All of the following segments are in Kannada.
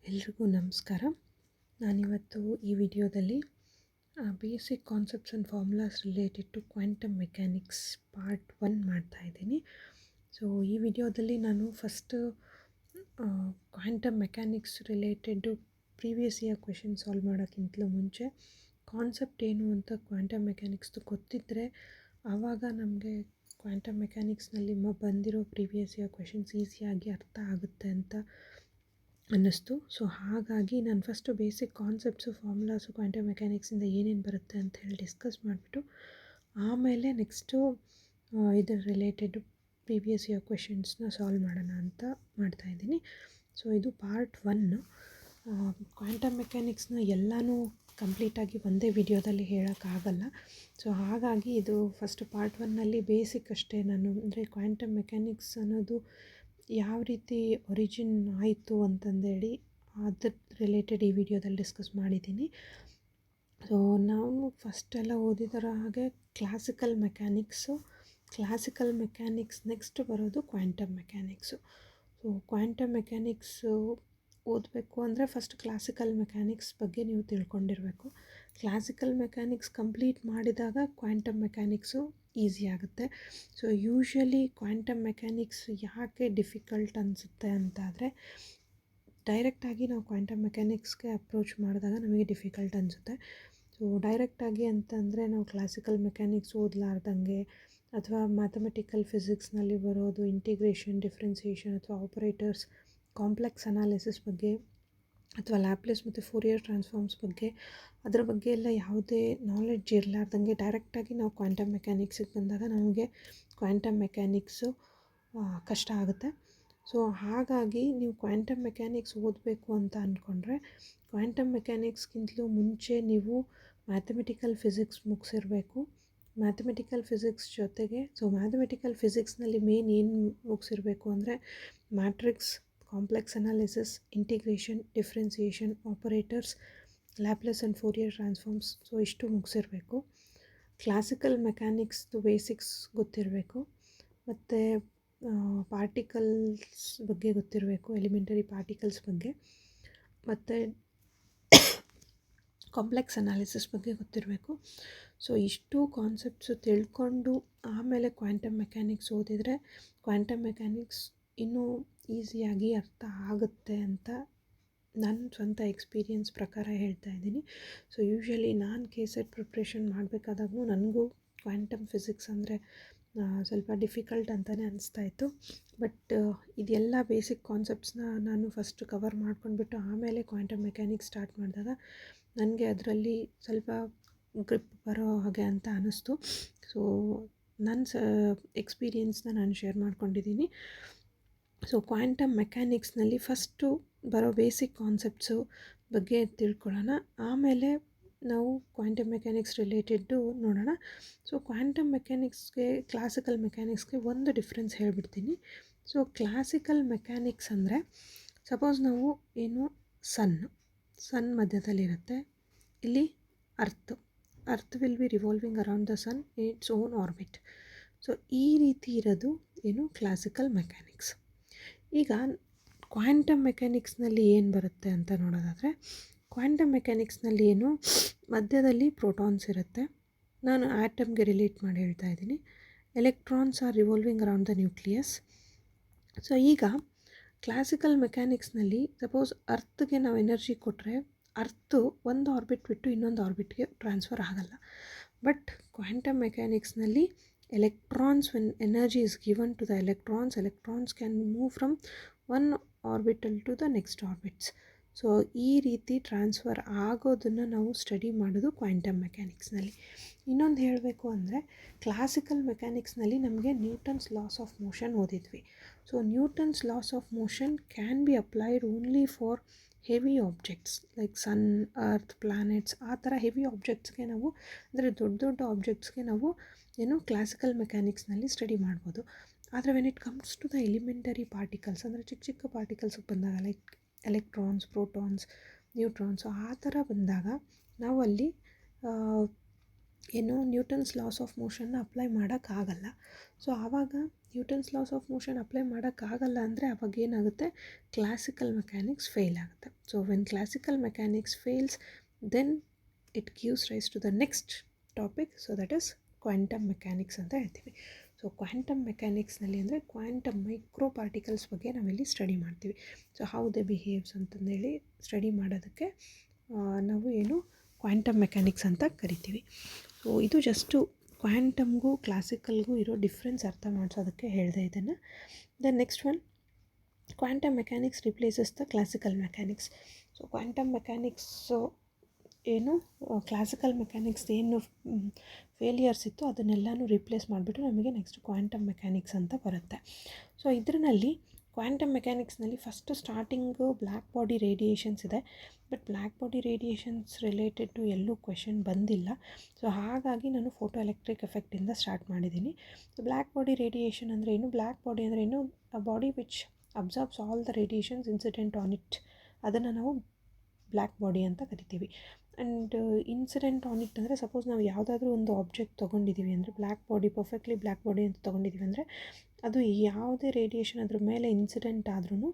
ಎಲ್ರಿಗೂ ನಮಸ್ಕಾರ. ನಾನಿವತ್ತು ಈ ವಿಡಿಯೋದಲ್ಲಿ basic concepts and formulas related to quantum mechanics part 1 ಮಾಡ್ತಾಯಿದ್ದೀನಿ. ಸೊ ಈ ವಿಡಿಯೋದಲ್ಲಿ ನಾನು first quantum mechanics related previous year question solve ಮಾಡೋಕ್ಕಿಂತಲೂ ಮುಂಚೆ ಕಾನ್ಸೆಪ್ಟ್ ಏನು ಅಂತ ಕ್ವಾಂಟಮ್ ಮೆಕ್ಯಾನಿಕ್ಸ್ದು ಗೊತ್ತಿದ್ದರೆ ಆವಾಗ ನಮಗೆ ಕ್ವಾಂಟಮ್ ಮೆಕ್ಯಾನಿಕ್ಸ್ನಲ್ಲಿ ಬಂದಿರೋ ಪ್ರೀವಿಯಸ್ ಇಯರ್ ಕ್ವೆಶನ್ಸ್ ಈಸಿಯಾಗಿ ಅರ್ಥ ಆಗುತ್ತೆ ಅಂತ ಅನ್ನಿಸ್ತು. ಸೊ ಹಾಗಾಗಿ ನಾನು first basic concepts formulas quantum ಮೆಕ್ಯಾನಿಕ್ಸಿಂದ ಏನೇನು ಬರುತ್ತೆ ಅಂತ ಹೇಳಿ ಡಿಸ್ಕಸ್ ಮಾಡಿಬಿಟ್ಟು ಆಮೇಲೆ ನೆಕ್ಸ್ಟು ಇದರ ರಿಲೇಟೆಡ್ ಪ್ರೀವಿಯಸ್ ಇಯರ್ ಕ್ವೆಶನ್ಸ್ನ ಸಾಲ್ವ್ ಮಾಡೋಣ ಅಂತ ಮಾಡ್ತಾಯಿದ್ದೀನಿ. ಸೊ ಇದು ಪಾರ್ಟ್ 1. ಕ್ವಾಂಟಮ್ ಮೆಕ್ಯಾನಿಕ್ಸ್ನ ಎಲ್ಲನೂ ಕಂಪ್ಲೀಟಾಗಿ ಒಂದೇ ವಿಡಿಯೋದಲ್ಲಿ ಹೇಳೋಕ್ಕಾಗಲ್ಲ. ಸೊ ಹಾಗಾಗಿ ಇದು ಫಸ್ಟ್ ಪಾರ್ಟ್ 1ನಲ್ಲಿ ಬೇಸಿಕ್ ಅಷ್ಟೇ. ನಾನು ಅಂದರೆ ಕ್ವಾಂಟಮ್ ಮೆಕ್ಯಾನಿಕ್ಸ್ ಅನ್ನೋದು ಯಾವ ರೀತಿ ಒರಿಜಿನ್ ಆಯಿತು ಅಂತಂದೇಳಿ ಅದ್ರ ರಿಲೇಟೆಡ್ ಈ ವಿಡಿಯೋದಲ್ಲಿ ಡಿಸ್ಕಸ್ ಮಾಡಿದ್ದೀನಿ. ಸೊ ನಾವು ಫಸ್ಟೆಲ್ಲ ಓದಿದರ ಹಾಗೆ ಕ್ಲಾಸಿಕಲ್ ಮೆಕ್ಯಾನಿಕ್ಸ್ ನೆಕ್ಸ್ಟ್ ಬರೋದು quantum mechanics. So quantum mechanics ಓದಬೇಕು ಅಂದರೆ ಫಸ್ಟ್ ಕ್ಲಾಸಿಕಲ್ ಮೆಕ್ಯಾನಿಕ್ಸ್ ಬಗ್ಗೆ ನೀವು ತಿಳ್ಕೊಂಡಿರಬೇಕು. ಕ್ಲಾಸಿಕಲ್ ಮೆಕ್ಯಾನಿಕ್ಸ್ ಕಂಪ್ಲೀಟ್ ಮಾಡಿದಾಗ ಕ್ವಾಂಟಮ್ ಮೆಕ್ಯಾನಿಕ್ಸು ಈಸಿ ಆಗುತ್ತೆ. ಸೊ ಯೂಶ್ವಲಿ ಕ್ವಾಂಟಮ್ ಮೆಕ್ಯಾನಿಕ್ಸ್ ಯಾಕೆ ಡಿಫಿಕಲ್ಟ್ ಅನಿಸುತ್ತೆ ಅಂತಾದರೆ ಡೈರೆಕ್ಟಾಗಿ ನಾವು ಕ್ವಾಂಟಮ್ ಮೆಕ್ಯಾನಿಕ್ಸ್ಗೆ ಅಪ್ರೋಚ್ ಮಾಡಿದಾಗ ನಮಗೆ ಡಿಫಿಕಲ್ಟ್ ಅನಿಸುತ್ತೆ. ಸೊ ಡೈರೆಕ್ಟಾಗಿ ಅಂತಂದರೆ ನಾವು ಕ್ಲಾಸಿಕಲ್ ಮೆಕ್ಯಾನಿಕ್ಸ್ ಓದಲಾರ್ದಂಗೆ ಅಥವಾ ಮ್ಯಾಥಮೆಟಿಕಲ್ ಫಿಸಿಕ್ಸ್ನಲ್ಲಿ ಬರೋದು ಇಂಟಿಗ್ರೇಷನ್, ಡಿಫ್ರೆನ್ಸಿಯೇಷನ್ ಅಥವಾ ಆಪರೇಟರ್ಸ್, ಕಾಂಪ್ಲೆಕ್ಸ್ ಅನಾಲಿಸಿಸ್ ಬಗ್ಗೆ ಅಥವಾ ಲ್ಯಾಪ್ಲೇಸ್ ಮತ್ತು ಫೋರಿಯರ್ ಟ್ರಾನ್ಸ್ಫಾರ್ಮ್ಸ್ ಬಗ್ಗೆ ಅದರ ಬಗ್ಗೆ ಎಲ್ಲ ಯಾವುದೇ ನಾಲೆಡ್ಜ್ ಇರಲಾರ್ದಂಗೆ ಡೈರೆಕ್ಟಾಗಿ ನಾವು ಕ್ವಾಂಟಮ್ ಮೆಕ್ಯಾನಿಕ್ಸಿಗೆ ಬಂದಾಗ ನಮಗೆ ಕ್ವಾಂಟಮ್ ಮೆಕ್ಯಾನಿಕ್ಸು ಕಷ್ಟ ಆಗುತ್ತೆ. ಸೊ ಹಾಗಾಗಿ ನೀವು ಕ್ವಾಂಟಮ್ ಮೆಕ್ಯಾನಿಕ್ಸ್ ಓದಬೇಕು ಅಂತ ಅಂದ್ಕೊಂಡ್ರೆ ಕ್ವಾಂಟಮ್ ಮೆಕ್ಯಾನಿಕ್ಸ್ಗಿಂತಲೂ ಮುಂಚೆ ನೀವು ಮ್ಯಾಥಮೆಟಿಕಲ್ ಫಿಸಿಕ್ಸ್ ಮುಗಿಸಿರಬೇಕು. ಮ್ಯಾಥಮೆಟಿಕಲ್ ಫಿಸಿಕ್ಸ್ ಜೊತೆಗೆ ಮ್ಯಾಥಮೆಟಿಕಲ್ ಫಿಸಿಕ್ಸ್ನಲ್ಲಿ ಮೇನ್ ಏನು ಮುಗಿಸಿರಬೇಕು ಅಂದರೆ matrix, complex analysis, integration, differentiation, operators, Laplace and Fourier transforms. So ಇಷ್ಟು ಮುಗಿಸಿರಬೇಕು. ಕ್ಲಾಸಿಕಲ್ ಮೆಕ್ಯಾನಿಕ್ಸ್ದು ಬೇಸಿಕ್ಸ್ ಗೊತ್ತಿರಬೇಕು ಮತ್ತು ಪಾರ್ಟಿಕಲ್ಸ್ ಬಗ್ಗೆ ಗೊತ್ತಿರಬೇಕು, ಎಲಿಮೆಂಟರಿ ಪಾರ್ಟಿಕಲ್ಸ್ ಬಗ್ಗೆ, ಮತ್ತು ಕಾಂಪ್ಲೆಕ್ಸ್ ಅನಾಲಿಸಿಸ್ ಬಗ್ಗೆ ಗೊತ್ತಿರಬೇಕು. ಸೊ ಇಷ್ಟು ಕಾನ್ಸೆಪ್ಟ್ಸು ತಿಳ್ಕೊಂಡು ಆಮೇಲೆ ಕ್ವಾಂಟಮ್ ಮೆಕ್ಯಾನಿಕ್ಸ್ ಓದಿದರೆ ಕ್ವಾಂಟಮ್ ಮೆಕ್ಯಾನಿಕ್ಸ್ ಇನ್ನೂ ಈಸಿಯಾಗಿ ಅರ್ಥ ಆಗುತ್ತೆ ಅಂತ ನನ್ನ ಸ್ವಂತ ಎಕ್ಸ್ಪೀರಿಯನ್ಸ್ ಪ್ರಕಾರ ಹೇಳ್ತಾ ಇದ್ದೀನಿ. ಸೊ ಯೂಶ್ವಲಿ ನಾನು KSET ಪ್ರಿಪ್ರೇಷನ್ ಮಾಡಬೇಕಾದಾಗೂ ನನಗೂ ಕ್ವಾಂಟಮ್ ಫಿಸಿಕ್ಸ್ ಅಂದರೆ ಸ್ವಲ್ಪ ಡಿಫಿಕಲ್ಟ್ ಅಂತಲೇ ಅನಿಸ್ತಾಯಿತ್ತು. ಬಟ್ ಇದೆಲ್ಲ ಬೇಸಿಕ್ ಕಾನ್ಸೆಪ್ಟ್ಸ್ನ ನಾನು ಫಸ್ಟ್ ಕವರ್ ಮಾಡ್ಕೊಂಡ್ಬಿಟ್ಟು ಆಮೇಲೆ ಕ್ವಾಂಟಮ್ ಮೆಕ್ಯಾನಿಕ್ಸ್ ಸ್ಟಾರ್ಟ್ ಮಾಡಿದಾಗ ನನಗೆ ಅದರಲ್ಲಿ ಸ್ವಲ್ಪ ಗ್ರಿಪ್ ಬರೋ ಹಾಗೆ ಅಂತ ಅನ್ನಿಸ್ತು. ಸೊ ನನ್ನ ಎಕ್ಸ್ಪೀರಿಯನ್ಸ್ನ ನಾನು ಶೇರ್ ಮಾಡ್ಕೊಂಡಿದ್ದೀನಿ. ಸೊ ಕ್ವಾಂಟಮ್ ಮೆಕ್ಯಾನಿಕ್ಸ್ನಲ್ಲಿ ಫಸ್ಟು ಬರೋ ಬೇಸಿಕ್ ಕಾನ್ಸೆಪ್ಟ್ಸು ಬಗ್ಗೆ ತಿಳ್ಕೊಳ್ಳೋಣ, ಆಮೇಲೆ ನಾವು ಕ್ವಾಂಟಮ್ ಮೆಕ್ಯಾನಿಕ್ಸ್ ರಿಲೇಟೆಡ್ಡು ನೋಡೋಣ. ಸೊ ಕ್ವಾಂಟಮ್ ಮೆಕ್ಯಾನಿಕ್ಸ್ಗೆ ಕ್ಲಾಸಿಕಲ್ ಮೆಕ್ಯಾನಿಕ್ಸ್ಗೆ ಒಂದು ಡಿಫ್ರೆನ್ಸ್ ಹೇಳ್ಬಿಡ್ತೀನಿ. ಸೊ ಕ್ಲಾಸಿಕಲ್ ಮೆಕ್ಯಾನಿಕ್ಸ್ ಅಂದರೆ ಸಪೋಸ್ ನಾವು ಏನು ಸನ್ ಮಧ್ಯದಲ್ಲಿರುತ್ತೆ, ಇಲ್ಲಿ earth will be revolving around the sun in its own orbit. So ಈ ರೀತಿ ಇರೋದು ಏನು ಕ್ಲಾಸಿಕಲ್ ಮೆಕ್ಯಾನಿಕ್ಸ್. ಈಗ ಕ್ವಾಂಟಮ್ ಮೆಕ್ಯಾನಿಕ್ಸ್ನಲ್ಲಿ ಏನು ಬರುತ್ತೆ ಅಂತ ನೋಡೋದಾದರೆ ಕ್ವಾಂಟಮ್ ಮೆಕ್ಯಾನಿಕ್ಸ್ನಲ್ಲಿ ಏನು ಮಧ್ಯದಲ್ಲಿ ಪ್ರೋಟಾನ್ಸ್ ಇರುತ್ತೆ. ನಾನು ಆಟಮ್ಗೆ ರಿಲೇಟ್ ಮಾಡಿ ಹೇಳ್ತಾ ಇದ್ದೀನಿ. Electrons are revolving around the nucleus. So ಈಗ ಕ್ಲಾಸಿಕಲ್ ಮೆಕ್ಯಾನಿಕ್ಸ್ನಲ್ಲಿ ಸಪೋಸ್ ಅರ್ತ್ಗೆ ನಾವು ಎನರ್ಜಿ ಕೊಟ್ಟರೆ ಅರ್ತು ಒಂದು ಆರ್ಬಿಟ್ ಬಿಟ್ಟು ಇನ್ನೊಂದು ಆರ್ಬಿಟ್ಗೆ ಟ್ರಾನ್ಸ್ಫರ್ ಆಗಲ್ಲ. ಬಟ್ ಕ್ವಾಂಟಮ್ ಮೆಕ್ಯಾನಿಕ್ಸ್ನಲ್ಲಿ electrons, when energy is given to the electrons can move from one orbital to the next orbits. So ಈ ರೀತಿ ಟ್ರಾನ್ಸ್ಫರ್ ಆಗೋದನ್ನು ನಾವು ಸ್ಟಡಿ ಮಾಡೋದು ಕ್ವಾಂಟಮ್ ಮೆಕ್ಯಾನಿಕ್ಸ್ನಲ್ಲಿ. ಇನ್ನೊಂದು ಹೇಳಬೇಕು ಅಂದರೆ ಕ್ಲಾಸಿಕಲ್ ಮೆಕ್ಯಾನಿಕ್ಸ್ನಲ್ಲಿ ನಮಗೆ ನ್ಯೂಟನ್ಸ್ ಲಾಸ್ ಆಫ್ ಮೋಷನ್ ಓದಿದ್ವಿ. So Newton's laws of motion can be applied only for heavy objects like sun, earth, planets. ಆ ಥರ ಹೆವಿ ಆಬ್ಜೆಕ್ಟ್ಸ್ಗೆ ನಾವು ಅಂದರೆ ದೊಡ್ಡ ಆಬ್ಜೆಕ್ಟ್ಸ್ಗೆ ನಾವು ಏನು ಕ್ಲಾಸಿಕಲ್ ಮೆಕ್ಯಾನಿಕ್ಸ್ನಲ್ಲಿ ಸ್ಟಡಿ ಮಾಡ್ಬೋದು. ಆದರೆ when it comes to the elementary particles ಅಂದರೆ ಚಿಕ್ಕ ಪಾರ್ಟಿಕಲ್ಸ್ಗೆ ಬಂದಾಗ ಲೈಕ್ ಎಲೆಕ್ಟ್ರಾನ್ಸ್, ಪ್ರೋಟಾನ್ಸ್, ನ್ಯೂಟ್ರಾನ್ಸ್ ಆ ಥರ ಬಂದಾಗ ನಾವು ಅಲ್ಲಿ ಏನು ನ್ಯೂಟನ್ಸ್ ಲಾಸ್ ಆಫ್ ಮೋಷನ್ನ ಅಪ್ಲೈ ಮಾಡೋಕ್ಕಾಗಲ್ಲ. ಸೊ ಆವಾಗ Newton's laws of motion apply ಮಾಡೋಕ್ಕಾಗಲ್ಲ ಅಂದರೆ ಅವಾಗ ಏನಾಗುತ್ತೆ, ಕ್ಲಾಸಿಕಲ್ ಮೆಕ್ಯಾನಿಕ್ಸ್ ಫೇಲ್ ಆಗುತ್ತೆ. So when classical mechanics fails then it gives rise to the next topic. So that is quantum mechanics ಅಂತ ಹೇಳ್ತೀವಿ. ಸೊ ಕ್ವಾಂಟಮ್ ಮೆಕ್ಯಾನಿಕ್ಸ್ನಲ್ಲಿ ಅಂದರೆ ಕ್ವಾಂಟಮ್ ಮೈಕ್ರೋ ಪಾರ್ಟಿಕಲ್ಸ್ ಬಗ್ಗೆ ನಾವಿಲ್ಲಿ ಸ್ಟಡಿ ಮಾಡ್ತೀವಿ. ಸೊ ಹೌ ದೆ ಬಿಹೇವ್ಸ್ ಅಂತಂದೇಳಿ ಸ್ಟಡಿ ಮಾಡೋದಕ್ಕೆ ನಾವು ಏನು ಕ್ವಾಂಟಮ್ ಮೆಕ್ಯಾನಿಕ್ಸ್ ಅಂತ ಕರಿತೀವಿ. ಸೊ ಇದು ಜಸ್ಟು ಕ್ವಾಂಟಮ್ಗೂ ಕ್ಲಾಸಿಕಲ್ಗೂ ಇರೋ ಡಿಫ್ರೆನ್ಸ್ ಅರ್ಥ ಮಾಡಿಸೋದಕ್ಕೆ ಹೇಳಿದೆ ಇದನ್ನು. Then next one, quantum mechanics replaces the classical mechanics. So quantum mechanics ಏನು ಕ್ಲಾಸಿಕಲ್ ಮೆಕ್ಯಾನಿಕ್ಸ್ ಏನು ಫೇಲಿಯರ್ಸ್ ಇತ್ತು ಅದನ್ನೆಲ್ಲನೂ ರಿಪ್ಲೇಸ್ ಮಾಡಿಬಿಟ್ಟು ನಮಗೆ ನೆಕ್ಸ್ಟ್ ಕ್ವಾಂಟಮ್ ಮೆಕ್ಯಾನಿಕ್ಸ್ ಅಂತ ಬರುತ್ತೆ. ಸೊ ಇದರಲ್ಲಿ ಕ್ವಾಂಟಮ್ ಮೆಕ್ಯಾನಿಕ್ಸ್ನಲ್ಲಿ first starting black body radiations ಇದೆ. But black body radiations related to ಎಲ್ಲೂ ಕ್ವೆಶನ್ ಬಂದಿಲ್ಲ. ಸೊ ಹಾಗಾಗಿ ನಾನು ಫೋಟೋ ಎಲೆಕ್ಟ್ರಿಕ್ ಎಫೆಕ್ಟಿಂದ ಸ್ಟಾರ್ಟ್ ಮಾಡಿದ್ದೀನಿ. ಸೊ ಬ್ಲ್ಯಾಕ್ ಬಾಡಿ ರೇಡಿಯೇಷನ್ ಅಂದರೆ ಏನು, ಬ್ಲ್ಯಾಕ್ ಬಾಡಿ ಅಂದರೆ ಏನು, a body which absorbs all the radiations incident on it, ಅದನ್ನು ನಾವು ಬ್ಲ್ಯಾಕ್ ಬಾಡಿ ಅಂತ ಕರಿತೀವಿ. ಆ್ಯಂಡ್ ಇನ್ಸಿಡೆಂಟ್ ಆನ್ ಇಟ್ ಅಂದರೆ ಸಪೋಸ್ ನಾವು ಯಾವುದಾದ್ರೂ ಒಂದು ಆಬ್ಜೆಕ್ಟ್ ತೊಗೊಂಡಿದ್ದೀವಿ ಅಂದರೆ black body, perfectly black body ಅಂತ ತೊಗೊಂಡಿದ್ದೀವಿ ಅಂದರೆ ಅದು ಯಾವುದೇ ರೇಡಿಯೇಷನ್ ಅದ್ರ ಮೇಲೆ ಇನ್ಸಿಡೆಂಟ್ ಆದ್ರೂ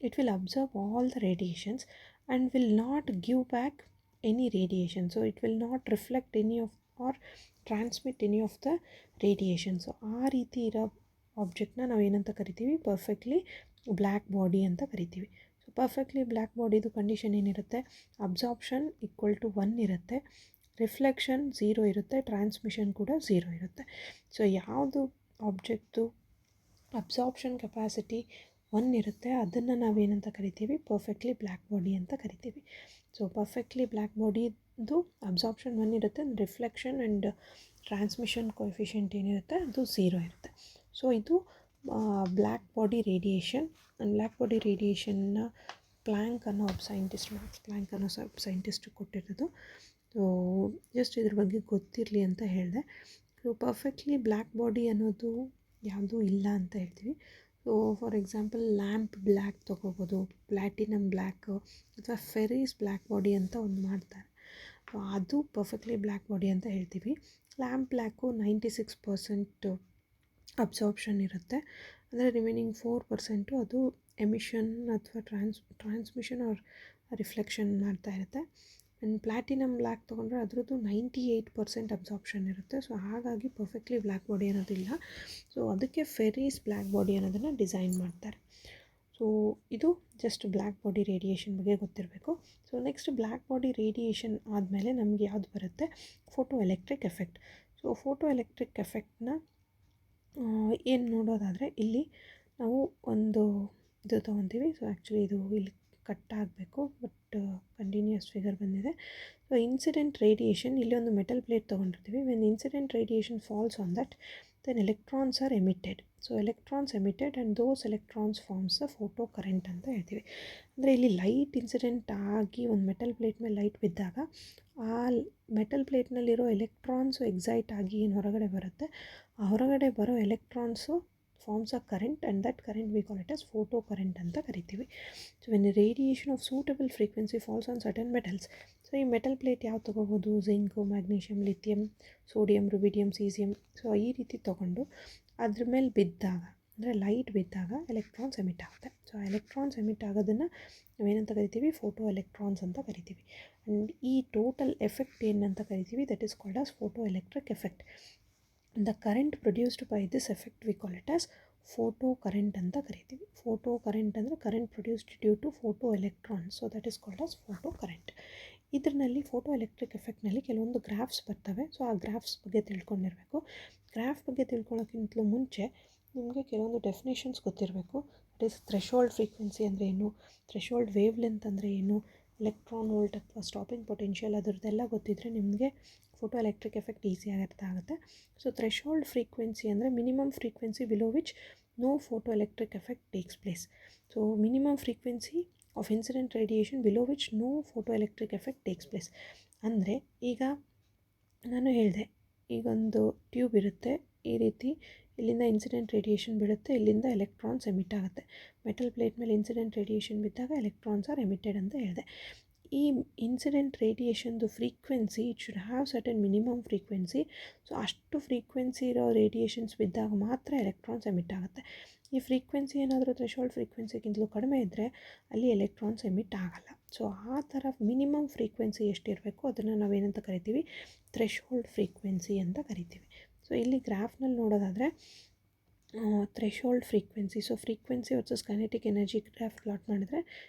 it will absorb all the radiations and will not give back any radiation. So it will not reflect any of or transmit any of the radiation. So ಆ ರೀತಿ ಇರೋ ಆಬ್ಜೆಕ್ಟ್ನ ನಾವು ಏನಂತ ಕರಿತೀವಿ, ಪರ್ಫೆಕ್ಟ್ಲಿ ಬ್ಲ್ಯಾಕ್ ಬಾಡಿ ಅಂತ ಕರಿತೀವಿ. ಸೊ ಪರ್ಫೆಕ್ಟ್ಲಿ ಬ್ಲ್ಯಾಕ್ ಬಾಡಿದು ಕಂಡೀಷನ್ ಏನಿರುತ್ತೆ, ಅಬ್ಸಾರ್ಪ್ಷನ್ ಈಕ್ವಲ್ ಟು 1 ಇರುತ್ತೆ, ರಿಫ್ಲೆಕ್ಷನ್ 0 ಇರುತ್ತೆ, ಟ್ರಾನ್ಸ್ಮಿಷನ್ ಕೂಡ 0 ಇರುತ್ತೆ. ಸೊ ಯಾವುದು ಆಬ್ಜೆಕ್ಟು ಅಬ್ಸಾರ್ಪ್ಷನ್ ಕೆಪಾಸಿಟಿ 1 ಇರುತ್ತೆ ಅದನ್ನು ನಾವೇನಂತ ಕರಿತೀವಿ, ಪರ್ಫೆಕ್ಟ್ಲಿ ಬ್ಲ್ಯಾಕ್ ಬಾಡಿ ಅಂತ ಕರಿತೀವಿ. ಸೊ ಪರ್ಫೆಕ್ಟ್ಲಿ ಬ್ಲ್ಯಾಕ್ ಬಾಡಿದು ಅಬ್ಸಾರ್ಪ್ಷನ್ 1 ಇರುತ್ತೆ, ರಿಫ್ಲೆಕ್ಷನ್ ಆ್ಯಂಡ್ ಟ್ರಾನ್ಸ್ಮಿಷನ್ ಕೋಎಫಿಷಿಯೆಂಟ್ ಏನಿರುತ್ತೆ ಅದು 0 ಇರುತ್ತೆ. ಸೊ ಇದು black body radiation. And black body ರೇಡಿಯೇಷನ್ನ ಪ್ಲ್ಯಾಂಕ್ ಅನ್ನೋ ಸೈಂಟಿಸ್ಟ್, ಮ್ಯಾಕ್ಸ್ ಪ್ಲ್ಯಾಂಕ್ ಅನ್ನೋ ಸೈಂಟಿಸ್ಟು ಕೊಟ್ಟಿರೋದು. ಸೊ ಜಸ್ಟ್ ಇದ್ರ ಬಗ್ಗೆ ಗೊತ್ತಿರಲಿ ಅಂತ ಹೇಳಿದೆ. ಸೊ ಪರ್ಫೆಕ್ಟ್ಲಿ ಬ್ಲ್ಯಾಕ್ ಬಾಡಿ ಅನ್ನೋದು ಯಾವುದೂ ಇಲ್ಲ ಅಂತ ಹೇಳ್ತೀವಿ. So for example lamp black ತೊಗೋಬೋದು, ಪ್ಲ್ಯಾಟಿನಮ್ ಬ್ಲ್ಯಾಕು ಅಥವಾ ಫೆರೀಸ್ ಬ್ಲ್ಯಾಕ್ ಬಾಡಿ ಅಂತ ಒಂದು ಮಾಡ್ತಾರೆ. ಸೊ ಅದು ಪರ್ಫೆಕ್ಟ್ಲಿ ಬ್ಲ್ಯಾಕ್ ಬಾಡಿ ಅಂತ ಹೇಳ್ತೀವಿ. ಲ್ಯಾಂಪ್ ಬ್ಲ್ಯಾಕು 96% ಅಬ್ಸಾರ್ಪ್ಷನ್ ಇರುತ್ತೆ, ಅಂದರೆ ರಿಮೈನಿಂಗ್ 4% ಅದು ಎಮಿಷನ್ ಅಥವಾ ಟ್ರಾನ್ಸ್ಮಿಷನ್ ಆರ್ ರಿಫ್ಲೆಕ್ಷನ್ ಮಾಡ್ತಾ ಇರುತ್ತೆ. ಆ್ಯಂಡ್ ಪ್ಲ್ಯಾಟಿನಮ್ ಬ್ಲ್ಯಾಕ್ ತೊಗೊಂಡ್ರೆ ಅದರದ್ದು 98% ಅಬ್ಸಾರ್ಪ್ಷನ್ ಇರುತ್ತೆ. ಸೊ ಹಾಗಾಗಿ ಪರ್ಫೆಕ್ಟ್ಲಿ ಬ್ಲ್ಯಾಕ್ ಬಾಡಿ ಅನ್ನೋದಿಲ್ಲ. ಸೊ ಅದಕ್ಕೆ ಫೆರೀಸ್ ಬ್ಲ್ಯಾಕ್ ಬಾಡಿ ಅನ್ನೋದನ್ನು ಡಿಸೈನ್ ಮಾಡ್ತಾರೆ. ಸೊ ಇದು ಜಸ್ಟ್ ಬ್ಲ್ಯಾಕ್ ಬಾಡಿ ರೇಡಿಯೇಷನ್ ಬಗ್ಗೆ ಗೊತ್ತಿರಬೇಕು. So next black body radiation ಆದಮೇಲೆ ನಮಗೆ ಯಾವುದು ಬರುತ್ತೆ, photo electric effect. So photo electric ಎಫೆಕ್ಟ್ನ ಏನು ನೋಡೋದಾದರೆ ಇಲ್ಲಿ ನಾವು ಒಂದು ಇದು ತೊಗೊತೀವಿ. ಸೊ ಆ್ಯಕ್ಚುಲಿ ಇದು ಇಲ್ಲಿ ಕಟ್ ಆಗಬೇಕು, ಬಟ್ ಕಂಟಿನ್ಯೂಸ್ ಫಿಗರ್ ಬಂದಿದೆ. ಸೊ ಇನ್ಸಿಡೆಂಟ್ ರೇಡಿಯೇಷನ್, ಇಲ್ಲಿ ಒಂದು ಮೆಟಲ್ ಪ್ಲೇಟ್ ತೊಗೊಂಡಿರ್ತೀವಿ. When incident radiation falls on that then electrons are emitted. So electrons emitted and those electrons forms the photo current ಅಂತ ಹೇಳ್ತೀವಿ. ಅಂದರೆ ಇಲ್ಲಿ ಲೈಟ್ ಇನ್ಸಿಡೆಂಟ್ ಆಗಿ ಒಂದು ಮೆಟಲ್ ಪ್ಲೇಟ್ ಮೇಲೆ ಲೈಟ್ ಬಿದ್ದಾಗ ಆ ಮೆಟಲ್ ಪ್ಲೇಟ್ನಲ್ಲಿರೋ ಎಲೆಕ್ಟ್ರಾನ್ಸು ಎಕ್ಸೈಟ್ ಆಗಿ ಏನು ಹೊರಗಡೆ ಬರುತ್ತೆ, ಆ ಹೊರಗಡೆ ಬರೋ electrons forms a current and that current we call it as photo current ಅಂತ ಕರಿತೀವಿ. So when radiation of suitable frequency falls on certain metals. So ಈ ಮೆಟಲ್ ಪ್ಲೇಟ್ ಯಾವ ತೊಗೋಬೋದು, zinc, magnesium, lithium, sodium, rubidium, caesium. So ಈ ರೀತಿ ತೊಗೊಂಡು ಅದ್ರ ಮೇಲೆ ಬಿದ್ದಾಗ, ಅಂದರೆ ಲೈಟ್ ಬಿದ್ದಾಗ ಎಲೆಕ್ಟ್ರಾನ್ಸ್ ಎಮಿಟ್ ಆಗುತ್ತೆ. ಸೊ ಎಲೆಕ್ಟ್ರಾನ್ಸ್ ಎಮಿಟ್ ಆಗೋದನ್ನು ನಾವೇನಂತ ಕರಿತೀವಿ, ಫೋಟೋ ಎಲೆಕ್ಟ್ರಾನ್ಸ್ ಅಂತ ಕರಿತೀವಿ. ಆ್ಯಂಡ್ ಈ ಟೋಟಲ್ ಎಫೆಕ್ಟ್ ಏನಂತ ಕರಿತೀವಿ, that is called as photo electric effect. The current produced by this effect we call it as photo current ಅಂತ ಕರಿತೀವಿ. ಫೋಟೋ ಕರೆಂಟ್ ಅಂದರೆ current produced due to photo electrons. So that is called as photo current. ಇದರಲ್ಲಿ ಫೋಟೋ ಎಲೆಕ್ಟ್ರಿಕ್ ಎಫೆಕ್ಟ್ನಲ್ಲಿ ಕೆಲವೊಂದು ಗ್ರಾಫ್ಸ್ ಬರ್ತವೆ. ಸೊ ಆ ಗ್ರಾಫ್ಸ್ ಬಗ್ಗೆ ತಿಳ್ಕೊಂಡಿರಬೇಕು. ಗ್ರಾಫ್ ಬಗ್ಗೆ ತಿಳ್ಕೊಳ್ಳೋಕ್ಕಿಂತಲೂ ಮುಂಚೆ ನಿಮಗೆ ಕೆಲವೊಂದು ಡೆಫಿನೇಷನ್ಸ್ ಗೊತ್ತಿರಬೇಕು. ದಟ್ ಈಸ್ ಥ್ರೆಶೋಲ್ಡ್ ಫ್ರೀಕ್ವೆನ್ಸಿ ಅಂದರೆ ಏನು, ಥ್ರೆಶೋಲ್ಡ್ ವೇವ್ ಲೆಂತ್ ಅಂದರೆ ಏನು, ಎಲೆಕ್ಟ್ರಾನ್ ವೋಲ್ಟ್ ಅಥವಾ ಸ್ಟಾಪಿಂಗ್ ಪೊಟೆನ್ಷಿಯಲ್ ಅದರದ್ದೆಲ್ಲ ಗೊತ್ತಿದ್ದರೆ ನಿಮಗೆ ಫೋಟೋ ಎಲೆಕ್ಟ್ರಿಕ್ ಎಫೆಕ್ಟ್ ಈಸಿಯಾಗಿ ಅರ್ಥ ಆಗುತ್ತೆ. ಸೊ ಥ್ರೆಶೋಲ್ಡ್ ಫ್ರೀಕ್ವೆನ್ಸಿ ಅಂದರೆ minimum frequency below which no photo electric effect takes place. So minimum frequency of incident radiation below which no photo electric effect takes place. ಅಂದರೆ ಈಗ ನಾನು ಹೇಳಿದೆ, ಈಗೊಂದು ಟ್ಯೂಬ್ ಇರುತ್ತೆ, ಈ ರೀತಿ ಇಲ್ಲಿಂದ ಇನ್ಸಿಡೆಂಟ್ ರೇಡಿಯೇಷನ್ ಬೀಳುತ್ತೆ, ಇಲ್ಲಿಂದ ಎಲೆಕ್ಟ್ರಾನ್ಸ್ ಎಮಿಟ್ ಆಗುತ್ತೆ. ಮೆಟಲ್ ಪ್ಲೇಟ್ ಮೇಲೆ ಇನ್ಸಿಡೆಂಟ್ ರೇಡಿಯೇಷನ್ ಬಿದ್ದಾಗ ಎಲೆಕ್ಟ್ರಾನ್ಸ್ ಆರ್ ಎಮಿಟೆಡ್ ಅಂತ ಹೇಳಿದೆ. ಈ ಇನ್ಸಿಡೆಂಟ್ ರೇಡಿಯೇಷನ್ದು frequency it should have certain minimum frequency. So ಅಷ್ಟು ಫ್ರೀಕ್ವೆನ್ಸಿ ಇರೋ ರೇಡಿಯೇಷನ್ಸ್ ಬಿದ್ದಾಗ ಮಾತ್ರ ಎಲೆಕ್ಟ್ರಾನ್ಸ್ ಎಮಿಟ್ ಆಗುತ್ತೆ. ಈ ಫ್ರೀಕ್ವೆನ್ಸಿ ಏನಾದರೂ ಥ್ರೆಶೋಲ್ಡ್ ಫ್ರೀಕ್ವೆನ್ಸಿಗಿಂತಲೂ ಕಡಿಮೆ ಇದ್ದರೆ ಅಲ್ಲಿ ಎಲೆಕ್ಟ್ರಾನ್ಸ್ ಎಮಿಟ್ ಆಗಲ್ಲ. ಸೊ ಆ ಥರ ಮಿನಿಮಮ್ ಫ್ರೀಕ್ವೆನ್ಸಿ ಎಷ್ಟಿರಬೇಕು ಅದನ್ನು ನಾವೇನಂತ ಕರಿತೀವಿ, ಥ್ರೆಶೋಲ್ಡ್ ಫ್ರೀಕ್ವೆನ್ಸಿ ಅಂತ ಕರಿತೀವಿ. ಸೊ ಇಲ್ಲಿ ಗ್ರಾಫ್ನಲ್ಲಿ ನೋಡೋದಾದರೆ threshold frequency, so frequency versus kinetic energy graph plot ಮಾಡಿದರೆ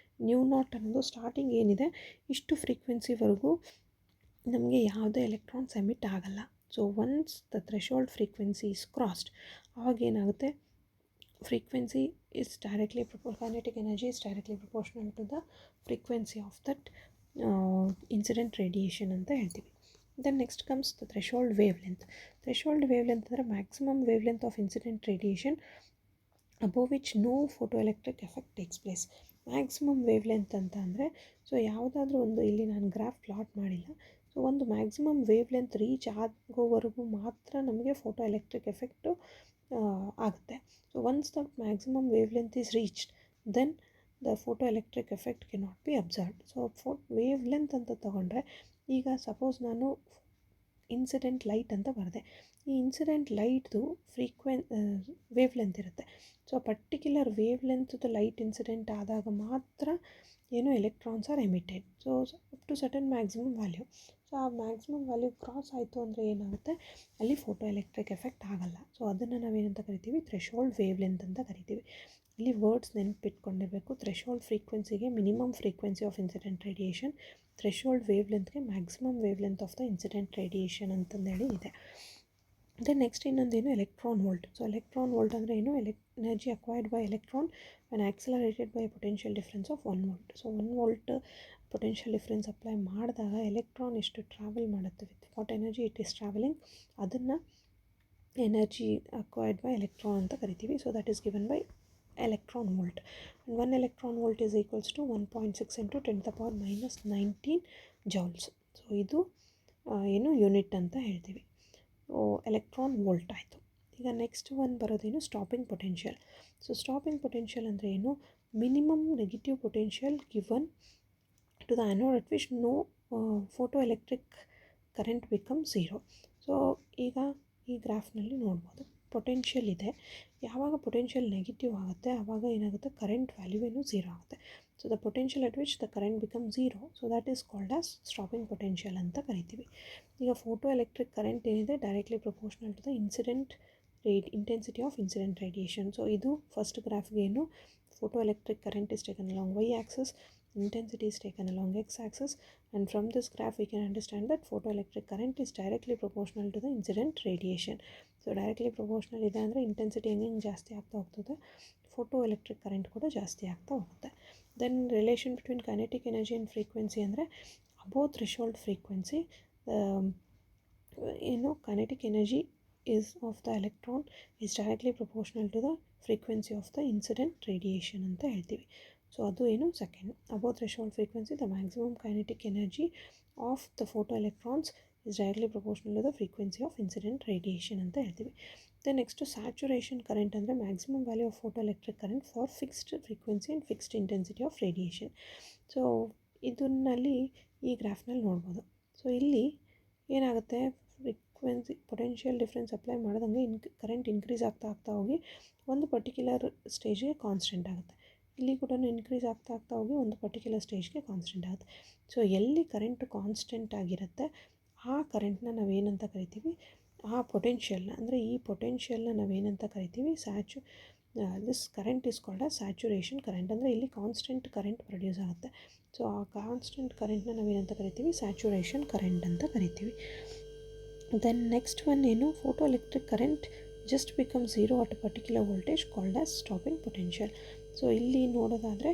ನ್ಯೂ ನಾಟ್ ಅನ್ನೋದು ಸ್ಟಾರ್ಟಿಂಗ್ ಏನಿದೆ ಇಷ್ಟು ಫ್ರೀಕ್ವೆನ್ಸಿವರೆಗೂ ನಮಗೆ ಯಾವುದೇ ಎಲೆಕ್ಟ್ರಾನ್ಸ್ ಎಮಿಟ್ ಆಗಲ್ಲ. So once the threshold frequency is crossed ಆವಾಗ ಏನಾಗುತ್ತೆ, frequency is directly kinetic energy is directly proportional to the frequency of that incident radiation ಅಂತ ಹೇಳ್ತೀವಿ. Then next comes the threshold wavelength. Threshold wavelength ಅಂದರೆ maximum wavelength of incident radiation above which no photoelectric effect takes place. Maximum wavelength ಅಂತ ಅಂದರೆ, ಸೊ ಯಾವುದಾದ್ರೂ ಒಂದು, ಇಲ್ಲಿ ನಾನು ಗ್ರಾಫ್ ಪ್ಲಾಟ್ ಮಾಡಿಲ್ಲ, ಸೊ ಒಂದು ಮ್ಯಾಕ್ಸಿಮಮ್ ವೇವ್ಲೆಂತ್ ರೀಚ್ ಆಗೋವರೆಗೂ ಮಾತ್ರ ನಮಗೆ ಫೋಟೋ ಎಲೆಕ್ಟ್ರಿಕ್ ಎಫೆಕ್ಟು ಆಗುತ್ತೆ. So once the maximum wavelength is reached then the photo electric effect cannot be observed. So wavelength ಅಂತ ತಗೊಂಡ್ರೆ, ಈಗ ಸಪೋಸ್ ನಾನು ಇನ್ಸಿಡೆಂಟ್ ಲೈಟ್ ಅಂತ ಬರೆದೆ, ಈ ಇನ್ಸಿಡೆಂಟ್ ಲೈಟ್ದು ವೇವ್ಲೆಂತ್ ಇರುತ್ತೆ. ಸೊ ಪರ್ಟಿಕ್ಯುಲರ್ ವೇವ್ಲೆಂತ್ದು ಲೈಟ್ ಇನ್ಸಿಡೆಂಟ್ ಆದಾಗ ಮಾತ್ರ ಏನು electrons are emitted. So up to certain maximum value. So ಆ ಮ್ಯಾಕ್ಸಿಮಮ್ ವ್ಯಾಲ್ಯೂ ಕ್ರಾಸ್ ಆಯಿತು ಅಂದರೆ ಏನಾಗುತ್ತೆ, ಅಲ್ಲಿ ಫೋಟೋ ಎಲೆಕ್ಟ್ರಿಕ್ ಎಫೆಕ್ಟ್ ಆಗಲ್ಲ. ಸೊ ಅದನ್ನು ನಾವೇನಂತ ಕರಿತೀವಿ, ಥ್ರೆಶೋಲ್ಡ್ ವೇವ್ಲೆಂತ್ ಅಂತ ಕರಿತೀವಿ. ಇಲ್ಲಿ ವರ್ಡ್ಸ್ ನೆನಪಿಟ್ಕೊಂಡಿರಬೇಕು. ಥ್ರೆಶೋಲ್ಡ್ ಫ್ರೀಕ್ವೆನ್ಸಿಗೆ minimum frequency of incident radiation, threshold ವೇವ್ಲೆಂತ್ಗೆ maximum wavelength of the incident radiation ಅಂತಂದೇಳಿ ಇದೆ. ದೆನ್ ನೆಕ್ಸ್ಟ್ ಇನ್ನೊಂದೇನು, electron volt. So electron volt ಅಂದರೆ ಏನು, energy acquired by electron when accelerated by a potential difference of 1 volt. So 1 volt potential difference apply ಮಾಡಿದಾಗ ಎಲೆಕ್ಟ್ರಾನ್ ಎಷ್ಟು ಟ್ರಾವೆಲ್ ಮಾಡುತ್ತೆ, with what energy it is travelling, ಅದನ್ನು ಎನರ್ಜಿ ಅಕ್ವೈರ್ಡ್ ಬೈ ಎಲೆಕ್ಟ್ರಾನ್ ಅಂತ ಕರಿತೀವಿ. So that is given by electron volt. And 1 electron volt is equals to 1.6 × 10⁻⁻19 joules. So ಇದು ಏನು ಯೂನಿಟ್ ಅಂತ ಹೇಳ್ತೀವಿ. ಎಲೆಕ್ಟ್ರಾನ್ ವೋಲ್ಟ್ ಆಯಿತು. ಈಗ ನೆಕ್ಸ್ಟ್ ಒನ್ ಬರೋದೇನು, stopping potential. So stopping potential ಅಂದರೆ ಏನು, minimum negative potential given to the anode at which no photo electric current become zero. So ಈಗ ಈ ಗ್ರಾಫ್ನಲ್ಲಿ ನೋಡ್ಬೋದು, ಪೊಟೆನ್ಷಿಯಲ್ ಇದೆ, ಯಾವಾಗ ಪೊಟೆನ್ಷಿಯಲ್ ನೆಗೆಟಿವ್ ಆಗುತ್ತೆ ಆವಾಗ ಏನಾಗುತ್ತೆ, ಕರೆಂಟ್ ವ್ಯಾಲ್ಯೂ ಏನು ಝೀರೋ ಆಗುತ್ತೆ. So the potential at which the current become zero, so that is called as stopping potential ಅಂತ ಕರಿತೀವಿ. ಈಗ ಫೋಟೋ ಎಲೆಕ್ಟ್ರಿಕ್ ಕರೆಂಟ್ ಏನಿದೆ directly proportional to the intensity of incident radiation. So ಇದು ಫಸ್ಟ್ ಗ್ರಾಫ್ಗೆ ಏನು, photo electric current is taken along y axis, intensity is taken along x axis, and from this graph we can understand that photoelectric current is directly proportional to the incident radiation. So directly proportional ಇದೆ ಅಂದರೆ ಇಂಟೆನ್ಸಿಟಿ ಹೆಂಗೆ ಜಾಸ್ತಿ ಆಗ್ತಾ ಹೋಗ್ತದೆ, ಫೋಟೋ ಎಲೆಕ್ಟ್ರಿಕ್ ಕರೆಂಟ್ ಕೂಡ ಜಾಸ್ತಿ ಆಗ್ತಾ ಹೋಗುತ್ತೆ. Then relation between kinetic energy and frequency ಅಂದರೆ, ಅಬೋವ್ ಥ್ರೆಶೋಲ್ಡ್ ಫ್ರೀಕ್ವೆನ್ಸಿ ಏನು kinetic energy of the electron is directly proportional to the frequency of the incident radiation ಅಂತ ಹೇಳ್ತೀವಿ. ಸೊ ಅದು ಏನು second. Above threshold frequency the maximum kinetic energy of the photo electrons is directly proportional to the frequency of incident radiation ಅಂತ ಹೇಳ್ತೀವಿ. ದೆನ್ ನೆಕ್ಸ್ಟ್ ಸ್ಯಾಚುರೇಷನ್ ಕರೆಂಟ್ ಅಂದರೆ maximum value of photo electric current for fixed frequency and fixed intensity of radiation. So ಇದನ್ನಲ್ಲಿ ಈ ಗ್ರಾಫ್ನಲ್ಲಿ ನೋಡ್ಬೋದು. ಸೊ ಇಲ್ಲಿ ಏನಾಗುತ್ತೆ, ಫ್ರೀಕ್ವೆನ್ಸಿ ಪೊಟೆನ್ಷಿಯಲ್ ಡಿಫ್ರೆನ್ಸ್ ಅಪ್ಲೈ ಮಾಡಿದಂಗೆ ಕರೆಂಟ್ ಇನ್ಕ್ರೀಸ್ ಆಗ್ತಾ ಹೋಗಿ ಒಂದು ಪರ್ಟಿಕ್ಯುಲರ್ ಸ್ಟೇಜ್ಗೆ ಕಾನ್ಸ್ಟೆಂಟ್ ಆಗುತ್ತೆ. ಇಲ್ಲಿ ಕೂಡ ಇನ್ಕ್ರೀಸ್ ಆಗ್ತಾ ಹೋಗಿ ಒಂದು ಪರ್ಟಿಕ್ಯುಲರ್ ಸ್ಟೇಜ್ಗೆ ಕಾನ್ಸ್ಟೆಂಟ್ ಆಗುತ್ತೆ. ಸೊ ಎಲ್ಲಿ ಕರೆಂಟ್ ಕಾನ್ಸ್ಟೆಂಟ್ ಆಗಿರುತ್ತೆ ಆ ಕರೆಂಟ್ನ ನಾವೇನಂತ ಕರಿತೀವಿ, ಆ ಪೊಟೆನ್ಷಿಯಲ್ನ ಅಂದರೆ ಈ ಪೊಟೆನ್ಷಿಯಲ್ನ ನಾವೇನಂತ ಕರಿತೀವಿ, this current is called as saturation current. ಅಂದರೆ ಇಲ್ಲಿ ಕಾನ್ಸ್ಟೆಂಟ್ ಕರೆಂಟ್ ಪ್ರೊಡ್ಯೂಸ್ ಆಗುತ್ತೆ. ಸೊ ಆ ಕಾನ್ಸ್ಟೆಂಟ್ ಕರೆಂಟ್ನ ನಾವೇನಂತ ಕರಿತೀವಿ, ಸ್ಯಾಚುರೇಷನ್ ಕರೆಂಟ್ ಅಂತ ಕರಿತೀವಿ. ದೆನ್ ನೆಕ್ಸ್ಟ್ ಒನ್ ಏನು, photo electric current just become zero at a particular voltage called as stopping potential. So ಇಲ್ಲಿ ನೋಡೋದಾದರೆ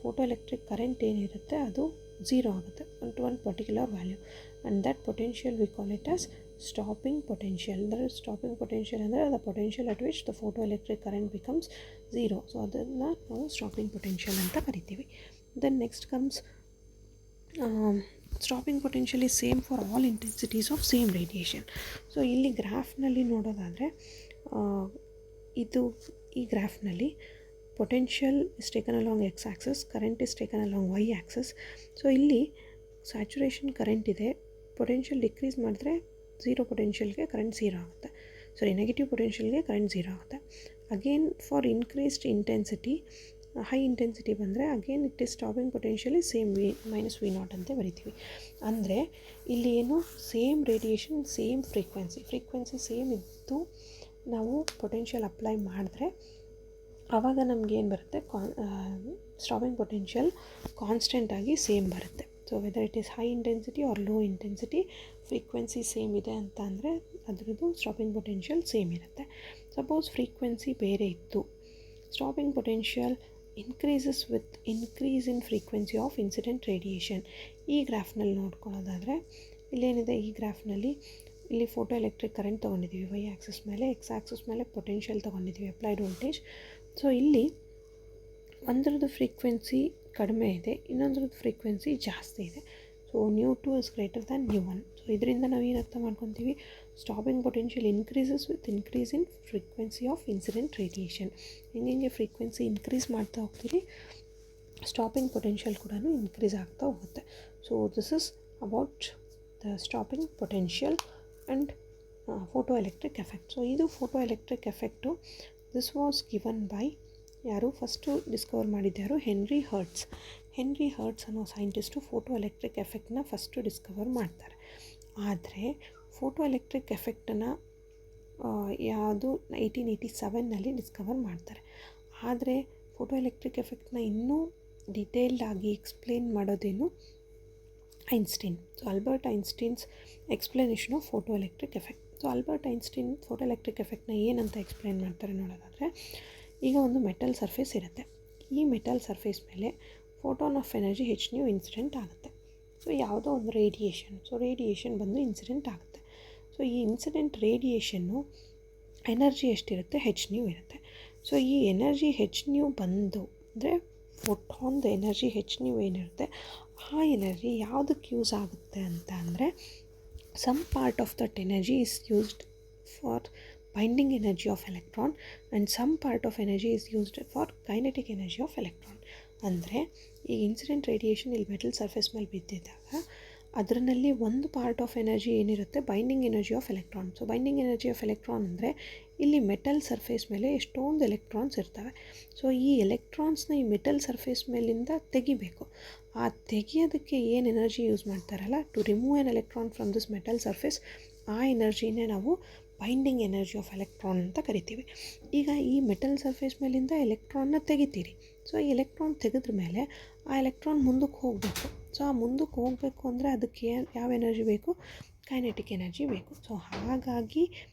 ಫೋಟೋ ಎಲೆಕ್ಟ್ರಿಕ್ ಕರೆಂಟ್ ಏನಿರುತ್ತೆ ಅದು ಝೀರೋ ಆಗುತ್ತೆ to one particular value, and that potential we call it as stopping potential. ಅಂದರೆ ಸ್ಟಾಪಿಂಗ್ ಪೊಟೆನ್ಷಿಯಲ್ ಅಂದರೆ the potential at which the photo electric current becomes zero. So ಅದನ್ನು ನಾವು ಸ್ಟಾಪಿಂಗ್ ಪೊಟೆನ್ಷಿಯಲ್ ಅಂತ ಕರಿತೀವಿ. Then next comes stopping potential is same for all intensities of same radiation. So ಇಲ್ಲಿ ಗ್ರಾಫ್ನಲ್ಲಿ ನೋಡೋದಾದರೆ ಇದು ಈ ಗ್ರಾಫ್ನಲ್ಲಿ potential is taken along X axis, current is taken along Y axis. So ಇಲ್ಲಿ ಸ್ಯಾಚುರೇಷನ್ ಕರೆಂಟ್ ಇದೆ, ಪೊಟೆನ್ಷಿಯಲ್ ಡಿಕ್ರೀಸ್ ಮಾಡಿದ್ರೆ ಝೀರೋ ಪೊಟೆನ್ಷಿಯಲ್ಗೆ ಕರೆಂಟ್ ಝೀರೋ ಆಗುತ್ತೆ, ಸಾರಿ ನೆಗೆಟಿವ್ ಪೊಟೆನ್ಷಿಯಲ್ಗೆ ಕರೆಂಟ್ ಝೀರೋ ಆಗುತ್ತೆ. Again for increased intensity, high intensity ಬಂದರೆ ಅಗೇನ್ ಇಟ್ ಈಸ್ ಸ್ಟಾಪಿಂಗ್ ಪೊಟೆನ್ಷಿಯಲಿ ಸೇಮ್ V0 ಅಂತ ಬರಿತೀವಿ. ಅಂದರೆ ಇಲ್ಲಿ ಏನು same radiation same frequency same ಇದ್ದು ನಾವು ಪೊಟೆನ್ಷಿಯಲ್ ಅಪ್ಲೈ ಮಾಡಿದ್ರೆ ಆವಾಗ ನಮಗೇನು ಬರುತ್ತೆ, ಸ್ಟಾಪಿಂಗ್ ಪೊಟೆನ್ಷಿಯಲ್ ಕಾನ್ಸ್ಟೆಂಟಾಗಿ ಸೇಮ್ ಬರುತ್ತೆ. So whether it is high intensity or low intensity frequency same ಇದೆ ಅಂತ ಅಂದರೆ ಅದರದ್ದು ಸ್ಟಾಪಿಂಗ್ ಪೊಟೆನ್ಷಿಯಲ್ ಸೇಮ್ ಇರುತ್ತೆ. ಸಪೋಸ್ ಫ್ರೀಕ್ವೆನ್ಸಿ ಬೇರೆ ಇತ್ತು, stopping potential increases with increase in frequency of incident radiation. ಈ ಗ್ರಾಫ್ನಲ್ಲಿ ನೋಡ್ಕೊಳ್ಳೋದಾದರೆ ಇಲ್ಲೇನಿದೆ, ಈ ಗ್ರಾಫ್ನಲ್ಲಿ ಇಲ್ಲಿ ಫೋಟೋ ಎಲೆಕ್ಟ್ರಿಕ್ ಕರೆಂಟ್ ತೊಗೊಂಡಿದ್ದೀವಿ ವೈ ಆ್ಯಕ್ಸಿಸ್ ಮೇಲೆ, ಎಕ್ಸ್ ಆ್ಯಕ್ಸಿಸ್ ಮೇಲೆ ಪೊಟೆನ್ಷಿಯಲ್ ತೊಗೊಂಡಿದ್ದೀವಿ ಅಪ್ಲೈಡ್ ವೋಲ್ಟೇಜ್. ಸೊ ಇಲ್ಲಿ ಒಂದರದ್ದು ಫ್ರೀಕ್ವೆನ್ಸಿ ಕಡಿಮೆ ಇದೆ, ಇನ್ನೊಂದರದ್ದು ಫ್ರೀಕ್ವೆನ್ಸಿ ಜಾಸ್ತಿ ಇದೆ. So μ2 is greater than μ1. So ಇದರಿಂದ ನಾವು ಏನು ಅರ್ಥ ಮಾಡ್ಕೊತೀವಿ, stopping potential increases with increase in frequency of incident radiation. ಹಿಂಗೆ ಫ್ರೀಕ್ವೆನ್ಸಿ ಇನ್ಕ್ರೀಸ್ ಮಾಡ್ತಾ ಹೋಗ್ತೀರಿ, ಸ್ಟಾಪಿಂಗ್ ಪೊಟೆನ್ಷಿಯಲ್ ಕೂಡ ಇನ್ಕ್ರೀಸ್ ಆಗ್ತಾ ಹೋಗುತ್ತೆ. So this is about the stopping potential and photo electric effect. So ಇದು photo electric effect. This was given by ಯಾರು, ಫಸ್ಟು ಡಿಸ್ಕವರ್ ಮಾಡಿದ್ಯಾರು, ಹೆನ್ರಿ ಹರ್ಟ್ಸ್ ಅನ್ನೋ ಸೈಂಟಿಸ್ಟು ಫೋಟೋ ಎಲೆಕ್ಟ್ರಿಕ್ ಎಫೆಕ್ಟ್ನ ಫಸ್ಟು ಡಿಸ್ಕವರ್ ಮಾಡ್ತಾರೆ. ಆದರೆ ಫೋಟೋ ಎಲೆಕ್ಟ್ರಿಕ್ ಎಫೆಕ್ಟನ್ನು ಯಾವುದು 1887ನಲ್ಲಿ ಡಿಸ್ಕವರ್ ಮಾಡ್ತಾರೆ. ಆದರೆ ಫೋಟೋ ಎಲೆಕ್ಟ್ರಿಕ್ ಎಫೆಕ್ಟ್ನ ಇನ್ನೂ ಡಿಟೇಲ್ಡಾಗಿ ಎಕ್ಸ್ಪ್ಲೇನ್ ಮಾಡೋದೇನು, Einstein. So Albert Einstein's explanation of photo electric effect. So Albert Einstein photo electric ಎಫೆಕ್ಟ್ನ ಏನಂತ ಎಕ್ಸ್ಪ್ಲೇನ್ ಮಾಡ್ತಾರೆ ನೋಡೋದಾದರೆ, ಈಗ ಒಂದು ಮೆಟಲ್ ಸರ್ಫೇಸ್ ಇರುತ್ತೆ, ಈ ಮೆಟಲ್ ಸರ್ಫೇಸ್ ಮೇಲೆ photon of energy hν incident ಆಗುತ್ತೆ. ಸೊ ಯಾವುದೋ ಒಂದು ರೇಡಿಯೇಷನ್ ಬಂದು ಇನ್ಸಿಡೆಂಟ್ ಆಗುತ್ತೆ. ಸೊ ಈ ಇನ್ಸಿಡೆಂಟ್ ರೇಡಿಯೇಷನ್ನು ಎನರ್ಜಿ ಎಷ್ಟಿರುತ್ತೆ, hν ಇರುತ್ತೆ. ಸೊ ಈ ಎನರ್ಜಿ hν ಬಂದು ಅಂದರೆ ಫೋಟಾನ್ದು ಎನರ್ಜಿ hν ಏನಿರುತ್ತೆ, ಆ ಎನರ್ಜಿ ಯಾವುದಕ್ಕೆ ಯೂಸ್ ಆಗುತ್ತೆ ಅಂತ ಅಂದರೆ, some part of that energy is used for binding energy of electron and some part of energy is used for kinetic energy of electron. ಅಂದರೆ ಈ ಇನ್ಸಿಡೆಂಟ್ ರೇಡಿಯೇಷನ್ ಇಲ್ಲಿ ಮೆಟಲ್ ಸರ್ಫೇಸ್ ಮೇಲೆ ಬಿದ್ದಿದ್ದಾಗ ಅದರಲ್ಲಿ ಒಂದು ಪಾರ್ಟ್ ಆಫ್ ಎನರ್ಜಿ ಏನಿರುತ್ತೆ, binding energy of electron. So binding energy of electron ಅಂದರೆ ಇಲ್ಲಿ ಮೆಟಲ್ ಸರ್ಫೇಸ್ ಮೇಲೆ ಎಷ್ಟೊಂದು ಎಲೆಕ್ಟ್ರಾನ್ಸ್ ಇರ್ತವೆ. ಸೊ ಈ ಎಲೆಕ್ಟ್ರಾನ್ಸ್ನ ಈ ಮೆಟಲ್ ಸರ್ಫೇಸ್ ಮೇಲಿಂದ ತೆಗಿಬೇಕು. ಆ ತೆಗಿಯೋದಕ್ಕೆ ಏನು ಎನರ್ಜಿ ಯೂಸ್ ಮಾಡ್ತಾರಲ್ಲ, to remove an electron from this metal surface, ಆ ಎನರ್ಜಿನೇ ನಾವು ಬೈಂಡಿಂಗ್ ಎನರ್ಜಿ ಆಫ್ ಎಲೆಕ್ಟ್ರಾನ್ ಅಂತ ಕರಿತೀವಿ. ಈಗ ಈ ಮೆಟಲ್ ಸರ್ಫೇಸ್ ಮೇಲಿಂದ ಎಲೆಕ್ಟ್ರಾನ್ನ ತೆಗಿತೀರಿ. ಸೊ ಈ ಎಲೆಕ್ಟ್ರಾನ್ ತೆಗೆದ್ರ ಮೇಲೆ ಆ ಎಲೆಕ್ಟ್ರಾನ್ ಮುಂದಕ್ಕೆ ಹೋಗಬೇಕು. ಸೊ ಆ ಮುಂದಕ್ಕೆ ಹೋಗಬೇಕು ಅಂದರೆ ಅದಕ್ಕೆ ಯಾವ ಎನರ್ಜಿ ಬೇಕು, ಕೈನೆಟಿಕ್ ಎನರ್ಜಿ ಬೇಕು. ಸೊ ಹಾಗಾಗಿ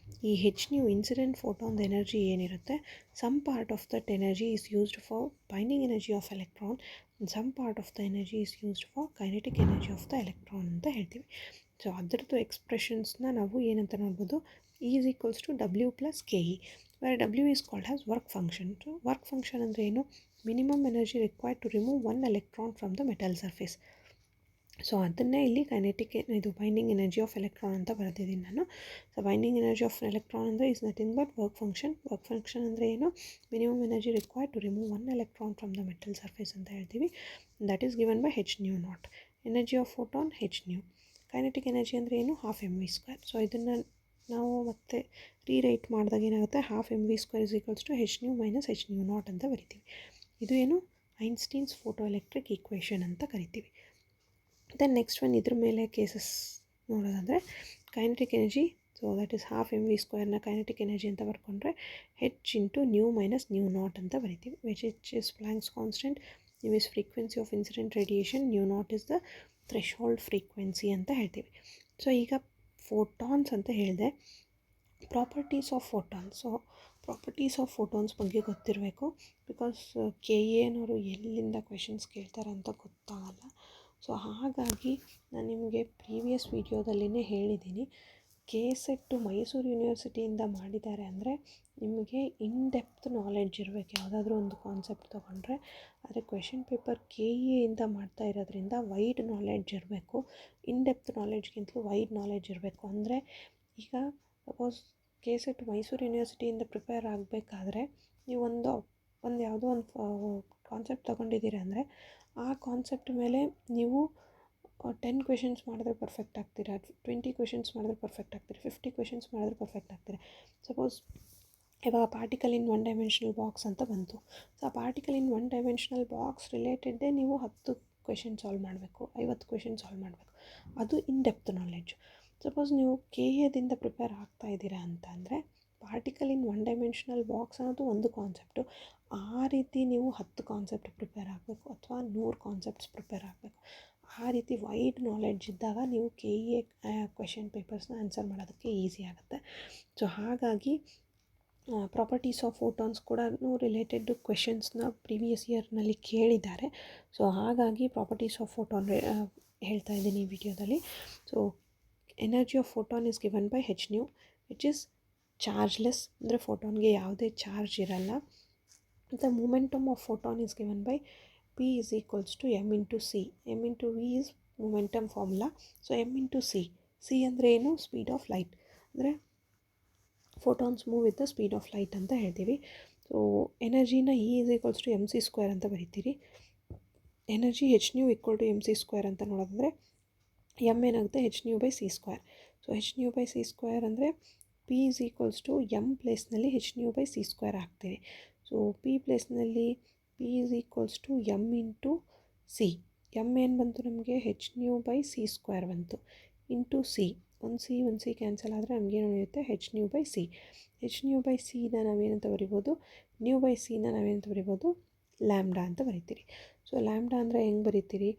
ಈ hν ಇನ್ಸಿಡೆಂಟ್ ಫೋಟಾನ್ದ ಎನರ್ಜಿ ಏನಿರುತ್ತೆ, some part of that energy is used for binding energy of electron, some part of the energy is used for kinetic energy of the electron ಅಂತ ಹೇಳ್ತೀವಿ. ಸೊ ಅದರದ್ದು ಎಕ್ಸ್ಪ್ರೆಷನ್ಸ್ನ ನಾವು ಏನಂತ ನೋಡ್ಬೋದು, E is equals to W plus KE, where W is called as work function. So work function ಅಂದರೆ ಏನು, minimum energy required to remove one electron from the metal surface. So ಅದನ್ನೇ ಇಲ್ಲಿ ಕೈನೆಟಿಕ್ ಇದು ಬೈಂಡಿಂಗ್ ಎನರ್ಜಿ ಆಫ್ ಎಲೆಕ್ಟ್ರಾನ್ ಅಂತ ಬರೆದಿದ್ದೀನಿ ನಾನು. So binding energy of electron ಅಂದರೆ is nothing but work function ಅಂದರೆ ಏನು, minimum energy required to remove one electron from the metal surface ಅಂತ ಹೇಳ್ತೀವಿ. That is given by hν0. Energy of photon hν. Kinetic energy ಅಂದರೆ ಏನು, ½mv². ಸೊ ಇದನ್ನು ನಾವು ಮತ್ತೆ ರೀರೈಟ್ ಮಾಡಿದಾಗ ಏನಾಗುತ್ತೆ, ½mv² is equals to hν minus hν0 ಅಂತ ಬರಿತೀವಿ. ಇದು ಏನು, ಐನ್ಸ್ಟೀನ್ಸ್ ಫೋಟೋ ಎಲೆಕ್ಟ್ರಿಕ್ ಈಕ್ವೇಷನ್ ಅಂತ ಕರಿತೀವಿ. ದೆನ್ ನೆಕ್ಸ್ಟ್ ಒನ್ ಇದ್ರ ಮೇಲೆ ಕೇಸಸ್ ನೋಡೋದಾದರೆ, kinetic energy. So that is ½mv²ನ ಕೈನೆಟಿಕ್ ಎನರ್ಜಿ ಅಂತ ಬರ್ಕೊಂಡ್ರೆ h ಇಂಟು ನ್ಯೂ ಮೈನಸ್ μ0 ಅಂತ ಬರಿತೀವಿ. Which is Planck's constant, nu is frequency of incident radiation, μ0 is the threshold frequency ಅಂತ ಹೇಳ್ತೀವಿ. ಸೊ ಈಗ ಫೋಟಾನ್ಸ್ ಅಂತ ಹೇಳಿದೆ, properties of photons. So properties of photons ಬಗ್ಗೆ ಗೊತ್ತಿರಬೇಕು, ಬಿಕಾಸ್ KEನವರು ಎಲ್ಲಿಂದ ಕ್ವೆಶನ್ಸ್ ಕೇಳ್ತಾರೆ ಅಂತ ಗೊತ್ತಾಗಲ್ಲ. ಸೊ ಹಾಗಾಗಿ ನಾನು ನಿಮಗೆ ಪ್ರೀವಿಯಸ್ ವಿಡಿಯೋದಲ್ಲಿನೇ ಹೇಳಿದ್ದೀನಿ, KSET ಮೈಸೂರು ಯೂನಿವರ್ಸಿಟಿಯಿಂದ ಮಾಡಿದ್ದಾರೆ ಅಂದರೆ ನಿಮಗೆ ಇನ್ ಡೆಪ್ತ್ ನಾಲೆಡ್ಜ್ ಇರಬೇಕು. ಯಾವುದಾದ್ರೂ ಒಂದು ಕಾನ್ಸೆಪ್ಟ್ ತೊಗೊಂಡ್ರೆ, ಆದರೆ ಕ್ವೆಶನ್ ಪೇಪರ್ KEಯಿಂದ ಮಾಡ್ತಾ ಇರೋದ್ರಿಂದ ವೈಡ್ ನಾಲೆಡ್ಜ್ ಇರಬೇಕು. ಇನ್ ಡೆಪ್ತ್ ನಾಲೆಡ್ಜ್ಗಿಂತಲೂ ವೈಡ್ ನಾಲೆಡ್ಜ್ ಇರಬೇಕು. ಅಂದರೆ ಈಗ ಸಪೋಸ್ KSET ಮೈಸೂರು ಯೂನಿವರ್ಸಿಟಿಯಿಂದ ಪ್ರಿಪೇರ್ ಆಗಬೇಕಾದ್ರೆ ನೀವು ಯಾವುದೋ ಒಂದು ಕಾನ್ಸೆಪ್ಟ್ ತೊಗೊಂಡಿದ್ದೀರ ಅಂದರೆ ಆ ಕಾನ್ಸೆಪ್ಟ್ ಮೇಲೆ ನೀವು 10 ಕ್ವೆಶನ್ಸ್ ಮಾಡಿದ್ರೆ ಪರ್ಫೆಕ್ಟ್ ಆಗ್ತೀರಾ, 20 ಕ್ವೆಶನ್ಸ್ ಮಾಡಿದ್ರೆ ಪರ್ಫೆಕ್ಟ್ ಆಗ್ತೀರಾ, 50 ಕ್ವೆಶನ್ಸ್ ಮಾಡಿದ್ರೆ ಪರ್ಫೆಕ್ಟ್ ಆಗ್ತೀರಾ. ಸಪೋಸ್ ಇವಾಗ particle in one dimensional box ಅಂತ ಬಂತು. ಸೊ ಆ particle in one dimensional box ರಿಲೇಟೆಡ್ಡೇ ನೀವು 10 ಕ್ವೆಶನ್ ಸಾಲ್ವ್ ಮಾಡಬೇಕು, 50 ಕ್ವೆಶನ್ ಸಾಲ್ವ್ ಮಾಡಬೇಕು. ಅದು ಇನ್ ಡೆಪ್ತ್ ನಾಲೆಡ್ಜ್. ಸಪೋಸ್ ನೀವು ಕೆ ಎದಿಂದ ಪ್ರಿಪೇರ್ ಆಗ್ತಾ ಇದ್ದೀರಾ ಅಂತ ಅಂದರೆ particle in one dimensional box ಅನ್ನೋದು ಒಂದು ಕಾನ್ಸೆಪ್ಟು. ಆ ರೀತಿ ನೀವು 10 ಕಾನ್ಸೆಪ್ಟ್ ಪ್ರಿಪೇರ್ ಆಗಬೇಕು ಅಥವಾ 100 ಕಾನ್ಸೆಪ್ಟ್ಸ್ ಪ್ರಿಪೇರ್ ಆಗಬೇಕು. ಆ ರೀತಿ ವೈಡ್ ನಾಲೆಡ್ಜ್ ಇದ್ದಾಗ ನೀವು ಕೆ ಎ ಕ್ವೆಶನ್ ಪೇಪರ್ಸ್ನ ಆನ್ಸರ್ ಮಾಡೋದಕ್ಕೆ ಈಸಿ ಆಗುತ್ತೆ. ಸೊ ಹಾಗಾಗಿ ಪ್ರಾಪರ್ಟೀಸ್ ಆಫ್ ಫೋಟಾನ್ಸ್ ಕೂಡ ರಿಲೇಟೆಡ್ ಕ್ವೆಶನ್ಸ್ನ ಪ್ರೀವಿಯಸ್ ಇಯರ್ನಲ್ಲಿ ಕೇಳಿದ್ದಾರೆ. ಸೊ ಹಾಗಾಗಿ ಪ್ರಾಪರ್ಟೀಸ್ ಆಫ್ ಫೋಟಾನ್ ಹೇಳ್ತಾ ಇದ್ದೀನಿ ಈ ವಿಡಿಯೋದಲ್ಲಿ. So energy of photon is given by H nu which is chargeless, ಅಂದರೆ ಫೋಟಾನ್ಗೆ ಯಾವುದೇ ಚಾರ್ಜ್ ಇರಲ್ಲ. The momentum of photon is given by P is equals to m into c. m into v is momentum formula. So m into c. c ಅಂದರೆ ಏನು? Speed of light. ಅಂದರೆ photons move with the speed of light ಅಂತ ಹೇಳ್ತೀವಿ. ಸೊ ಎನರ್ಜಿನ E is equals to mc square ಅಂತ ಬರೀತೀರಿ. Energy H nu equal to mc square ಅಂತ ನೋಡೋದಂದರೆ ಎಮ್ ಏನಾಗುತ್ತೆ? H nu by C square. So H nu by C square ಅಂದರೆ P is equals to m ಪ್ಲೇಸ್ನಲ್ಲಿ H nu by C square ಹಾಕ್ತೀವಿ. ಸೊ P ಪ್ಲೇಸ್ನಲ್ಲಿ P is equals to m into C. M ಏನು ಬಂತು ನಮಗೆ? H nu by C square ಬಂತು ಇಂಟು ಸಿ. ಒಂದು ಸಿ ಕ್ಯಾನ್ಸಲ್ ಆದರೆ ನಮಗೇನು ಉಳಿಯುತ್ತೆ? H nu by C. H nu by ಸಿನ ನಾವೇನಂತ ಬರಿಬೋದು? ನ್ಯೂ ಬೈ ಸಿನ ನಾವೇನಂತ ಬರಿಬೋದು? ಲ್ಯಾಂಬ್ಡಾ ಅಂತ ಬರಿತೀರಿ. ಸೊ ಲ್ಯಾಂಬ್ಡಾ ಅಂದರೆ ಹೆಂಗೆ ಬರಿತೀರಿ?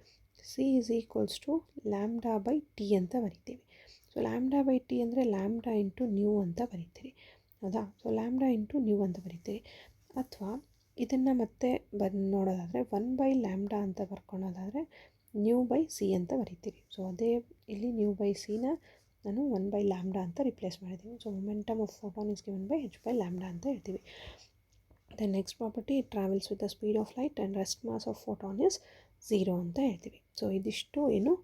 C is equals to lambda by T ಅಂತ ಬರಿತೀವಿ. ಸೊ ಲ್ಯಾಂಬ್ಡಾ ಬೈ ಟಿ ಅಂದರೆ ಲ್ಯಾಂಬ್ಡಾ ಇಂಟು ನ್ಯೂ ಅಂತ ಬರಿತೀರಿ, ಹೌದಾ? ಸೊ ಲ್ಯಾಂಬ್ಡಾ ಇಂಟು ನ್ಯೂ ಅಂತ ಬರಿತೀರಿ. ಅಥವಾ ಇದನ್ನು ಮತ್ತೆ ನೋಡೋದಾದರೆ 1 ಬೈ ಲ್ಯಾಂಬ್ಡಾ ಅಂತ ಬರ್ಕೊಳೋದಾದರೆ ನ್ಯೂ ಬೈ ಸಿ ಅಂತ ಬರಿತೀರಿ. ಸೊ ಅದೇ ಇಲ್ಲಿ ನ್ಯೂ ಬೈ ಸಿನ ನಾನು 1 ಬೈ ಲ್ಯಾಂಬ್ಡಾ ಅಂತ ರಿಪ್ಲೇಸ್ ಮಾಡಿದ್ದೀನಿ. So momentum of photon is given by h by lambda ಅಂತ ಹೇಳ್ತೀವಿ. The next property, it travels with the speed of light and rest mass of photon is 0 ಅಂತ ಹೇಳ್ತೀವಿ. ಸೊ ಇದಿಷ್ಟು ಏನು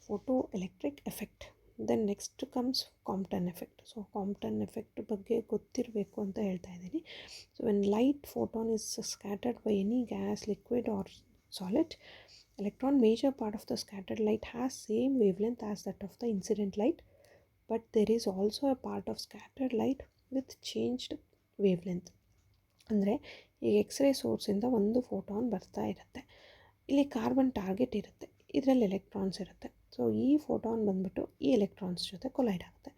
photo electric effect. Then next comes Compton effect. So Compton effect ಬಗ್ಗೆ ಗೊತ್ತಿರಬೇಕು ಅಂತ ಹೇಳ್ತಾ ಇದ್ದೀನಿ. So when light photon is scattered by any gas, liquid R solid, electron major part of the scattered light has same wavelength as that of the incident light, but there is also a part of scattered light with changed wavelength. ಅಂದರೆ ಈಗ ಎಕ್ಸ್ರೇ ಸೋರ್ಸಿಂದ ಒಂದು ಫೋಟಾನ್ ಬರ್ತಾ ಇರುತ್ತೆ, ಇಲ್ಲಿ ಕಾರ್ಬನ್ ಟಾರ್ಗೆಟ್ ಇರುತ್ತೆ, ಇದರಲ್ಲಿ ಎಲೆಕ್ಟ್ರಾನ್ಸ್ ಇರುತ್ತೆ. ಸೊ ಈ ಫೋಟಾನ್ ಬಂದ್ಬಿಟ್ಟು ಈ ಎಲೆಕ್ಟ್ರಾನ್ಸ್ ಜೊತೆ ಕೊಲೈಡ್ ಆಗುತ್ತೆ.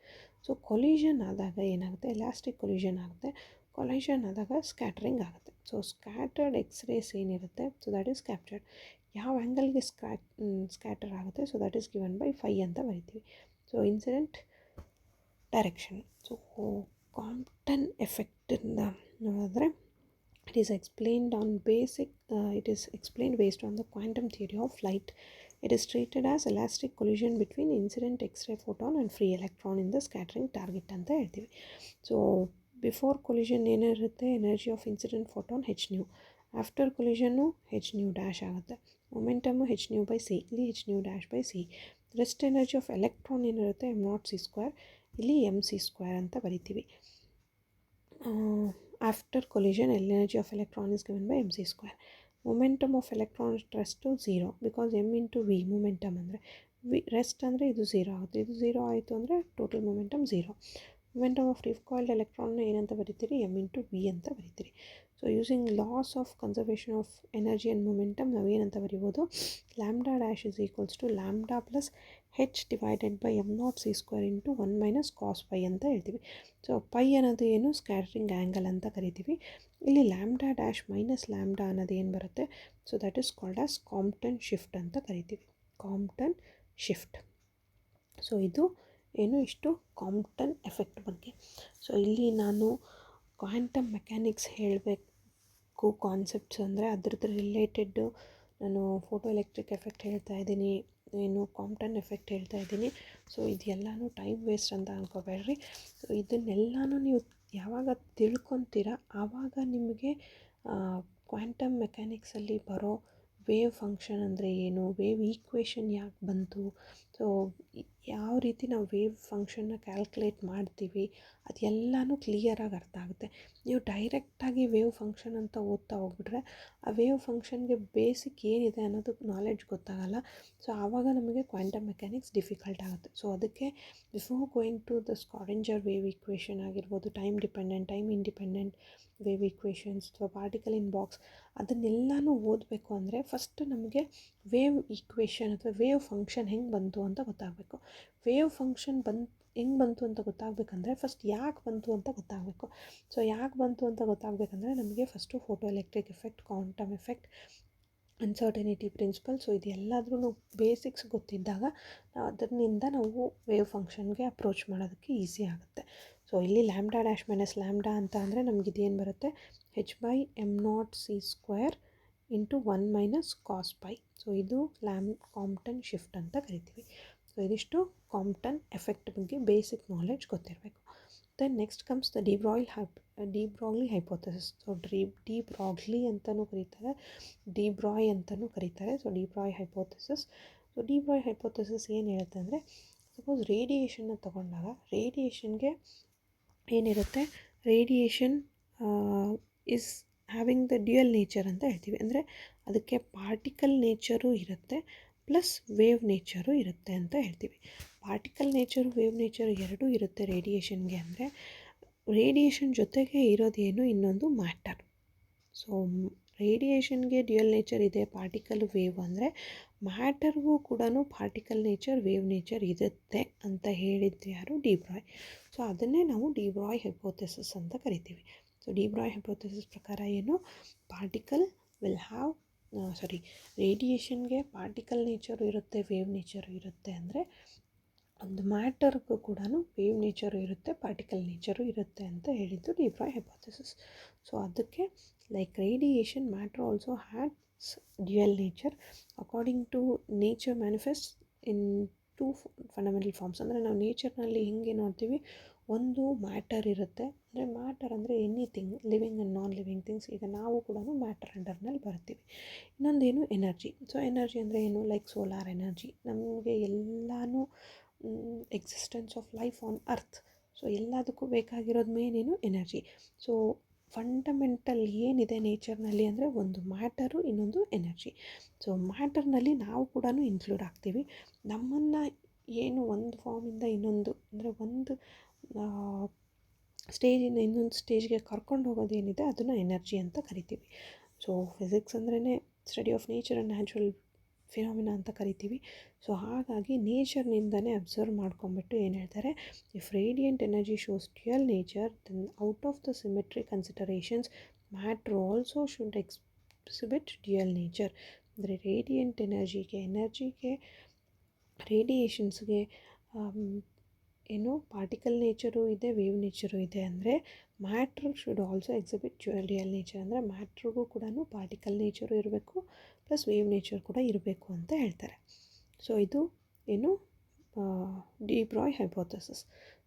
ಸೊ ಕೊಲಿಷನ್ ಆದಾಗ ಏನಾಗುತ್ತೆ? ಎಲಾಸ್ಟಿಕ್ ಕೊಲಿಷನ್ ಆಗುತ್ತೆ. ಕೊಲಿಷನ್ ಆದಾಗ ಸ್ಕ್ಯಾಟ್ರಿಂಗ್ ಆಗುತ್ತೆ. ಸೊ ಸ್ಕ್ಯಾಟರ್ಡ್ ಎಕ್ಸ್ರೇಸ್ ಏನಿರುತ್ತೆ, ಸೊ ದ್ಯಾಟ್ ಈಸ್ ಕ್ಯಾಪ್ಚರ್ಡ್. ಯಾವ ಆ್ಯಂಗಲ್ಗೆ ಸ್ಕ್ಯಾಟರ್ ಆಗುತ್ತೆ? So that is given by phi ಅಂತ ಬರಿತೀವಿ. So incident direction. So Compton ಎಫೆಕ್ಟಿಂದ ನೋಡಿದ್ರೆ it is explained based on the quantum theory of light. It is treated as elastic collision between incident X-ray photon and free electron in the scattering target ಅಂತ ಹೇಳ್ತೀವಿ. ಸೊ ಬಿಫೋರ್ ಕೊಲಿಷನ್ ಏನಿರುತ್ತೆ? Energy of incident photon H nu. After collision H nu dash ಆಗುತ್ತೆ. Momentum H nu by C, ಇಲ್ಲಿ H nu dash by C. Rest energy of electron ಏನಿರುತ್ತೆ? ಎಮ್ ನಾಟ್ ಸಿ ಸ್ಕ್ವೇರ್, ಇಲ್ಲಿ ಎಮ್ ಸಿ ಸ್ಕ್ವೇರ್ ಅಂತ ಬರಿತೀವಿ. After collision energy of electron is given by mc square. Momentum of electron rest 0 because M into V momentum ಅಂದರೆ ರೆಸ್ಟ್ ಅಂದರೆ ಇದು 0 ಆಗುತ್ತೆ. ಇದು 0 ಆಯಿತು ಅಂದರೆ total momentum 0. Momentum of recoiled ಎಲೆಕ್ಟ್ರಾನ್ನ ಏನಂತ ಬರಿತೀರಿ? ಎಮ್ ಇಂಟು ವಿ ಅಂತ ಬರಿತೀರಿ. So using laws of conservation of energy and momentum ನಾವೇನಂತ ಬರಿಬೋದು? Lambda dash is equals to lambda plus h divided by m naught C square into 1 minus cos pi ಅಂತ ಹೇಳ್ತೀವಿ. ಸೊ ಪೈ ಅನ್ನೋದು ಏನು? ಸ್ಕ್ಯಾಟ್ರಿಂಗ್ ಆ್ಯಂಗಲ್ ಅಂತ ಕರಿತೀವಿ. ಇಲ್ಲಿ ಲ್ಯಾಂಬ್ಡಾ ಡ್ಯಾಶ್ ಮೈನಸ್ ಲ್ಯಾಂಬ್ಡಾ ಅನ್ನೋದು ಏನು ಬರುತ್ತೆ? So that is called as Compton shift ಅಂತ ಕರಿತೀವಿ. ಕಾಂಪ್ಟನ್ ಶಿಫ್ಟ್. ಸೊ ಇದು ಏನು? ಇಷ್ಟು ಕಾಂಪ್ಟನ್ ಎಫೆಕ್ಟ್ ಬಗ್ಗೆ. ಸೊ ಇಲ್ಲಿ ನಾನು ಕ್ವಾಂಟಮ್ ಮೆಕ್ಯಾನಿಕ್ಸ್ ಹೇಳಬೇಕು ಕಾನ್ಸೆಪ್ಟ್ಸ್ ಅಂದರೆ ಅದ್ರದ್ದು ರಿಲೇಟೆಡ್ಡು ನಾನು ಫೋಟೋ ಎಲೆಕ್ಟ್ರಿಕ್ ಎಫೆಕ್ಟ್ ಹೇಳ್ತಾ ಇದ್ದೀನಿ, ಏನು ಕಾಂಪ್ಟನ್ ಎಫೆಕ್ಟ್ ಹೇಳ್ತಾ ಇದ್ದೀನಿ. ಸೊ ಇದೆಲ್ಲನೂ ಟೈಮ್ ವೇಸ್ಟ್ ಅಂತ ಅಂದ್ಕೋಬೇಡ್ರಿ. ಸೊ ಇದನ್ನೆಲ್ಲನೂ ನೀವು ಯಾವಾಗ ತಿಳ್ಕೊತೀರ ಆವಾಗ ನಿಮಗೆ ಕ್ವಾಂಟಮ್ ಮೆಕ್ಯಾನಿಕ್ಸಲ್ಲಿ ಬರೋ ವೇವ್ ಫಂಕ್ಷನ್ ಅಂದರೆ ಏನು, ವೇವ್ ಈಕ್ವೇಷನ್ ಯಾಕೆ ಬಂತು, ಸೊ ಯಾವ ರೀತಿ ನಾವು ವೇವ್ ಫಂಕ್ಷನ್ನ ಕ್ಯಾಲ್ಕುಲೇಟ್ ಮಾಡ್ತೀವಿ ಅದೆಲ್ಲನೂ ಕ್ಲಿಯರಾಗಿ ಅರ್ಥ ಆಗುತ್ತೆ. ನೀವು ಡೈರೆಕ್ಟಾಗಿ ವೇವ್ ಫಂಕ್ಷನ್ ಅಂತ ಓದ್ತಾ ಹೋಗ್ಬಿಟ್ರೆ ಆ ವೇವ್ ಫಂಕ್ಷನ್ಗೆ ಬೇಸಿಕ್ ಏನಿದೆ ಅನ್ನೋದು ನಾಲೆಡ್ಜ್ ಗೊತ್ತಾಗಲ್ಲ. ಸೊ ಆವಾಗ ನಮಗೆ ಕ್ವಾಂಟಮ್ ಮೆಕ್ಯಾನಿಕ್ಸ್ ಡಿಫಿಕಲ್ಟ್ ಆಗುತ್ತೆ. ಸೊ ಅದಕ್ಕೆ before going to the Schrodinger wave equation ಆಗಿರ್ಬೋದು, time dependent, time independent wave equations ಅಥವಾ ಪಾರ್ಟಿಕಲ್ ಇನ್ ಬಾಕ್ಸ್, ಅದನ್ನೆಲ್ಲನೂ ಓದಬೇಕು ಅಂದರೆ ಫಸ್ಟ್ ನಮಗೆ ವೇವ್ ಈಕ್ವೇಷನ್ ಅಥವಾ ವೇವ್ ಫಂಕ್ಷನ್ ಹೆಂಗೆ ಬಂತು ಅಂತ ಗೊತ್ತಾಗಬೇಕು. ವೇವ್ ಫಂಕ್ಷನ್ ಹೆಂಗೆ ಬಂತು ಅಂತ ಗೊತ್ತಾಗಬೇಕಂದ್ರೆ ಫಸ್ಟ್ ಯಾಕೆ ಬಂತು ಅಂತ ಗೊತ್ತಾಗಬೇಕು. ಸೊ ಯಾಕೆ ಬಂತು ಅಂತ ಗೊತ್ತಾಗಬೇಕಂದ್ರೆ ನಮಗೆ first photo electric effect, quantum effect, uncertainty principle, so ಇದೆಲ್ಲದ್ರೂ ಬೇಸಿಕ್ಸ್ ಗೊತ್ತಿದ್ದಾಗ ಅದರಿಂದ ನಾವು ವೇವ್ ಫಂಕ್ಷನ್ಗೆ ಅಪ್ರೋಚ್ ಮಾಡೋದಕ್ಕೆ ಈಸಿ ಆಗುತ್ತೆ. ಸೊ ಇಲ್ಲಿ ಲ್ಯಾಂಬ್ಡಾ ಡ್ಯಾಶ್ ಮೈನಸ್ ಲ್ಯಾಂಬ್ಡಾ ಅಂತ ಅಂದರೆ ನಮ್ಗೆ ಇದೇನು ಬರುತ್ತೆ, h/m0c² ಇಂಟು 1 - cos π. ಸೊ ಇದು ಕಾಂಪ್ಟನ್ ಶಿಫ್ಟ್ ಅಂತ ಕರಿತೀವಿ. ಸೊ ಇದಿಷ್ಟು ಕಾಂಪ್ಟನ್ ಎಫೆಕ್ಟ್ ಬಗ್ಗೆ ಬೇಸಿಕ್ ನಾಲೆಡ್ಜ್ ಗೊತ್ತಿರಬೇಕು. Then next comes the de Broglie hypothesis. So de Broglie ಅಂತಲೂ ಕರೀತಾರೆ, ಡಿ ಬ್ರಾಯ್ ಅಂತಲೂ ಕರೀತಾರೆ. So de Broglie hypothesis. So de Broglie hypothesis ಏನು ಹೇಳುತ್ತೆ ಅಂದರೆ, ಸಪೋಸ್ ರೇಡಿಯೇಷನ್ನ ತಗೊಂಡಾಗ ರೇಡಿಯೇಷನ್ಗೆ ಏನಿರುತ್ತೆ, radiation is having the dual nature ಅಂತ ಹೇಳ್ತೀವಿ. ಅಂದರೆ ಅದಕ್ಕೆ ಪಾರ್ಟಿಕಲ್ ನೇಚರು ಇರುತ್ತೆ ಪ್ಲಸ್ ವೇವ್ ನೇಚರು ಇರುತ್ತೆ ಅಂತ ಹೇಳ್ತೀವಿ. ಪಾರ್ಟಿಕಲ್ ನೇಚರು ವೇವ್ ನೇಚರು ಎರಡೂ ಇರುತ್ತೆ ರೇಡಿಯೇಷನ್ಗೆ. ಅಂದರೆ ರೇಡಿಯೇಷನ್ ಜೊತೆಗೆ ಇರೋದೇನು ಇನ್ನೊಂದು ಮ್ಯಾಟರ್. ಸೊ ರೇಡಿಯೇಷನ್ಗೆ ಡ್ಯುಯಲ್ ನೇಚರ್ ಇದೆ, ಪಾರ್ಟಿಕಲ್ ವೇವ್, ಅಂದರೆ ಮ್ಯಾಟರ್ಗೂ ಕೂಡ ಪಾರ್ಟಿಕಲ್ ನೇಚರ್ ವೇವ್ ನೇಚರ್ ಇರುತ್ತೆ ಅಂತ ಹೇಳಿದ್ದು ಯಾರು, ಡಿ ಬ್ರಾಯ್. ಸೊ ಅದನ್ನೇ ನಾವು ಡಿ ಬ್ರಾಯ್ ಹೈಪೋಥೆಸಿಸ್ ಅಂತ ಕರಿತೀವಿ. ಸೊ ಡಿ ಬ್ರಾಯ್ ಹೈಪೋಥೆಸಿಸ್ ಪ್ರಕಾರ ಏನು, ಪಾರ್ಟಿಕಲ್ ವಿಲ್ ಹ್ಯಾವ್ ರೇಡಿಯೇಷನ್ಗೆ ಪಾರ್ಟಿಕಲ್ ನೇಚರು ಇರುತ್ತೆ, ವೇವ್ ನೇಚರು ಇರುತ್ತೆ. ಅಂದರೆ ಒಂದು ಮ್ಯಾಟರ್ಗೂ ಕೂಡ ವೇವ್ ನೇಚರು ಇರುತ್ತೆ, ಪಾರ್ಟಿಕಲ್ ನೇಚರು ಇರುತ್ತೆ ಅಂತ ಹೇಳಿದ್ದು ಡಿ ಬ್ರಾಯ್ ಹೈಪೋಥೆಸಿಸ್. ಸೊ ಅದಕ್ಕೆ like radiation, matter also has dual nature according to nature manifest in 2 fundamental forms. ಅಂದರೆ ನಾವು ನೇಚರ್ನಲ್ಲಿ ಹೆಂಗೆ ನೋಡ್ತೀವಿ, ಒಂದು ಮ್ಯಾಟರ್ ಇರುತ್ತೆ, ಅಂದರೆ ಮ್ಯಾಟರ್ ಅಂದರೆ anything living and non living things. ಈಗ ನಾವು ಕೂಡ ಮ್ಯಾಟರ್ ಅಂಡರ್ನಲ್ಲಿ ಬರ್ತೀವಿ. ಇನ್ನೊಂದೇನು, ಎನರ್ಜಿ. ಸೊ ಎನರ್ಜಿ ಅಂದರೆ ಏನು, ಲೈಕ್ ಸೋಲಾರ್ ಎನರ್ಜಿ. ನಮಗೆ ಎಲ್ಲನೂ existence of life on earth, so ಎಲ್ಲದಕ್ಕೂ ಬೇಕಾಗಿರೋದು ಮೇನ್ ಏನು, ಎನರ್ಜಿ. ಸೊ ಫಂಡಮೆಂಟಲ್ ಏನಿದೆ ನೇಚರ್ನಲ್ಲಿ ಅಂದರೆ ಒಂದು ಮ್ಯಾಟರು, ಇನ್ನೊಂದು ಎನರ್ಜಿ. ಸೊ ಮ್ಯಾಟರ್ನಲ್ಲಿ ನಾವು ಕೂಡ ಇನ್ಕ್ಲೂಡ್ ಆಗ್ತೀವಿ. ನಮ್ಮನ್ನು ಏನು ಒಂದು ಫಾರ್ಮಿಂದ ಇನ್ನೊಂದು, ಅಂದರೆ ಒಂದು ಸ್ಟೇಜಿಂದ ಇನ್ನೊಂದು ಸ್ಟೇಜ್ಗೆ ಕರ್ಕೊಂಡು ಹೋಗೋದೇನಿದೆ ಅದನ್ನು ಎನರ್ಜಿ ಅಂತ ಕರಿತೀವಿ. ಸೊ ಫಿಸಿಕ್ಸ್ ಅಂದ್ರೇ study of nature and natural phenomena ಅಂತ ಕರಿತೀವಿ. ಸೊ ಹಾಗಾಗಿ ನೇಚರ್ನಿಂದನೇ ಅಬ್ಸರ್ವ್ ಮಾಡ್ಕೊಂಬಿಟ್ಟು ಏನು ಹೇಳ್ತಾರೆ, if radiant energy shows dual nature then out of the symmetry considerations matter also should exhibit dual nature. ಅಂದರೆ ರೇಡಿಯಂಟ್ ಎನರ್ಜಿಗೆ ರೇಡಿಯೇಷನ್ಸ್ಗೆ ಏನು ಪಾರ್ಟಿಕಲ್ ನೇಚರು ಇದೆ, ವೇವ್ ನೇಚರು ಇದೆ. ಅಂದರೆ matter should also exhibit dual nature. ಅಂದರೆ ಮ್ಯಾಟ್ರಿಗೂ ಕೂಡ ಪಾರ್ಟಿಕಲ್ ನೇಚರು ಇರಬೇಕು ಪ್ಲಸ್ ವೇವ್ ನೇಚರ್ ಕೂಡ ಇರಬೇಕು ಅಂತ ಹೇಳ್ತಾರೆ. ಸೊ ಇದು ಏನು, ಡಿ ಬ್ರಾಯ್ ಹೈಪೋಥೆಸಿಸ್.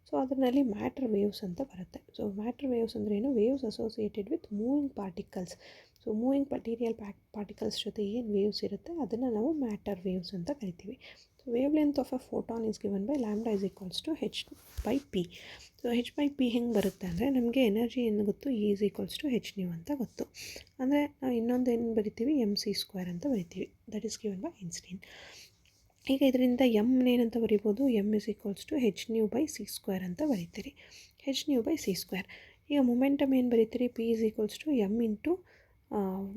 ಸೊ ಅದರಲ್ಲಿ ಮ್ಯಾಟ್ರ್ ವೇವ್ಸ್ ಅಂತ ಬರುತ್ತೆ. ಸೊ ಮ್ಯಾಟ್ರ್ ವೇವ್ಸ್ ಅಂದರೆ ಏನು, waves associated with moving particles. So moving material particles ಜೊತೆ ಏನು ವೇವ್ಸ್ ಇರುತ್ತೆ ಅದನ್ನು ನಾವು ಮ್ಯಾಟರ್ ವೇವ್ಸ್ ಅಂತ ಕರಿತೀವಿ. So wavelength of a photon is given by lambda is equals to h/p. So h/p ಹೆಂಗೆ ಬರುತ್ತೆ ಅಂದರೆ, ನಮಗೆ ಎನರ್ಜಿ ಏನು ಗೊತ್ತು, E is equals to h nu ಅಂತ ಗೊತ್ತು. ಅಂದರೆ ನಾವು ಇನ್ನೊಂದು ಏನು ಬರಿತೀವಿ, mc² ಅಂತ ಬರಿತೀವಿ, that is given by Einstein. ಈಗ ಇದರಿಂದ ಎಮ್ ಏನಂತ ಬರಿಬೋದು, m is equals to h nu/c² ಅಂತ ಬರೀತೀರಿ, h nu/c². ಈಗ ಮೊಮೆಂಟಮ್ ಏನು ಬರೀತೀರಿ, p is equals to m into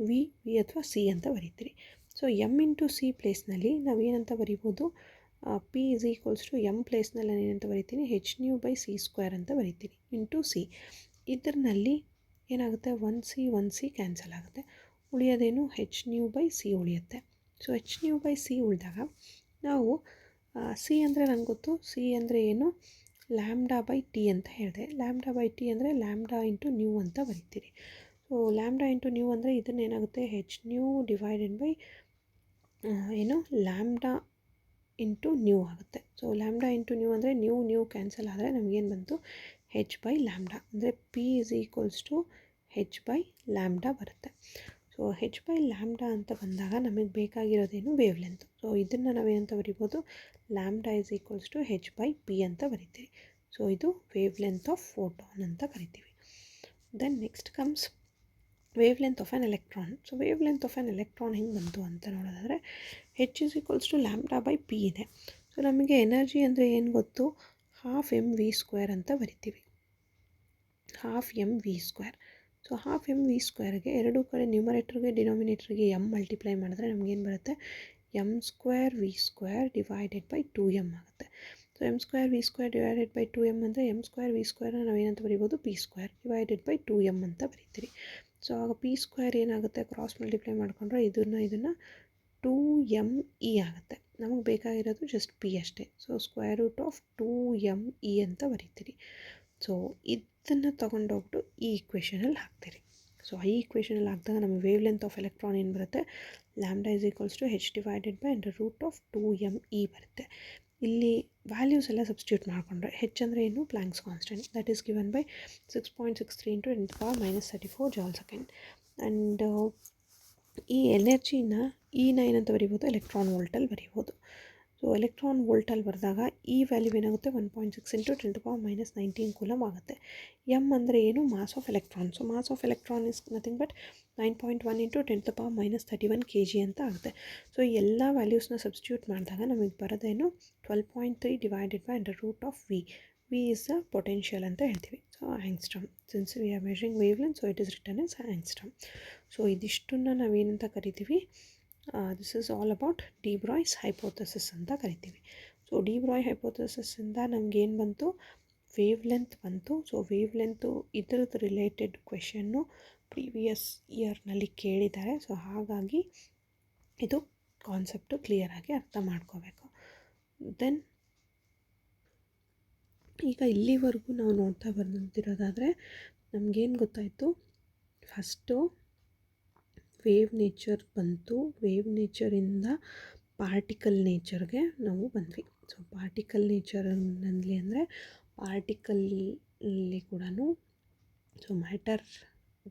v ಅಥವಾ ಸಿ ಅಂತ ಬರೀತೀರಿ. ಸೊ m ಇಂಟು ಸಿ ಪ್ಲೇಸ್ನಲ್ಲಿ ನಾವು ಏನಂತ ಬರಿಬೋದು, p is equals to m ಪ್ಲೇಸ್ನಲ್ಲಿ ನಾನು ಏನಂತ ಬರಿತೀನಿ, h nu/c² ಅಂತ ಬರಿತೀನಿ ಇಂಟು ಸಿ. ಇದರಲ್ಲಿ ಏನಾಗುತ್ತೆ, 1c ಕ್ಯಾನ್ಸಲ್ ಆಗುತ್ತೆ, ಉಳಿಯೋದೇನು h nu/c ಉಳಿಯುತ್ತೆ. ಸೊ h nu/c ಉಳಿದಾಗ ನಾವು ಸಿ ಅಂದರೆ ನನಗೆ ಗೊತ್ತು, ಸಿ ಅಂದರೆ ಏನು, λ/t ಅಂತ ಹೇಳಿದೆ. λ/t ಅಂದರೆ ಲ್ಯಾಂಬ್ಡಾ ಇಂಟು ನ್ಯೂ ಅಂತ ಬರಿತೀರಿ. ಸೊ ಲ್ಯಾಂಬ್ಡಾ ಇಂಟು ನ್ಯೂ ಅಂದರೆ ಇದನ್ನೇನಾಗುತ್ತೆ, h nu ಡಿವೈಡೆಡ್ ಬೈ ಏನು, ಲ್ಯಾಂಬ್ಡಾ ಇಂಟು ನ್ಯೂ ಆಗುತ್ತೆ. ಸೊ ಲ್ಯಾಂಬ್ಡಾ ಇಂಟು ನ್ಯೂ ಅಂದರೆ ನ್ಯೂ ಕ್ಯಾನ್ಸಲ್ ಆದರೆ ನಮಗೇನು ಬಂತು, h/λ. ಅಂದರೆ p is equals to h/λ ಬರುತ್ತೆ. So so h by lambda ಅಂತ ಬಂದಾಗ ನಮಗೆ ಬೇಕಾಗಿರೋದೇನು ವೇವ್ ಲೆಂತ್. ಸೊ ಇದನ್ನು ನಾವೇನಂತ ಬರಿಬೋದು, lambda is equals to h by p ಅಂತ ಬರಿತೀವಿ. ಸೊ ಇದು ವೇವ್ ಲೆಂತ್ ಆಫ್ ಫೋಟಾನ್ ಅಂತ ಕರಿತೀವಿ. Then next comes wavelength of an electron. So wavelength of an electron ಹೆಂಗೆ ಬಂತು ಅಂತ ನೋಡೋದಾದರೆ h is equals to lambda by p ಇದೆ. ಸೊ ನಮಗೆ ಎನರ್ಜಿ ಅಂದರೆ ಏನು ಗೊತ್ತು, ಹಾಫ್ mv² ಅಂತ ಬರಿತೀವಿ, ಹಾಫ್ mv². ಸೊ ಹಾಫ್ mv²ಗೆ ಎರಡೂ ಕಡೆ ನ್ಯೂಮರೇಟರ್ಗೆ ಡಿನಾಮಿನೇಟರ್ಗೆ ಮಲ್ಟಿಪ್ಲೈ ಮಾಡಿದ್ರೆ ನಮಗೇನು ಬರುತ್ತೆ, m²v² ಡಿವೈಡೆಡ್ ಬೈ 2m ಆಗುತ್ತೆ. So m²v² divided by 2m ಅಂದರೆ m²v²ನ ನಾವೇನಂತ ಬರಿಬೋದು, p² ಡಿವೈಡೆಡ್ ಬೈ 2m ಅಂತ ಬರೀತೀವಿ. ಸೊ ಆಗ p² ಏನಾಗುತ್ತೆ, ಕ್ರಾಸ್ ಮಲ್ಟಿಪ್ಲೈ ಮಾಡಿಕೊಂಡ್ರೆ ಇದನ್ನು 2me ಆಗುತ್ತೆ. ನಮಗೆ ಬೇಕಾಗಿರೋದು ಜಸ್ಟ್ p ಅಷ್ಟೇ. ಸೊ √2me ಅಂತ ಬರೀತೀರಿ. ಸೊ ಇದನ್ನು ತೊಗೊಂಡೋಗ್ಬಿಟ್ಟು ಈ ಇಕ್ವೇಷನಲ್ಲಿ ಹಾಕ್ತೀರಿ. ಸೊ ಈ ಇಕ್ವೇಷನಲ್ಲಿ ಹಾಕಿದಾಗ ನಮಗೆ ವೇವ್ ಲೆಂತ್ ಆಫ್ ಎಲೆಕ್ಟ್ರಾನ್ ಏನು ಬರುತ್ತೆ, lambda is equals to h divided by √2me ಬರುತ್ತೆ. ಇಲ್ಲಿ ವ್ಯಾಲ್ಯೂಸ್ ಎಲ್ಲ ಸಬ್ಸ್ಟಿಟ್ಯೂಟ್ ಮಾಡಿಕೊಂಡ್ರೆ h ಅಂದರೆ ಏನು, Planck's constant, that is given by 6.63 × 10⁻34 joule second. And ಈ ಎನರ್ಜಿನ ಏನಂತ ಬರಿಬೋದು, ಎಲೆಕ್ಟ್ರಾನ್ ವೋಲ್ಟಲ್ಲಿ ಬರಿಬೋದು. ಸೊ ಎಲೆಕ್ಟ್ರಾನ್ ವೋಲ್ಟಲ್ಲಿ ಬರೆದಾಗ ಈ ವ್ಯಾಲ್ಯೂ ಏನಾಗುತ್ತೆ, 1.6 × 10⁻19 ಕೂಲಮ್ ಆಗುತ್ತೆ. ಎಮ್ ಅಂದರೆ ಏನು, mass of electron. So mass of electron is nothing but 9.1 × 10⁻31 kg ಅಂತ ಆಗುತ್ತೆ. ಸೊ ಎಲ್ಲ ವ್ಯಾಲ್ಯೂಸ್ನ ಸಬ್ಸ್ಟಿಟ್ಯೂಟ್ ಮಾಡಿದಾಗ ನಮಗೆ ಬರೋದೇನು 12.3 divided by √v. v is the potential ಅಂತ ಹೇಳ್ತೀವಿ. So angstrom, since we are measuring wavelength, so it is written as angstrom. So ಇದಿಷ್ಟನ್ನು ನಾವೇನಂತ ಕರಿತೀವಿ, this is all about de Broglie's hypothesis ಅಂತ ಕರಿತೀವಿ. ಸೊ ಡಿ ಬ್ರಾಯ್ ಹೈಪೋಥೆಸಿಸ್ಸಿಂದ ನಮಗೇನು ಬಂತು, ವೇವ್ ಲೆಂತ್ ಬಂತು. ಸೊ ವೇವ್ ಲೆಂತು ಇದರದ್ದು ರಿಲೇಟೆಡ್ ಕ್ವೆಶನ್ನು ಪ್ರೀವಿಯಸ್ ಇಯರ್ನಲ್ಲಿ ಕೇಳಿದ್ದಾರೆ. ಸೊ ಹಾಗಾಗಿ ಇದು ಕಾನ್ಸೆಪ್ಟು ಕ್ಲಿಯರಾಗಿ ಅರ್ಥ ಮಾಡ್ಕೋಬೇಕು. ದೆನ್ ಈಗ ಇಲ್ಲಿವರೆಗೂ ನಾವು ನೋಡ್ತಾ ಬಂದಿರೋದಾದರೆ ನಮಗೇನು ಗೊತ್ತಾಯಿತು, ಫಸ್ಟು ವೇವ್ ನೇಚರ್ ಬಂತು, ವೇವ್ ನೇಚರಿಂದ ಪಾರ್ಟಿಕಲ್ ನೇಚರ್ಗೆ ನಾವು ಬಂದ್ವಿ. ಸೊ ಪಾರ್ಟಿಕಲ್ ನೇಚರಲ್ಲಿ ಅಂದರೆ ಪಾರ್ಟಿಕಲ್ಲಿ ಕೂಡ ಸೊ ಮ್ಯಾಟರ್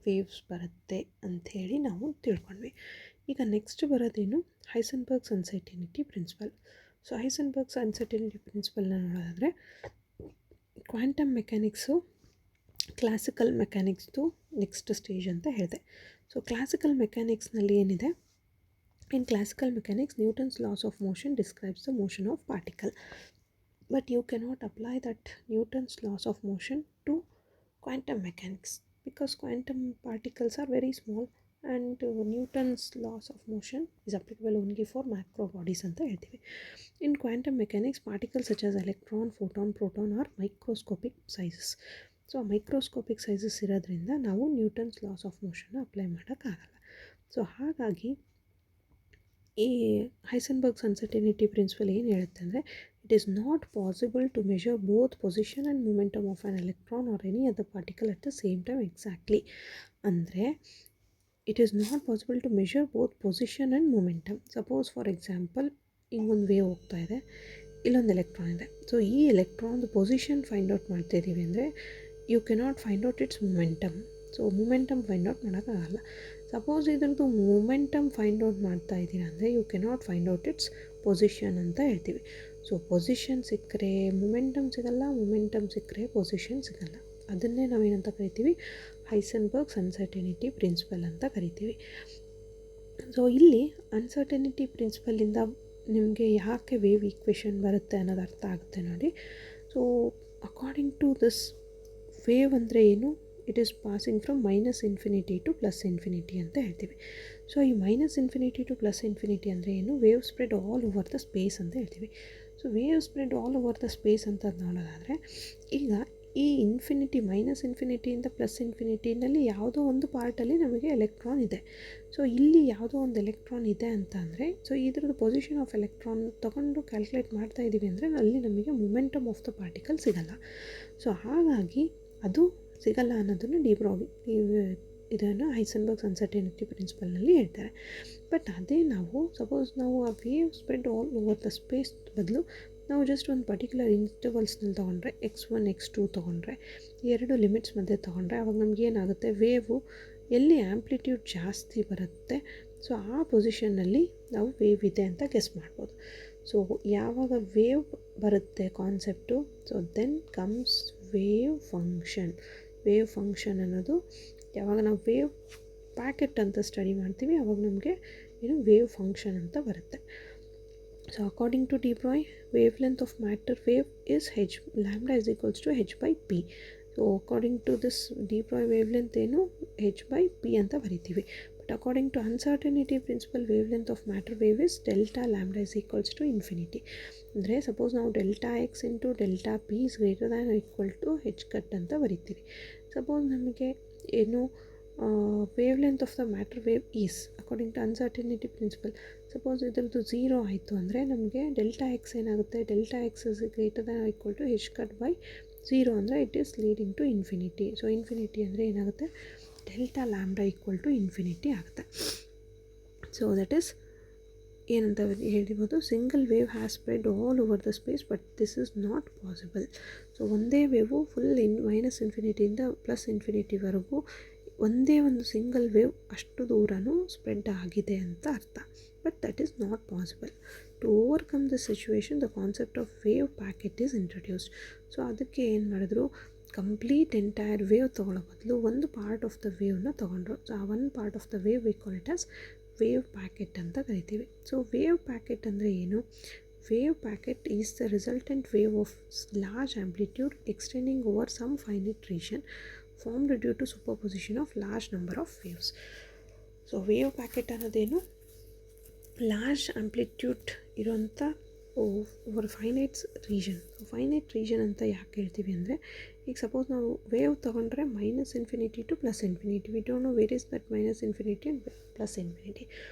ವೇವ್ಸ್ ಬರುತ್ತೆ ಅಂಥೇಳಿ ನಾವು ತಿಳ್ಕೊಂಡ್ವಿ. ಈಗ ನೆಕ್ಸ್ಟ್ ಬರೋದೇನು, Heisenberg's uncertainty principle. So Heisenberg's uncertainty ಪ್ರಿನ್ಸಿಪಲ್ನ ನೋಡೋದಾದರೆ ಕ್ವಾಂಟಮ್ ಮೆಕ್ಯಾನಿಕ್ಸು ಕ್ಲಾಸಿಕಲ್ ಮೆಕ್ಯಾನಿಕ್ಸ್ದು ನೆಕ್ಸ್ಟ್ ಸ್ಟೇಜ್ ಅಂತ ಹೇಳಿದೆ. ಸೊ ಕ್ಲಾಸಿಕಲ್ ಮೆಕ್ಯಾನಿಕ್ಸ್ನಲ್ಲಿ ಏನಿದೆ, in classical mechanics Newton's laws of motion describes the motion of particle, but you cannot apply that Newton's laws of motion to quantum mechanics because quantum particles are very small and Newton's laws of motion is applicable only for macro bodies ಅಂತ ಹೇಳ್ತೀವಿ. ಇನ್ quantum mechanics particles such as electron, photon, proton are microscopic sizes. So microscopic sizes ಇರೋದ್ರಿಂದ ನಾವು ನ್ಯೂಟನ್ಸ್ ಲಾಸ್ ಆಫ್ ಮೋಷನ್ನ ಅಪ್ಲೈ ಮಾಡೋಕ್ಕಾಗಲ್ಲ. ಸೊ ಹಾಗಾಗಿ ಈ ಹೈಸೆನ್ಬರ್ಗ್ಸ್ ಅನ್ಸರ್ಟನಿಟಿ ಪ್ರಿನ್ಸಿಪಲ್ ಏನು ಹೇಳುತ್ತೆ ಅಂದರೆ, it is not possible to measure both position and momentum of an electron or any other particle at the same time exactly. ಅಂದರೆ it is not possible to measure both position and momentum. Suppose for example ಹಿಂಗೊಂದು ವೇವ್ ಹೋಗ್ತಾ ಇದೆ, ಇಲ್ಲೊಂದು ಎಲೆಕ್ಟ್ರಾನ್ ಇದೆ. ಸೊ ಈ ಎಲೆಕ್ಟ್ರಾನ್ದು ಪೊಸಿಷನ್ ಫೈಂಡ್ ಔಟ್ ಮಾಡ್ತಾಯಿದ್ದೀವಿ ಅಂದರೆ you cannot find out its momentum. So momentum find out ಮಾಡೋಕ್ಕಾಗಲ್ಲ. ಸಪೋಸ್ ಇದ್ರದ್ದು ಮೂಮೆಂಟಮ್ ಫೈಂಡ್ ಔಟ್ ಮಾಡ್ತಾ ಇದ್ದೀರಾ ಅಂದರೆ you cannot find out its position ಅಂತ ಹೇಳ್ತೀವಿ. ಸೊ ಪೊಸಿಷನ್ ಸಿಕ್ಕರೆ ಮೂಮೆಂಟಮ್ ಸಿಗಲ್ಲ, ಮೂಮೆಂಟಮ್ ಸಿಕ್ಕರೆ ಪೊಸಿಷನ್ ಸಿಗಲ್ಲ. ಅದನ್ನೇ ನಾವೇನಂತ ಕರಿತೀವಿ, ಹೈಸೆನ್ಬರ್ಗ್ಸ್ ಅನ್ಸರ್ಟನಿಟಿ ಪ್ರಿನ್ಸಿಪಲ್ ಅಂತ ಕರಿತೀವಿ. ಸೊ ಇಲ್ಲಿ ಅನ್ಸರ್ಟನಿಟಿ ಪ್ರಿನ್ಸಿಪಲಿಂದ ನಿಮಗೆ ಯಾಕೆ ವೇವ್ ಈಕ್ವೇಷನ್ ಬರುತ್ತೆ ಅನ್ನೋದು ಅರ್ಥ ಆಗುತ್ತೆ ನೋಡಿ. So according to this wave ಅಂದರೆ ಏನು, it is passing from -∞ to +∞ ಅಂತ ಹೇಳ್ತೀವಿ. ಸೊ ಈ -∞ ಟು +∞ ಅಂದರೆ ಏನು, wave spread all over the space ಅಂತ ಹೇಳ್ತೀವಿ. So wave spread all over the space ಅಂತ ನೋಡೋದಾದರೆ ಈಗ ಈ -∞ಇಂದ +∞ ಯಾವುದೋ ಒಂದು ಪಾರ್ಟಲ್ಲಿ ನಮಗೆ ಎಲೆಕ್ಟ್ರಾನ್ ಇದೆ. ಸೊ ಇಲ್ಲಿ ಯಾವುದೋ ಒಂದು ಎಲೆಕ್ಟ್ರಾನ್ ಇದೆ ಅಂತ ಅಂದರೆ ಸೊ ಇದ್ರದ್ದು ಪೊಸಿಷನ್ ಆಫ್ ಎಲೆಕ್ಟ್ರಾನ್ ತೊಗೊಂಡು ಕ್ಯಾಲ್ಕುಲೇಟ್ ಮಾಡ್ತಾ ಇದ್ದೀವಿ ಅಂದರೆ ಅಲ್ಲಿ ನಮಗೆ ಮೂಮೆಂಟಮ್ ಆಫ್ ದ ಪಾರ್ಟಿಕಲ್ ಸಿಗಲ್ಲ. ಸೊ ಹಾಗಾಗಿ ಅದು ಸಿಗಲ್ಲ ಅನ್ನೋದನ್ನು ಇದನ್ನು ಹೈಸೆನ್ಬರ್ಗ್ಸ್ ಅನ್ಸರ್ಟನಿಟಿ ಪ್ರಿನ್ಸಿಪಲ್ನಲ್ಲಿ ಹೇಳ್ತಾರೆ. ಬಟ್ ಅದೇ ನಾವು ಸಪೋಸ್ ನಾವು ಆ wave spread all over the space ಬದಲು ನಾವು ಜಸ್ಟ್ ಒಂದು ಪರ್ಟಿಕ್ಯುಲರ್ ಇಂಟರ್ವಲ್ಸ್ನಲ್ಲಿ ತೊಗೊಂಡ್ರೆ x1 x2 ತೊಗೊಂಡ್ರೆ ಎರಡು ಲಿಮಿಟ್ಸ್ ಮಧ್ಯೆ ತೊಗೊಂಡ್ರೆ ಅವಾಗ ನಮಗೇನಾಗುತ್ತೆ, ವೇವು ಎಲ್ಲಿ ಆ್ಯಂಪ್ಲಿಟ್ಯೂಡ್ ಜಾಸ್ತಿ ಬರುತ್ತೆ ಸೊ ಆ ಪೊಸಿಷನ್ನಲ್ಲಿ ನಾವು ವೇವ್ ಇದೆ ಅಂತ ಗೆಸ್ ಮಾಡ್ಬೋದು. ಸೊ ಯಾವಾಗ ವೇವ್ ಬರುತ್ತೆ concept, so then comes wave function. Wave function ಅನ್ನೋದು ಯಾವಾಗ ನಾವು ವೇವ್ ಪ್ಯಾಕೆಟ್ ಅಂತ ಸ್ಟಡಿ ಮಾಡ್ತೀವಿ ಆವಾಗ ನಮಗೆ ವೇವ್ ಫಂಕ್ಷನ್ ಅಂತ ಬರುತ್ತೆ. So according to de Broglie, wavelength of matter wave is h, lambda is equals to h/p. So according to this de Broglie wavelength ಏನು h/p ಅಂತ ಬರಿತೀವಿ. But according to uncertainty principle wavelength of matter wave is delta lambda is equals to infinity. ಅಂದರೆ ಸಪೋಸ್ ನಾವು delta x into delta p is greater than equal to H cut ಅಂತ ಬರಿತೀವಿ. ಸಪೋಸ್ ನಮಗೆ ಏನು wave length of the matter wave is according to uncertainty principle, suppose ಇದರದ್ದು 0 ಆಯಿತು ಅಂದರೆ ನಮಗೆ ಡೆಲ್ಟಾ ಎಕ್ಸ್ ಏನಾಗುತ್ತೆ, delta x is greater than equal to H cut by 0 ಅಂದರೆ it is leading to infinity. So infinity ಅಂದರೆ ಏನಾಗುತ್ತೆ, delta lambda equal to infinity ಆಗುತ್ತೆ. ಸೊ ದಟ್ ಈಸ್ ಏನಂತ ಹೇಳಿರ್ಬೋದು, single wave has spread all over the space but this is not possible. So ಒಂದೇ ವೇವು ಫುಲ್ ಮೈನಸ್ ಇನ್ಫಿನಿಟಿಯಿಂದ ಪ್ಲಸ್ ಇನ್ಫಿನಿಟಿವರೆಗೂ ಒಂದೇ ಒಂದು ಸಿಂಗಲ್ ವೇವ್ ಅಷ್ಟು ದೂರನೂ ಸ್ಪ್ರೆಡ್ ಆಗಿದೆ ಅಂತ ಅರ್ಥ. But that is not possible. To overcome the situation the concept of wave packet is introduced. So ಅದಕ್ಕೆ ಏನು ಮಾಡಿದ್ರು, ಕಂಪ್ಲೀಟ್ ಎಂಟೈರ್ ವೇವ್ ತೊಗೊಳ್ಳೋ ಬದಲು ಒಂದು ಪಾರ್ಟ್ ಆಫ್ ದ ವೇವ್ನ ತೊಗೊಂಡ್ರು. ಸೊ ಆ ಒಂದು part of the wave we call it as wave packet ಅಂತ ಕರಿತೀವಿ. ಸೊ ವೇವ್ ಪ್ಯಾಕೆಟ್ ಅಂದರೆ ಏನು, wave packet is the resultant wave of large amplitude extending over some finite region formed due to superposition of large number of waves. So wave packet ಅನ್ನೋದೇನು, ಲಾರ್ಜ್ ಆಂಪ್ಲಿಟ್ಯೂಡ್ ಇರೋಂಥ over finites region. Finite region ಅಂತ ಯಾಕೆ ಹೇಳ್ತೀವಿ ಅಂದರೆ, ಈಗ ಸಪೋಸ್ ನಾವು ವೇವ್ ತೊಗೊಂಡ್ರೆ minus infinity to plus infinity, we don't know where is that minus infinity and plus infinity.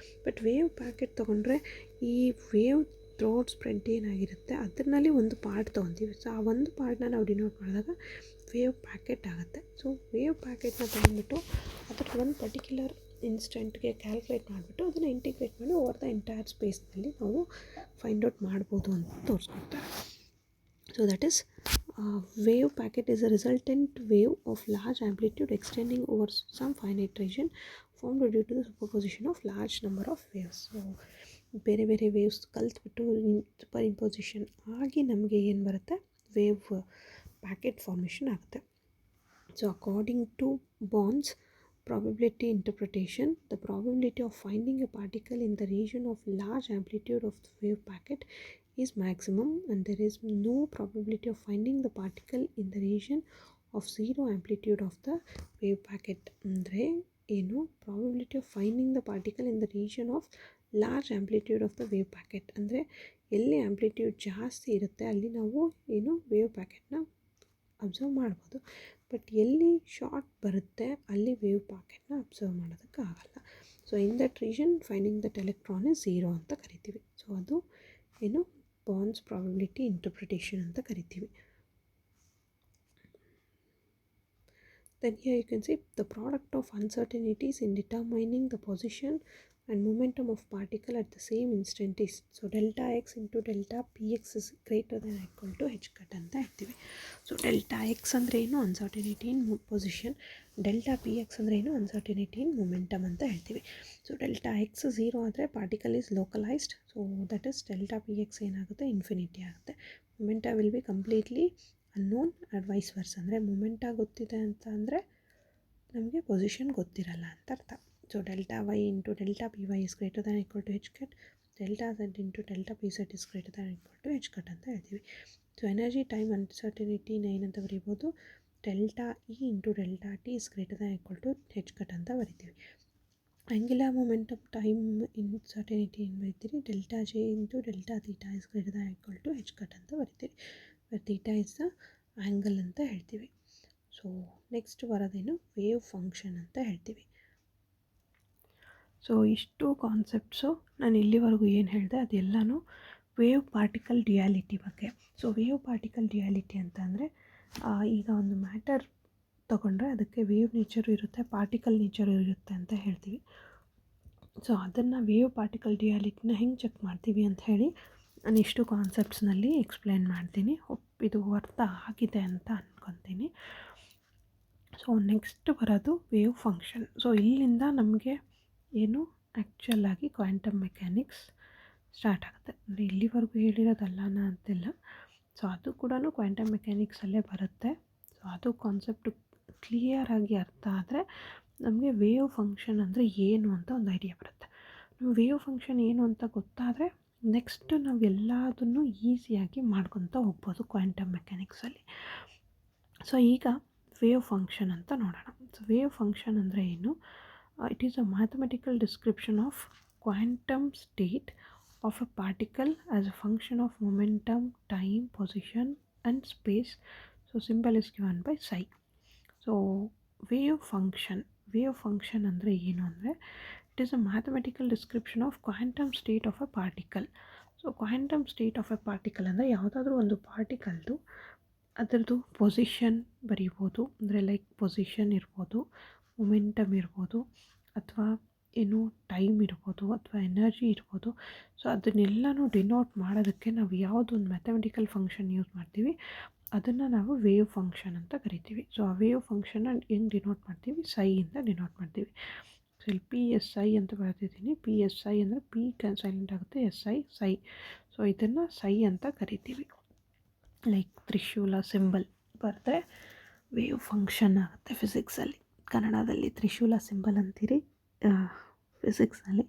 But wave packet ತೊಗೊಂಡ್ರೆ ಈ ವೇವ್ ಥ್ರೋಟ್ ಸ್ಪ್ರೆಡ್ ಏನಾಗಿರುತ್ತೆ ಅದರಲ್ಲಿ ಒಂದು ಪಾರ್ಟ್ ತೊಗೊತೀವಿ. ಸೊ ಆ ಒಂದು ಪಾರ್ಟ್ನ ನಾವು ಡಿನೋಟ್ ಮಾಡಿದಾಗ ವೇವ್ ಪ್ಯಾಕೆಟ್ ಆಗುತ್ತೆ. ಸೊ ವೇವ್ ಪ್ಯಾಕೆಟ್ನ ತೊಗೊಂಡ್ಬಿಟ್ಟು ಅದರ ಒಂದು ಪರ್ಟಿಕ್ಯುಲರ್ ಇನ್ಸ್ಟೆಂಟ್ಗೆ ಕ್ಯಾಲ್ಕುಲೇಟ್ ಮಾಡಿಬಿಟ್ಟು ಅದನ್ನು ಇಂಟಿಗ್ರೇಟ್ ಮಾಡಿ ಓವರ್ ದ ಎಂಟೈರ್ ಸ್ಪೇಸ್ನಲ್ಲಿ ನಾವು ಫೈಂಡ್ ಔಟ್ ಮಾಡ್ಬೋದು ಅಂತ ತೋರಿಸ್ಕೊಡ್ತಾರೆ. So that is wave packet is a resultant wave of large amplitude extending over some finite region formed due to the superposition of large number of waves. So ಬೇರೆ ಬೇರೆ ವೇವ್ಸ್ ಕಲ್ತ್ಬಿಟ್ಟು ಸೂಪರ್ ಇಂಪೊಸಿಷನ್ ಆಗಿ ನಮಗೆ ಏನು ಬರುತ್ತೆ, ವೇವ್ ಪ್ಯಾಕೆಟ್ ಫಾರ್ಮೇಷನ್ ಆಗುತ್ತೆ. So according to Born's probability interpretation, the probability of finding a particle in the region of large amplitude of the wave packet is maximum and there is no probability of finding the particle in the region of zero amplitude of the wave packet. ಅಂದರೆ ಏನು, probability of finding the particle in the region of large amplitude of the wave packet ಅಂದರೆ ಎಲ್ಲಿ ಆ್ಯಂಪ್ಲಿಟ್ಯೂಡ್ ಜಾಸ್ತಿ ಇರುತ್ತೆ ಅಲ್ಲಿ ನಾವು ಏನು ವೇವ್ ಪ್ಯಾಕೆಟ್ನ ಅಬ್ಸರ್ವ್ ಮಾಡ್ಬೋದು. ಬಟ್ ಎಲ್ಲಿ ಶಾರ್ಟ್ ಬರುತ್ತೆ ಅಲ್ಲಿ ವೇವ್ ಪ್ಯಾಕೆಟ್ನ ಅಬ್ಸರ್ವ್ ಮಾಡೋದಕ್ಕಾಗಲ್ಲ. So in that region finding that electron is 0 ಅಂತ ಕರಿತೀವಿ. ಸೊ ಅದು ಏನು ಬಾರ್ನ್ಸ್ ಪ್ರಾಬಬಿಲಿಟಿ ಇಂಟರ್ಪ್ರಿಟೇಷನ್ ಅಂತ ಕರಿತೀವಿ. Then here you can see the product of uncertainties in determining the position and momentum of particle at the same instant is, so delta x into delta px is greater than or equal to h cut ಅಂತ ಹೇಳ್ತೀವಿ. ಸೊ ಡೆಲ್ಟಾ ಎಕ್ಸ್ ಅಂದರೆ ಏನು, ಅನ್ಸರ್ಟಿನಿಟಿ ಇನ್ ಪೊಸಿಷನ್, ಡೆಲ್ಟಾ ಪಿ ಎಕ್ಸ್ ಅಂದರೆ ಏನು, ಅನ್ಸರ್ಟಿನಿಟಿ ಇನ್ ಮೊಮೆಂಟಮ್ ಅಂತ ಹೇಳ್ತೀವಿ. ಸೊ ಡೆಲ್ಟಾ ಎಕ್ಸ್ 0 ಆದರೆ particle is localized, so that is delta p x ಏನಾಗುತ್ತೆ, ಇನ್ಫಿನಿಟಿ ಆಗುತ್ತೆ. Momenta will be completely unknown and vice versa, ಅಂದರೆ ಮೊಮೆಂಟಾ ಗೊತ್ತಿದೆ ಅಂತ ಅಂದರೆ ನಮಗೆ ಪೊಸಿಷನ್ ಗೊತ್ತಿರಲ್ಲ ಅಂತ ಅರ್ಥ. So delta y into delta p y is greater than equal to H cut, delta z into delta p z is greater than equal to H cut ಅಂತ ಹೇಳ್ತೀವಿ. ಸೊ ಎನರ್ಜಿ ಟೈಮ್ ಅನ್ಸರ್ಟಿನಿಟಿನ ಏನಂತ ಬರೀಬೋದು, delta e into delta t is greater than equal to H cut ಅಂತ ಬರಿತೀವಿ. ಆ್ಯಂಗ್ಯುಲರ್ ಮೊಮೆಂಟಮ್ ಟೈಮ್ ಇನ್ಸರ್ಟಿನಿಟಿ ಏನು ಬರಿತೀರಿ, delta j into delta theta is greater than equal to H cut ಅಂತ ಬರಿತೀವಿ. ತೀಟಾ ಇಸ್ ದ ಆ್ಯಂಗಲ್ ಅಂತ ಹೇಳ್ತೀವಿ. ಸೊ ನೆಕ್ಸ್ಟ್ ಬರೋದೇನು, ವೇವ್ ಫಂಕ್ಷನ್ ಅಂತ ಹೇಳ್ತೀವಿ. ಸೊ ಇಷ್ಟು ಕಾನ್ಸೆಪ್ಟ್ಸು ನಾನು ಇಲ್ಲಿವರೆಗೂ ಏನು ಹೇಳಿದೆ ಅದೆಲ್ಲನೂ ವೇವ್ ಪಾರ್ಟಿಕಲ್ ಡ್ಯುಯಾಲಿಟಿ ಬಗ್ಗೆ. ಸೊ ವೇವ್ ಪಾರ್ಟಿಕಲ್ ಡ್ಯುಯಾಲಿಟಿ ಅಂತ ಅಂದರೆ ಈಗ ಒಂದು ಮ್ಯಾಟರ್ ತೊಗೊಂಡ್ರೆ ಅದಕ್ಕೆ ವೇವ್ ನೇಚರು ಇರುತ್ತೆ, ಪಾರ್ಟಿಕಲ್ ನೇಚರು ಇರುತ್ತೆ ಅಂತ ಹೇಳ್ತೀವಿ. ಸೊ ಅದನ್ನು ವೇವ್ ಪಾರ್ಟಿಕಲ್ ಡ್ಯುಯಾಲಿಟಿನ ಹೆಂಗೆ ಚೆಕ್ ಮಾಡ್ತೀವಿ ಅಂತ ಹೇಳಿ ನಾನು ಇಷ್ಟು ಕಾನ್ಸೆಪ್ಟ್ಸ್ನಲ್ಲಿ ಎಕ್ಸ್ಪ್ಲೇನ್ ಮಾಡ್ತೀನಿ. ಇದು ಅರ್ಥ ಆಗಿದೆ ಅಂತ ಅಂದ್ಕೊತೀನಿ. ಸೊ ನೆಕ್ಸ್ಟ್ ಬರೋದು ವೇವ್ ಫಂಕ್ಷನ್. ಸೊ ಇಲ್ಲಿಂದ ನಮಗೆ ಏನು ಆ್ಯಕ್ಚುಲಾಗಿ ಕ್ವಾಂಟಮ್ ಮೆಕ್ಯಾನಿಕ್ಸ್ ಸ್ಟಾರ್ಟ್ ಆಗುತ್ತೆ. ಅಂದರೆ ಇಲ್ಲಿವರೆಗೂ ಹೇಳಿರೋದಲ್ಲನ ಅಂತಿಲ್ಲ. ಸೊ ಅದು ಕೂಡ ಕ್ವಾಂಟಮ್ ಮೆಕ್ಯಾನಿಕ್ಸಲ್ಲೇ ಬರುತ್ತೆ. ಸೊ ಅದು ಕಾನ್ಸೆಪ್ಟು ಕ್ಲಿಯರಾಗಿ ಅರ್ಥ ಆದರೆ ನಮಗೆ ವೇವ್ ಫಂಕ್ಷನ್ ಅಂದರೆ ಏನು ಅಂತ ಒಂದು ಐಡಿಯಾ ಬರುತ್ತೆ. ವೇವ್ ಫಂಕ್ಷನ್ ಏನು ಅಂತ ಗೊತ್ತಾದರೆ ನೆಕ್ಸ್ಟ್ ನಾವು ಎಲ್ಲದನ್ನು ಈಸಿಯಾಗಿ ಮಾಡ್ಕೊತ ಹೋಗ್ಬೋದು ಕ್ವಾಂಟಮ್ ಮೆಕ್ಯಾನಿಕ್ಸಲ್ಲಿ. ಸೊ ಈಗ ವೇವ್ ಫಂಕ್ಷನ್ ಅಂತ ನೋಡೋಣ. ಸೊ ವೇವ್ ಫಂಕ್ಷನ್ ಅಂದರೆ ಏನು? It is a mathematical description of quantum state of a particle as a function of momentum, time, position and space. So symbol is given by psi. So wave function andre ಏನು ಅಂದರೆ it is a mathematical description of quantum state of a particle. So quantum state of a particle ಅಂದರೆ ಯಾವುದಾದ್ರೂ ಒಂದು ಪಾರ್ಟಿಕಲ್ದು ಅದರದ್ದು ಪೊಸಿಷನ್ ಬರೀಬೋದು. ಅಂದರೆ ಲೈಕ್ ಪೊಸಿಷನ್ ಇರ್ಬೋದು, ಮೊಮೆಂಟಮ್ ಇರ್ಬೋದು, ಅಥವಾ ಏನು ಟೈಮ್ ಇರ್ಬೋದು, ಅಥವಾ ಎನರ್ಜಿ ಇರ್ಬೋದು. ಸೊ ಅದನ್ನೆಲ್ಲನೂ ಡಿನೋಟ್ ಮಾಡೋದಕ್ಕೆ ನಾವು ಯಾವುದೊಂದು ಮ್ಯಾಥಮೆಟಿಕಲ್ ಫಂಕ್ಷನ್ ಯೂಸ್ ಮಾಡ್ತೀವಿ ಅದನ್ನು ನಾವು ವೇವ್ ಫಂಕ್ಷನ್ ಅಂತ ಕರಿತೀವಿ. ಸೊ ಆ ವೇವ್ ಫಂಕ್ಷನ್ನ ಹೆಂಗೆ ಡಿನೋಟ್ ಮಾಡ್ತೀವಿ? ಸೈಯಿಂದ ಡಿನೋಟ್ ಮಾಡ್ತೀವಿ. ಸೊ ಇಲ್ಲಿ ಪಿ ಎಸ್ ಐ ಅಂತ ಬರ್ತಿದ್ದೀನಿ. ಪಿ ಎಸ್ ಐ ಅಂದರೆ ಪಿ ಸೈಲೆಂಟ್ ಆಗುತ್ತೆ, ಎಸ್ ಐ ಸೈ. ಸೊ ಇದನ್ನು ಸೈ ಅಂತ ಕರಿತೀವಿ. ಲೈಕ್ ತ್ರಿಶೂಲ ಸಿಂಬಲ್ ಬರೆದ್ರೆ ವೇವ್ ಫಂಕ್ಷನ್ ಆಗುತ್ತೆ ಫಿಸಿಕ್ಸಲ್ಲಿ. ಕನ್ನಡದಲ್ಲಿ ತ್ರಿಶೂಲ ಸಿಂಬಲ್ ಅಂತೀರಿ, ಫಿಸಿಕ್ಸ್ನಲ್ಲಿ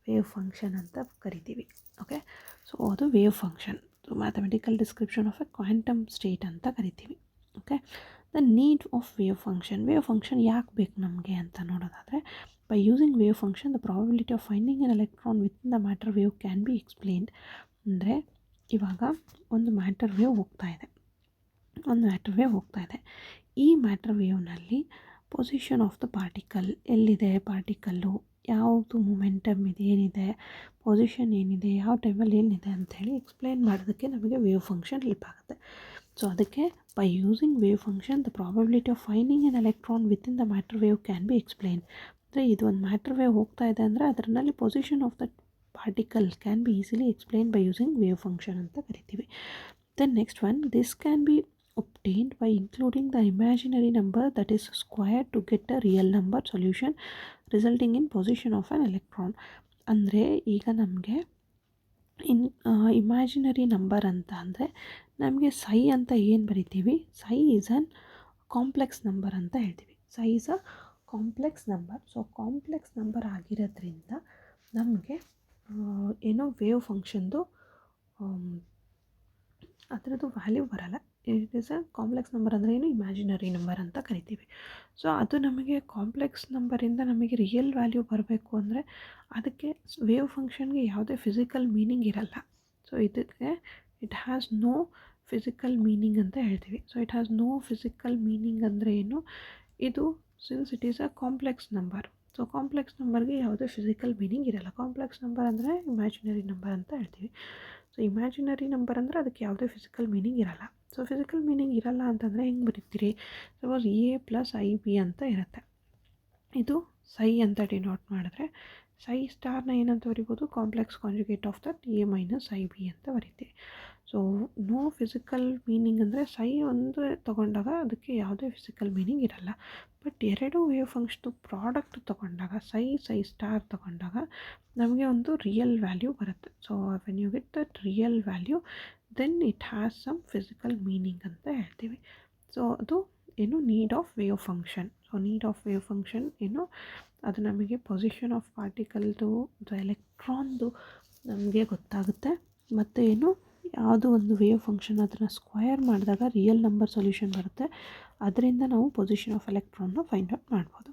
ವೇವ್ ಫಂಕ್ಷನ್ ಅಂತ ಕರಿತೀವಿ. ಓಕೆ, ಸೊ ಅದು wave function. So mathematical description of a quantum state ಅಂತ ಕರಿತೀವಿ. Okay, the need of wave function ಯಾಕೆ ಬೇಕು ನಮಗೆ ಅಂತ ನೋಡೋದಾದರೆ, by using wave function the probability of finding an electron within the matter wave can be explained. ಅಂದರೆ ಇವಾಗ ಒಂದು ಮ್ಯಾಟರ್ ವೇವ್ ಹೋಗ್ತಾ ಇದೆ. ಈ ಮ್ಯಾಟರ್ ವೇವ್ನಲ್ಲಿ ಪೊಸಿಷನ್ ಆಫ್ ದ ಪಾರ್ಟಿಕಲ್ ಎಲ್ಲಿದೆ, ಪಾರ್ಟಿಕಲ್ಲು ಯಾವುದು ಮೊಮೆಂಟಮ್ ಇದೆ, ಏನಿದೆ, ಪೊಸಿಷನ್ ಏನಿದೆ, ಯಾವ ಟೈಮಲ್ಲಿ ಏನಿದೆ ಅಂಥೇಳಿ ಎಕ್ಸ್ಪ್ಲೇನ್ ಮಾಡೋದಕ್ಕೆ ನಮಗೆ ವೇವ್ ಫಂಕ್ಷನ್ ಹೆಲ್ಪ್ ಆಗುತ್ತೆ. ಸೊ ಅದಕ್ಕೆ by using wave function the probability of finding an electron within the matter wave can be explain. ಅಂದರೆ ಇದು ಒಂದು ಮ್ಯಾಟರ್ ವೇವ್ ಹೋಗ್ತಾ ಇದೆ ಅಂದರೆ ಅದರಲ್ಲಿ position of the particle can be easily explain by using wave function ಅಂತ ಕರಿತೀವಿ. Then next one, this can be obtained by including the imaginary number that is squared to get a real number solution resulting in position of an electron. ಅಂದರೆ ಈಗ ನಮಗೆ ಇಮ್ಯಾಜಿನರಿ ನಂಬರ್ ಅಂತ ಅಂದರೆ ನಮಗೆ ಸೈ ಅಂತ ಏನು ಬರಿತೀವಿ, ಸೈ ಈಸ್ ಅನ್ ಕಾಂಪ್ಲೆಕ್ಸ್ ನಂಬರ್ ಅಂತ ಹೇಳ್ತೀವಿ. ಸೈ is a complex number. So complex number ಆಗಿರೋದ್ರಿಂದ ನಮಗೆ ಏನೋ ವೇವ್ ಫಂಕ್ಷನ್ದು ಅದರದ್ದು ವ್ಯಾಲ್ಯೂ ಬರಲ್ಲ. It is a complex number ಅಂದರೆ ಏನು, ಇಮ್ಯಾಜಿನರಿ ನಂಬರ್ ಅಂತ ಕರಿತೀವಿ. ಸೊ ಅದು ನಮಗೆ ಕಾಂಪ್ಲೆಕ್ಸ್ ನಂಬರಿಂದ ನಮಗೆ ರಿಯಲ್ ವ್ಯಾಲ್ಯೂ ಬರಬೇಕು ಅಂದರೆ ಅದಕ್ಕೆ ವೇವ್ ಫಂಕ್ಷನ್ಗೆ ಯಾವುದೇ ಫಿಸಿಕಲ್ ಮೀನಿಂಗ್ ಇರಲ್ಲ. ಸೊ ಇದಕ್ಕೆ it has no physical meaning ಅಂತ ಹೇಳ್ತೀವಿ. So it has no physical meaning ಅಂದರೆ ಏನು, ಇದು since it is a complex number. So complex ನಂಬರ್ಗೆ ಯಾವುದೇ ಫಿಸಿಕಲ್ ಮೀನಿಂಗ್ ಇರಲ್ಲ. ಕಾಂಪ್ಲೆಕ್ಸ್ ನಂಬರ್ ಅಂದರೆ ಇಮ್ಯಾಜಿನರಿ ನಂಬರ್ ಅಂತ ಹೇಳ್ತೀವಿ. ಸೊ ಇಮ್ಯಾಜಿನರಿ ನಂಬರ್ ಅಂದರೆ ಅದಕ್ಕೆ ಯಾವುದೇ ಫಿಸಿಕಲ್ ಮೀನಿಂಗ್ ಇರಲ್ಲ. ಸೊ ಫಿಸಿಕಲ್ ಮೀನಿಂಗ್ ಇರಲ್ಲ ಅಂತಂದರೆ ಹೆಂಗೆ ಬರೀತೀರಿ? Suppose a plus i b ಅಂತ ಇರುತ್ತೆ. ಇದು ಸೈ ಅಂತ ಡಿನೋಟ್ ಮಾಡಿದ್ರೆ ಸೈ ಸ್ಟಾರ್ನ ಏನಂತ ಬರಿಬೋದು, complex conjugate of that a minus i b ಅಂತ ಬರೀತೀವಿ. ಸೊ ನೋ ಫಿಸಿಕಲ್ ಮೀನಿಂಗ್ ಅಂದರೆ ಸೈ ಒಂದು ತೊಗೊಂಡಾಗ ಅದಕ್ಕೆ ಯಾವುದೇ ಫಿಸಿಕಲ್ ಮೀನಿಂಗ್ ಇರಲ್ಲ. ಬಟ್ ಎರಡು ವೇವ್ ಫಂಕ್ಷನ್ ಪ್ರಾಡಕ್ಟ್ ತೊಗೊಂಡಾಗ ಸೈ ಸ್ಟಾರ್ ತೊಗೊಂಡಾಗ ನಮಗೆ ಒಂದು ರಿಯಲ್ ವ್ಯಾಲ್ಯೂ ಬರುತ್ತೆ. So when you get that real value then it has some physical meaning ಅಂತ ಹೇಳ್ತೀವಿ. ಸೊ ಅದು ಏನು, need of wave function. So need of wave function ಏನು, ಅದು ನಮಗೆ ಪೊಸಿಷನ್ ಆಫ್ ಪಾರ್ಟಿಕಲ್ದು ಎಲೆಕ್ಟ್ರಾನ್ದು ನಮಗೆ ಗೊತ್ತಾಗುತ್ತೆ. ಮತ್ತು ಏನು, ಯಾವುದೋ ಒಂದು ವೇವ್ ಫಂಕ್ಷನ್ ಅದನ್ನು ಸ್ಕ್ವಯರ್ ಮಾಡಿದಾಗ ರಿಯಲ್ ನಂಬರ್ ಸೊಲ್ಯೂಷನ್ ಬರುತ್ತೆ. ಅದರಿಂದ ನಾವು ಪೊಸಿಷನ್ ಆಫ್ ಎಲೆಕ್ಟ್ರಾನ್ನ ಫೈಂಡ್ ಔಟ್ ಮಾಡ್ಬೋದು.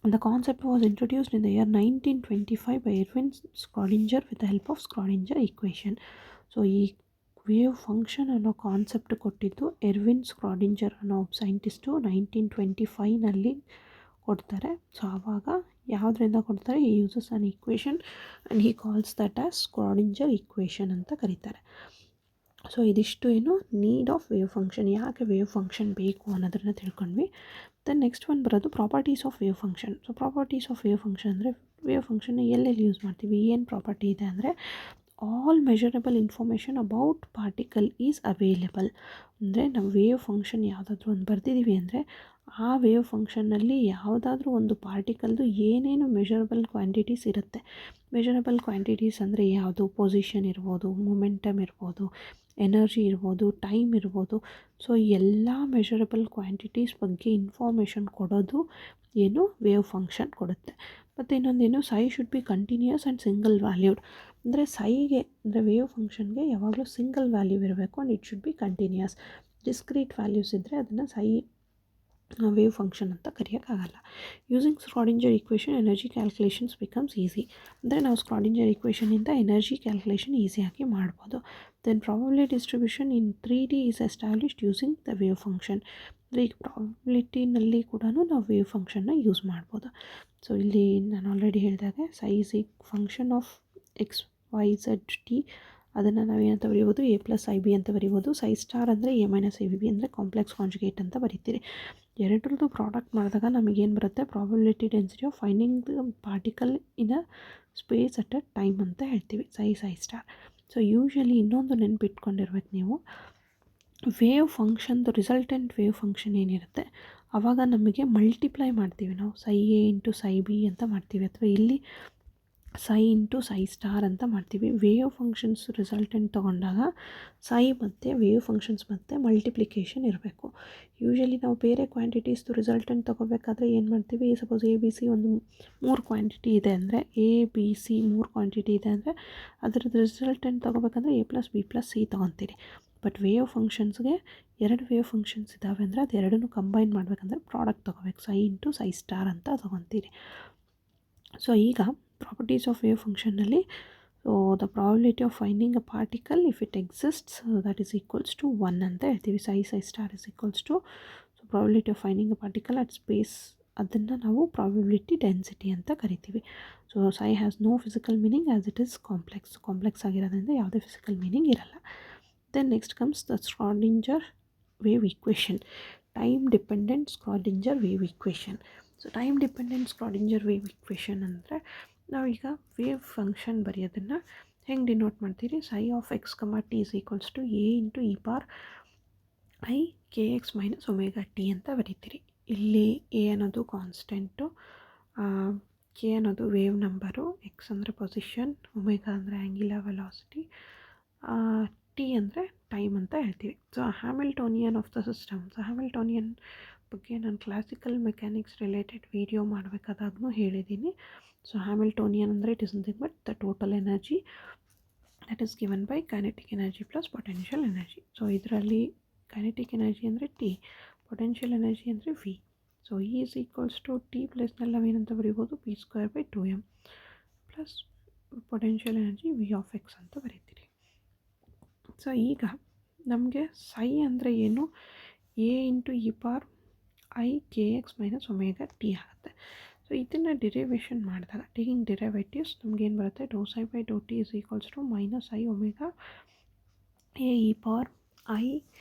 The concept was introduced in the year 1925 by Erwin Schrödinger with the help of Schrödinger equation. So ಈ ವೇವ್ ಫಂಕ್ಷನ್ ಅನ್ನೋ ಕಾನ್ಸೆಪ್ಟ್ ಕೊಟ್ಟಿದ್ದು ಎರ್ವಿನ್ ಸ್ಕ್ರಾಡಿಂಜರ್ ಅನ್ನೋ ಸೈಂಟಿಸ್ಟು 1925ನಲ್ಲಿ ಕೊಡ್ತಾರೆ. ಸೊ ಆವಾಗ ಯಾವುದರಿಂದ ಕೊಡ್ತಾರೆ, ಈ uses on equation and he calls that as Schrodinger equation ಅಂತ ಕರೀತಾರೆ. ಸೊ ಇದಿಷ್ಟು ಏನು, ನೀಡ್ ಆಫ್ ವೇವ್ ಫಂಕ್ಷನ್, ಯಾಕೆ ವೇವ್ ಫಂಕ್ಷನ್ ಬೇಕು ಅನ್ನೋದನ್ನು ತಿಳ್ಕೊಂಡ್ವಿ. ದೆನ್ ನೆಕ್ಸ್ಟ್ ಒನ್ ಬರೋದು properties of wave function. So properties of wave function ಅಂದರೆ ವೇವ್ ಫಂಕ್ಷನ್ನ ಎಲ್ಲೆಲ್ಲಿ ಯೂಸ್ ಮಾಡ್ತೀವಿ, ಏನು ಪ್ರಾಪರ್ಟಿ ಇದೆ ಅಂದರೆ all measurable information about particle is available. ಅಂದರೆ ನಾವು ವೇವ್ ಫಂಕ್ಷನ್ ಯಾವುದಾದ್ರೂ ಒಂದು ಬರ್ತಿದ್ದೀವಿ ಅಂದರೆ ಆ ವೇವ್ ಫಂಕ್ಷನ್ನಲ್ಲಿ ಯಾವುದಾದ್ರೂ ಒಂದು ಪಾರ್ಟಿಕಲ್ದು ಏನೇನು ಮೆಷರಬಲ್ ಕ್ವಾಂಟಿಟೀಸ್ ಇರುತ್ತೆ. ಮೆಷರಬಲ್ ಕ್ವಾಂಟಿಟೀಸ್ ಅಂದರೆ ಯಾವುದು, ಪೊಸಿಷನ್ ಇರ್ಬೋದು, ಮೊಮೆಂಟಮ್ ಇರ್ಬೋದು, ಎನರ್ಜಿ ಇರ್ಬೋದು, ಟೈಮ್ ಇರ್ಬೋದು. ಸೊ ಎಲ್ಲ ಮೆಷರಬಲ್ ಕ್ವಾಂಟಿಟೀಸ್ ಬಗ್ಗೆ ಇನ್ಫಾರ್ಮೇಷನ್ ಕೊಡೋದು ಏನು, ವೇವ್ ಫಂಕ್ಷನ್ ಕೊಡುತ್ತೆ. ಮತ್ತು ಇನ್ನೊಂದೇನು, psi should be continuous and single valued. ಅಂದರೆ ಸೈಗೆ ಅಂದರೆ ವೇವ್ ಫಂಕ್ಷನ್ಗೆ ಯಾವಾಗಲೂ ಸಿಂಗಲ್ ವ್ಯಾಲ್ಯೂ ಇರಬೇಕು and it should be continuous. Discrete values ಇದ್ದರೆ ಅದನ್ನು ಸೈ ವೇವ್ ಫಂಕ್ಷನ್ ಅಂತ ಕರೆಯೋಕ್ಕಾಗಲ್ಲ. Using Schrodinger equation energy calculations becomes easy. ಅಂದರೆ ನಾವು ಸ್ಕ್ರಾಡಿಂಜರ್ ಈಕ್ವೇಷನಿಂದ ಎನರ್ಜಿ ಕ್ಯಾಲ್ಕುಲೇಷನ್ ಈಸಿಯಾಗಿ ಮಾಡ್ಬೋದು. Then probability distribution in 3D is established using the wave function. ಅಂದರೆ ಈಗ ಪ್ರಾಬಬಿಲಿಟಿನಲ್ಲಿ ಕೂಡ ನಾವು ವೇವ್ ಫಂಕ್ಷನ್ನ ಯೂಸ್ ಮಾಡ್ಬೋದು. ಸೊ ಇಲ್ಲಿ ನಾನು ಆಲ್ರೆಡಿ ಹೇಳಿದಾಗೆ ಸೈ ಈಸ್ ಈ function of x y z t. ಅದನ್ನು ನಾವೇನಂತ ಬರೀಬೋದು, ಎ ಪ್ಲಸ್ ಐ ಬಿ ಅಂತ ಬರೀಬೋದು. ಸೈ ಸ್ಟಾರ್ ಅಂದರೆ ಎ ಮೈನಸ್ ಐ ಬಿ ಅಂದರೆ ಕಾಂಪ್ಲೆಕ್ಸ್ ಕಾಂಜುಗೇಟ್ ಅಂತ ಬರೀತೀರಿ. ಎರಡರದ್ದು ಪ್ರಾಡಕ್ಟ್ ಮಾಡಿದಾಗ ನಮಗೇನು ಬರುತ್ತೆ, probability density of finding the particle in a space at a time ಅಂತ ಹೇಳ್ತೀವಿ, ಸೈ ಸ್ಟಾರ್. ಸೊ ಯೂಶಲಿ ಇನ್ನೊಂದು ನೆನಪಿಟ್ಕೊಂಡಿರ್ಬೇಕು ನೀವು, ವೇವ್ ಫಂಕ್ಷನ್ದು ರಿಸಲ್ಟೆಂಟ್ ವೇವ್ ಫಂಕ್ಷನ್ ಏನಿರುತ್ತೆ ಆವಾಗ ನಮಗೆ ಮಲ್ಟಿಪ್ಲೈ ಮಾಡ್ತೀವಿ ನಾವು, ಸೈ ಎ ಇಂಟು ಸೈ ಬಿ ಅಂತ ಮಾಡ್ತೀವಿ, ಅಥವಾ ಇಲ್ಲಿ ಸೈ ಇಂಟು ಸೈ ಸ್ಟಾರ್ ಅಂತ ಮಾಡ್ತೀವಿ. ವೇವ್ ಫಂಕ್ಷನ್ಸ್ ರಿಸಲ್ಟೆಂಟ್ ತೊಗೊಂಡಾಗ ಸೈ ಮತ್ತು ವೇವ್ ಫಂಕ್ಷನ್ಸ್ ಮತ್ತು ಮಲ್ಟಿಪ್ಲಿಕೇಶನ್ ಇರಬೇಕು. ಯೂಶಲಿ ನಾವು ಬೇರೆ ಕ್ವಾಂಟಿಟೀಸ್ದು ರಿಸಲ್ಟೆಂಟ್ ತೊಗೋಬೇಕಾದ್ರೆ ಏನು ಮಾಡ್ತೀವಿ, ಸಪೋಸ್ ಎ ಬಿ ಸಿ ಒಂದು 3 ಕ್ವಾಂಟಿಟಿ ಇದೆ ಅಂದರೆ, ಎ ಬಿ ಸಿ 3 ಕ್ವಾಂಟಿಟಿ ಇದೆ ಅಂದರೆ ಅದರದ್ದು ರಿಸಲ್ಟೆಂಟ್ ತೊಗೋಬೇಕಂದ್ರೆ a plus b plus c ತೊಗೊತೀರಿ. ಬಟ್ ವೇವ್ ಫಂಕ್ಷನ್ಸ್ಗೆ 2 ವೇವ್ ಫಂಕ್ಷನ್ಸ್ ಇದ್ದಾವೆ ಅಂದರೆ ಅದು ಎರಡನ್ನೂ ಕಂಬೈನ್ ಮಾಡಬೇಕಂದ್ರೆ ಪ್ರಾಡಕ್ಟ್ ತೊಗೋಬೇಕು, ಸೈ ಇಂಟು ಸೈ ಸ್ಟಾರ್ ಅಂತ ತೊಗೊತೀರಿ. ಸೊ ಈಗ ಪ್ರಾಪರ್ಟೀಸ್ ಆಫ್ ವೇವ್ ಫಂಕ್ಷನ್ನಲ್ಲಿ, so the probability of finding a particle if it exists that is equals to 1 ಅಂತ ಹೇಳ್ತೀವಿ. Psi star is equals to so probability of finding a particle at space, ಅದನ್ನು ನಾವು ಪ್ರಾಬಬಿಲಿಟಿ ಡೆನ್ಸಿಟಿ ಅಂತ ಕರಿತೀವಿ. So psi has no physical meaning as it is complex ಆಗಿರೋದ್ರಿಂದ ಯಾವುದೇ ಫಿಸಿಕಲ್ ಮೀನಿಂಗ್ ಇರಲ್ಲ. Then next comes the Schrodinger wave equation, time dependent Schrodinger wave equation. So time dependent Schrodinger wave equation ಅಂದರೆ ನಾವೀಗ ವೇವ್ ಫಂಕ್ಷನ್ ಬರೆಯೋದನ್ನು ಹೆಂಗೆ ಡಿನೋಟ್ ಮಾಡ್ತೀರಿ, psi of X comma t is equals to a into E power I K X minus omega t ಅಂತ ಬರೀತೀರಿ. ಇಲ್ಲಿ ಎ ಅನ್ನೋದು ಕಾನ್ಸ್ಟೆಂಟು, ಕೆ ಅನ್ನೋದು ವೇವ್ ನಂಬರು, ಎಕ್ಸ್ ಅಂದರೆ ಪೊಸಿಷನ್, ಒಮೆಗಾ ಅಂದರೆ ಆ್ಯಂಗ್ಯುಲರ್ ವೆಲಾಸಿಟಿ, ಟಿ ಅಂದರೆ ಟೈಮ್ ಅಂತ ಹೇಳ್ತೀವಿ. So Hamiltonian of the system. So Hamiltonian ಬಗ್ಗೆ ನಾನು ಕ್ಲಾಸಿಕಲ್ ಮೆಕ್ಯಾನಿಕ್ಸ್ ರಿಲೇಟೆಡ್ ವಿಡಿಯೋ ಮಾಡಬೇಕಾದಾಗೂ ಹೇಳಿದ್ದೀನಿ. ಸೊ ಹ್ಯಾಮಿಲ್ಟೋನಿಯನ್ ಅಂದರೆ it is nothing but the total energy that is given by kinetic energy plus potential energy. So ಇದರಲ್ಲಿ ಕೈನೆಟಿಕ್ ಎನರ್ಜಿ ಅಂದರೆ ಟಿ, ಪೊಟೆನ್ಷಿಯಲ್ ಎನರ್ಜಿ ಅಂದರೆ V. So E is equals to T ಪ್ಲೇಸ್ನಲ್ಲಿ ನಾವೇನಂತ ಬರೀಬೋದು, P square by 2m plus potential energy V of X ಅಂತ ಬರೀತೀರಿ. ಸೊ ಈಗ ನಮಗೆ ಸೈ ಅಂದರೆ ಏನು, A into E power I K X minus omega T ಆಗುತ್ತೆ. ಸೊ ಇದನ್ನು ಡಿರೈವೇಷನ್ ಮಾಡಿದಾಗ, ಟೇಕಿಂಗ್ ಡಿರೈವೇಟಿವ್ಸ್, ನಮಗೇನು ಬರುತ್ತೆ, do psi by Dow T is equals to minus I omega A E power I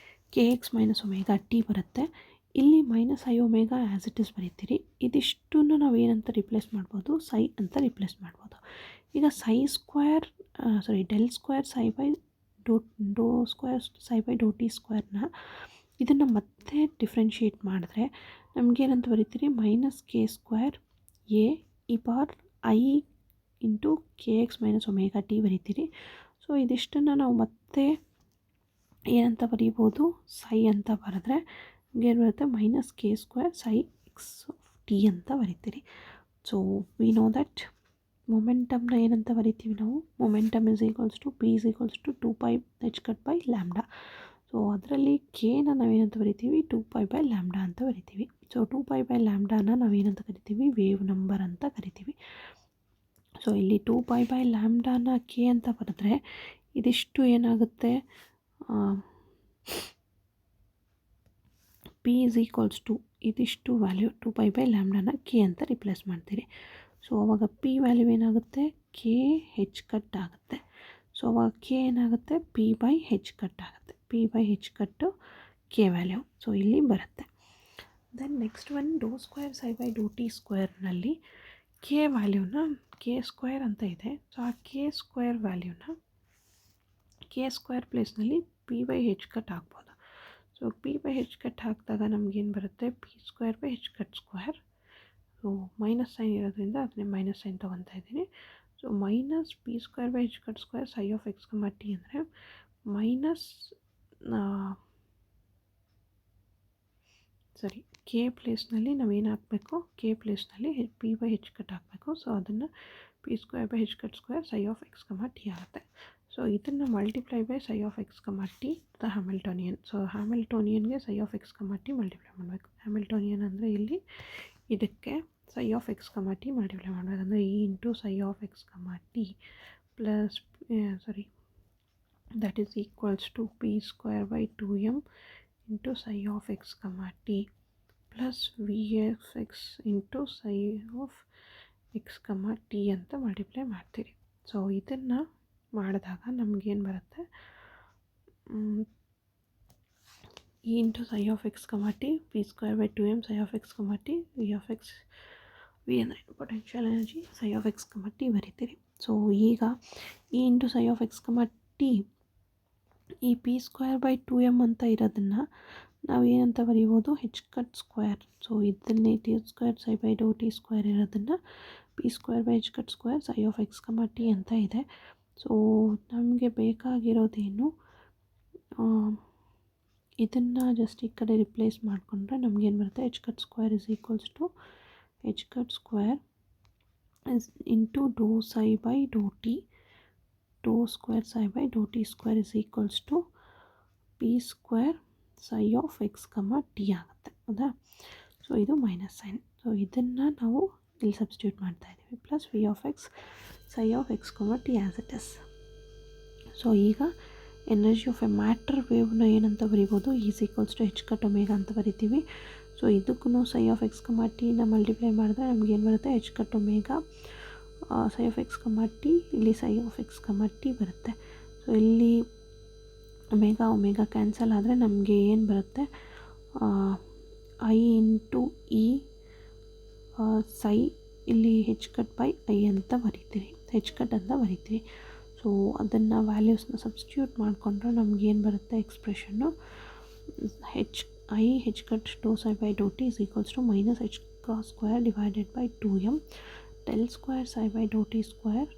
K X minus omega T ಬರುತ್ತೆ. ಇಲ್ಲಿ minus I omega as it is ಬರೀತೀರಿ. ಇದಿಷ್ಟನ್ನು ನಾವು ಏನಂತ ರಿಪ್ಲೇಸ್ ಮಾಡ್ಬೋದು, ಸೈ ಅಂತ ರಿಪ್ಲೇಸ್ ಮಾಡ್ಬೋದು. ಈಗ psi square del square psi by do square psi by Dow T ಸ್ಕ್ವೇರ್ನ ಇದನ್ನು ಮತ್ತೆ ಡಿಫ್ರೆನ್ಷಿಯೇಟ್ ಮಾಡಿದ್ರೆ ನಮಗೇನಂತ ಬರೀತೀರಿ, minus K square A E power I into K X minus omega T ಬರೀತೀರಿ. ಸೊ ಇದಿಷ್ಟನ್ನು ನಾವು ಮತ್ತೆ ಏನಂತ ಬರೀಬೋದು, ಸೈ ಅಂತ ಬರೆದ್ರೆ ನಮಗೇನು ಬರುತ್ತೆ, minus K square psi X T ಅಂತ ಬರೀತೀರಿ. ಸೊ ವಿ ನೋ ದಟ್ ಮೊಮೆಂಟಮ್ನ ಏನಂತ ಬರಿತೀವಿ ನಾವು, momentum is equals to P is equals to 2π h cut by lambda. So ಅದರಲ್ಲಿ ಕೆನ ನಾವೇನಂತ ಬರಿತೀವಿ, 2π ಬೈ ಲ್ಯಾಂಬ್ಡಾ ಅಂತ ಬರಿತೀವಿ. ಸೊ 2π ಬೈ ಲ್ಯಾಂಬ್ಡಾನ ನಾವೇನಂತ ಕರಿತೀವಿ, ವೇವ್ ನಂಬರ್ ಅಂತ ಕರಿತೀವಿ. ಸೊ ಇಲ್ಲಿ 2π ಬೈ ಲ್ಯಾಂಬ್ಡಾನ ಕೆ ಅಂತ ಬರೆದ್ರೆ ಇದಿಷ್ಟು ಏನಾಗುತ್ತೆ, ಪಿ ಇಸ್ ಈಕ್ವಲ್ಸ್ ಟು ಇದಿಷ್ಟು ವ್ಯಾಲ್ಯೂ 2π ಬೈ ಲ್ಯಾಂಬ್ಡಾನ ಕೆ ಅಂತ ರಿಪ್ಲೇಸ್ ಮಾಡ್ತೀರಿ. ಸೊ ಅವಾಗ ಪಿ ವ್ಯಾಲ್ಯೂ ಏನಾಗುತ್ತೆ, ಕೆ ಹೆಚ್ ಕಟ್ ಆಗುತ್ತೆ. ಸೊ ಅವಾಗ ಕೆ ಏನಾಗುತ್ತೆ, ಪಿ ಬೈ ಹೆಚ್ ಕಟ್ ಆಗುತ್ತೆ. P by H cut K value. So ಇಲ್ಲಿ ಬರುತ್ತೆ. Then next one do square psi by Dow T ಸ್ಕ್ವೇರ್ನಲ್ಲಿ ಕೆ ವ್ಯಾಲ್ಯೂನ ಕೆ ಸ್ಕ್ವೇರ್ ಅಂತ ಇದೆ. ಸೊ ಆ ಕೆ ಸ್ಕ್ವೇರ್ ವ್ಯಾಲ್ಯೂನ ಕೆ ಸ್ಕ್ವೇರ್ ಪ್ಲೇಸ್ನಲ್ಲಿ ಪಿ ಬೈ ಹೆಚ್ ಕಟ್ ಆಗ್ಬೋದು. So so P by H cut ಹಾಕಿದಾಗ ನಮಗೇನು ಬರುತ್ತೆ P square by H cut square. So minus sign ಇರೋದ್ರಿಂದ ಅದನ್ನೇ ಮೈನಸ್ ಸೈನ್ ತೊಗೊತಾ ಇದ್ದೀನಿ. So minus P square by H cut square psi of X comma T ಅಂದರೆ ಮೈನಸ್ ಕೆ ಪ್ಲೇಸ್ನಲ್ಲಿ ನಾವೇನು ಹಾಕಬೇಕು, ಕೆ ಪ್ಲೇಸ್ನಲ್ಲಿ ಪಿ ಬೈ ಹೆಚ್ ಕಟ್ ಹಾಕಬೇಕು. ಸೊ ಅದನ್ನು P square by H cut square psi of X comma T ಆಗುತ್ತೆ. ಸೊ ಇದನ್ನು multiply by psi of X comma t the Hamiltonian. So ಹ್ಯಾಮಿಲ್ಟೋನಿಯನ್ಗೆ psi of X comma t multiply ಮಾಡಬೇಕು. ಹ್ಯಾಮಿಲ್ಟೋನಿಯನ್ ಅಂದರೆ ಇಲ್ಲಿ ಇದಕ್ಕೆ psi of X comma t multiply ಮಾಡಬೇಕು. ಅಂದರೆ e into psi of X comma t plus that is equals to P square by 2m into psi of X comma t plus v of x into psi of X comma t ಅಂತ ಮಲ್ಟಿಪ್ಲೈ ಮಾಡ್ತೀರಿ. ಸೊ ಇದನ್ನು ಮಾಡಿದಾಗ ನಮಗೇನು ಬರುತ್ತೆ, E into psi of X comma t p square by 2m psi of X comma t v of x v ಅಂದರೆ potential energy psi of X comma t ಬರೀತೀರಿ. ಸೊ ಈಗ e into psi of X comma t ಈ ಪಿ ಸ್ಕ್ವೇರ್ ಬೈ 2m ಅಂತ ಇರೋದನ್ನು ನಾವು ಏನಂತ ಬರೀಬೋದು, ಹೆಚ್ ಕಟ್ ಸ್ಕ್ವೇರ್. ಸೊ ಇದನ್ನೇ t square psi by Dow T square ಇರೋದನ್ನು p square by H cut square psi of X comma t ಅಂತ ಇದೆ. ಸೊ ನಮಗೆ ಬೇಕಾಗಿರೋದೇನು, ಇದನ್ನು ಜಸ್ಟ್ ಈ ಕಡೆ ರಿಪ್ಲೇಸ್ ಮಾಡಿಕೊಂಡ್ರೆ ನಮಗೇನು ಬರುತ್ತೆ, H cut square is equals to H cut square is into do psi by Dow T do square psi by Dow T square is equals to P square psi of X comma T ಆಗುತ್ತೆ. ಹೌದಾ? ಸೊ ಇದು ಮೈನಸ್ ಸೈನ್. ಸೊ ಇದನ್ನು ನಾವು ಇಲ್ಲಿ ಸಬ್ಸ್ಟಿಟ್ಯೂಟ್ ಮಾಡ್ತಾ ಇದ್ದೀವಿ. Plus V of X psi of X comma t as it is. So ಈಗ ಎನರ್ಜಿ ಆಫ್ ಎ ಮ್ಯಾಟ್ರ್ ವೇವ್ನ ಏನಂತ ಬರಿಬೋದು, is equals to H cut omega ಅಂತ ಬರಿತೀವಿ. ಸೊ ಇದಕ್ಕೂ ಸೈ ಆಫ್ ಎಕ್ಸ್ ಕಮ ಟಿನ ಮಲ್ಟಿಪ್ಲೈ ಮಾಡಿದ್ರೆ ನಮಗೇನು ಬರುತ್ತೆ, ಹೆಚ್ ಕಟ್ ಒಮೇಗಾ ಸೈ ಆಫ್ ಎಕ್ಸ್ ಕಮ ಟಿ, ಇಲ್ಲಿ ಸೈ ಆಫ್ ಎಕ್ಸ್ ಕಮ ಟಿ ಬರುತ್ತೆ. ಸೊ ಇಲ್ಲಿ ಒಮೇಗಾ ಒಮೇಗಾ ಕ್ಯಾನ್ಸಲ್ ಆದರೆ ನಮಗೆ ಏನು ಬರುತ್ತೆ, ಐ ಇಂಟು ಇ ಸೈ, ಇಲ್ಲಿ ಹೆಚ್ ಕಟ್ ಬೈ ಐ ಅಂತ ಬರಿತೀವಿ, ಹೆಚ್ ಕಟ್ ಅಂತ ಬರಿತೀವಿ. ಸೊ ಅದನ್ನು ವ್ಯಾಲ್ಯೂಸ್ನ ಸಬ್ಸ್ಟಿಟ್ಯೂಟ್ ಮಾಡಿಕೊಂಡ್ರೆ ನಮಗೇನು ಬರುತ್ತೆ expression, H cut Dow psi by Dow T is equals to minus H cross square divided by 2m del square psi by Dow T square,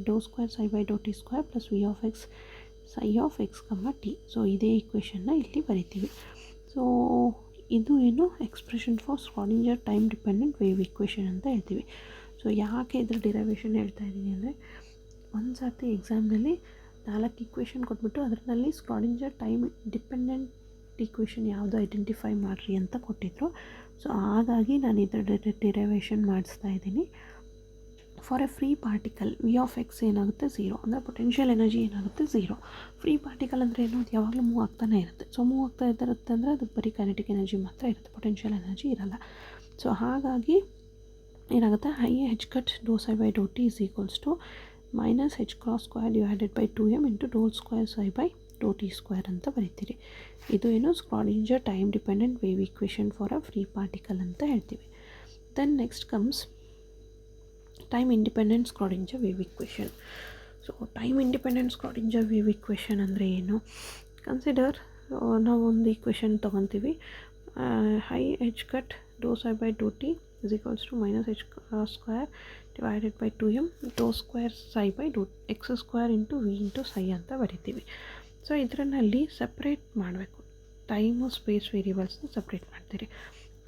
do square psi by Dow T square plus V of X psi of X comma T. So ಇದೇ ಈಕ್ವೇಷನ್ನ ಇಲ್ಲಿ ಬರಿತೀವಿ. ಸೊ ಇದು ಏನು expression for Schrodinger time dependent wave equation ಅಂತ ಹೇಳ್ತೀವಿ. ಸೊ ಯಾಕೆ ಇದ್ರ ಡಿರೈವೇಷನ್ ಹೇಳ್ತಾ ಇದ್ದೀನಿ ಅಂದರೆ, ಒಂದು ಸರ್ತಿ ಎಕ್ಸಾಮ್ನಲ್ಲಿ 4 ಈಕ್ವೇಷನ್ ಕೊಟ್ಬಿಟ್ಟು ಅದರಲ್ಲಿ ಸ್ಕ್ರಾಡಿಂಜರ್ ಟೈಮ್ ಡಿಪೆಂಡೆಂಟ್ ಈಕ್ವೇಷನ್ ಯಾವುದು ಐಡೆಂಟಿಫೈ ಮಾಡಿರಿ ಅಂತ ಕೊಟ್ಟಿದ್ರು. ಸೊ ಹಾಗಾಗಿ ನಾನು ಇದರ ಡಿರೈವೇಷನ್ ಮಾಡಿಸ್ತಾ ಇದ್ದೀನಿ. For a free particle v of x ಏನಾಗುತ್ತೆ 0, ಅಂದರೆ ಪೊಟೆನ್ಷಿಯಲ್ ಎನರ್ಜಿ ಏನಾಗುತ್ತೆ 0. ಫ್ರೀ ಪಾರ್ಟಿಕಲ್ ಅಂದರೆ ಏನು, ಅದು ಯಾವಾಗಲೂ ಮೂವ್ ಆಗ್ತಾನೆ ಇರುತ್ತೆ. ಸೊ ಮೂವ್ ಆಗ್ತಾ ಇರುತ್ತೆ ಅಂದರೆ ಅದು ಬರೀ ಕೈನೆಟಿಕ್ ಎನರ್ಜಿ ಮಾತ್ರ ಇರುತ್ತೆ, ಪೊಟೆನ್ಷಿಯಲ್ ಎನರ್ಜಿ ಇರಲ್ಲ. ಸೊ ಹಾಗಾಗಿ ಏನಾಗುತ್ತೆ, ಹೆಚ್ cut Dow psi by Dow T is equals to minus H cross square divided by 2m into ಡೋ square psi by Dow T square ಅಂತ ಬರೀತೀರಿ. ಇದು ಏನು Schrodinger time dependent wave equation for a free particle ಅಂತ ಹೇಳ್ತೀವಿ. Then next comes time independent Schrodinger wave equation. So time independent Schrodinger wave equation ಅಂದರೆ ಏನು, ಕನ್ಸಿಡರ್ ನಾವು ಒಂದು equation ತೊಗೊತೀವಿ, H cut Dow psi by Dow T is equals to minus H square divided by 2m do square psi by do X square into V into psi ಅಂತ ಬರಿತೀವಿ. ಸೊ ಇದರಲ್ಲಿ ಸಪ್ರೇಟ್ ಮಾಡಬೇಕು, ಟೈಮು ಸ್ಪೇಸ್ ವೇರಿಯಬಲ್ಸ್ನ ಸಪ್ರೇಟ್ ಮಾಡ್ತೀರಿ.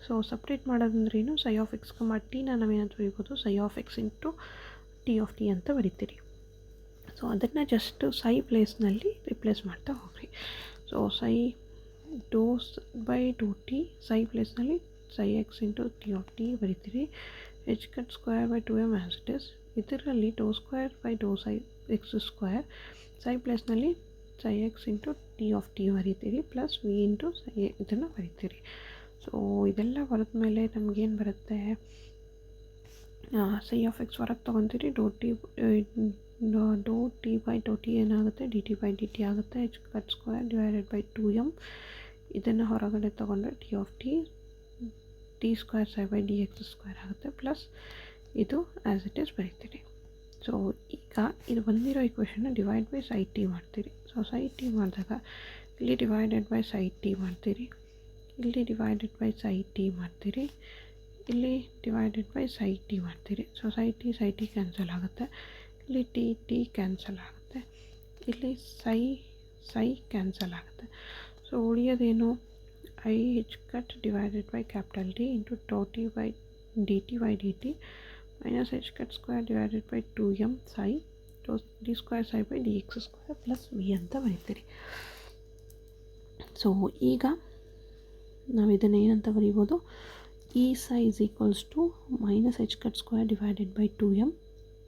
ಸೊ ಸಪ್ರೇಟ್ ಮಾಡೋದಂದ್ರೇನು, ಸೈ ಆಫ್ ಎಕ್ಸ್ ಕಮ ಟಿನ ನಾವೇನಂತ ಬರೀಬೋದು, psi of X into T of T ಅಂತ ಬರಿತೀರಿ. ಸೊ ಅದನ್ನು ಜಸ್ಟ್ ಸೈ ಪ್ಲೇಸ್ನಲ್ಲಿ ರಿಪ್ಲೇಸ್ ಮಾಡ್ತಾ ಹೋಗ್ರಿ. ಸೊ ಸೈ dose by Dow T psi ಪ್ಲೇಸ್ನಲ್ಲಿ psi X into T of T ಬರಿತೀರಿ. H cut square by 2m as it is. ಇದರಲ್ಲಿ ಡೋ ಸ್ಕ್ವೇರ್ ಬೈ ಡೋ ಸೈ ಎಕ್ಸ್ ಸ್ಕ್ವೇರ್, ಸೈ ಪ್ಲೇಸ್ನಲ್ಲಿ psi X into T of T ಬರಿತೀರಿ ಪ್ಲಸ್ ವಿ ಇಂಟು ಸೈ ಇದನ್ನು ಬರಿತೀರಿ. ಸೊ ಇದೆಲ್ಲ ಬರೆದ ಮೇಲೆ ನಮಗೇನು ಬರುತ್ತೆ, ಸೈ ಆಫ್ ಎಕ್ಸ್ ಹೊರಗೆ ತೊಗೊತೀರಿ, do T by Dow T ಏನಾಗುತ್ತೆ, D T by D T ಆಗುತ್ತೆ. H cut square divided by 2m ಇದನ್ನು ಹೊರಗಡೆ ತೊಗೊಂಡ್ರೆ T of T square psi by D X square ಆಗುತ್ತೆ ಪ್ಲಸ್ ಇದು ಆ್ಯಸ್ ಇಟ್ ಈಸ್ ಬರೀತೀರಿ. ಸೊ ಈಗ ಇದು ಬಂದಿರೋ ಈಕ್ವೇಷನ್ನ ಡಿವೈಡ್ ಬೈ ಸೈ ಟಿ ಮಾಡ್ತೀರಿ. ಸೊ ಸೈ ಟಿ ಮಾಡಿದಾಗ ಇಲ್ಲಿ ಡಿವೈಡೆಡ್ ಬೈ ಸೈ ಟಿ ಮಾಡ್ತೀರಿ, ಇಲ್ಲಿ ಡಿವೈಡೆಡ್ ಬೈ ಸೈ ಟಿ ಮಾಡ್ತೀರಿ, ಇಲ್ಲಿ ಡಿವೈಡೆಡ್ ಬೈ ಸೈ ಟಿ ಮಾಡ್ತೀರಿ. ಸೊ ಸೈ ಟಿ ಕ್ಯಾನ್ಸಲ್ ಆಗುತ್ತೆ, ಇಲ್ಲಿ ಟಿ ಕ್ಯಾನ್ಸಲ್ ಆಗುತ್ತೆ, ಇಲ್ಲಿ ಸೈ ಕ್ಯಾನ್ಸಲ್ ಆಗುತ್ತೆ. ಸೊ ಉಳಿಯೋದೇನು I H cut divided by capital T into do T by D T minus H cut square divided by 2m psi D square psi by D X square plus V ಅಂತ ಬರೀತೀರಿ. ಸೊ ಈಗ ನಾವು ಇದನ್ನು ಏನಂತ ಬರೀಬೋದು, E psi is equals to minus H cut square divided by 2m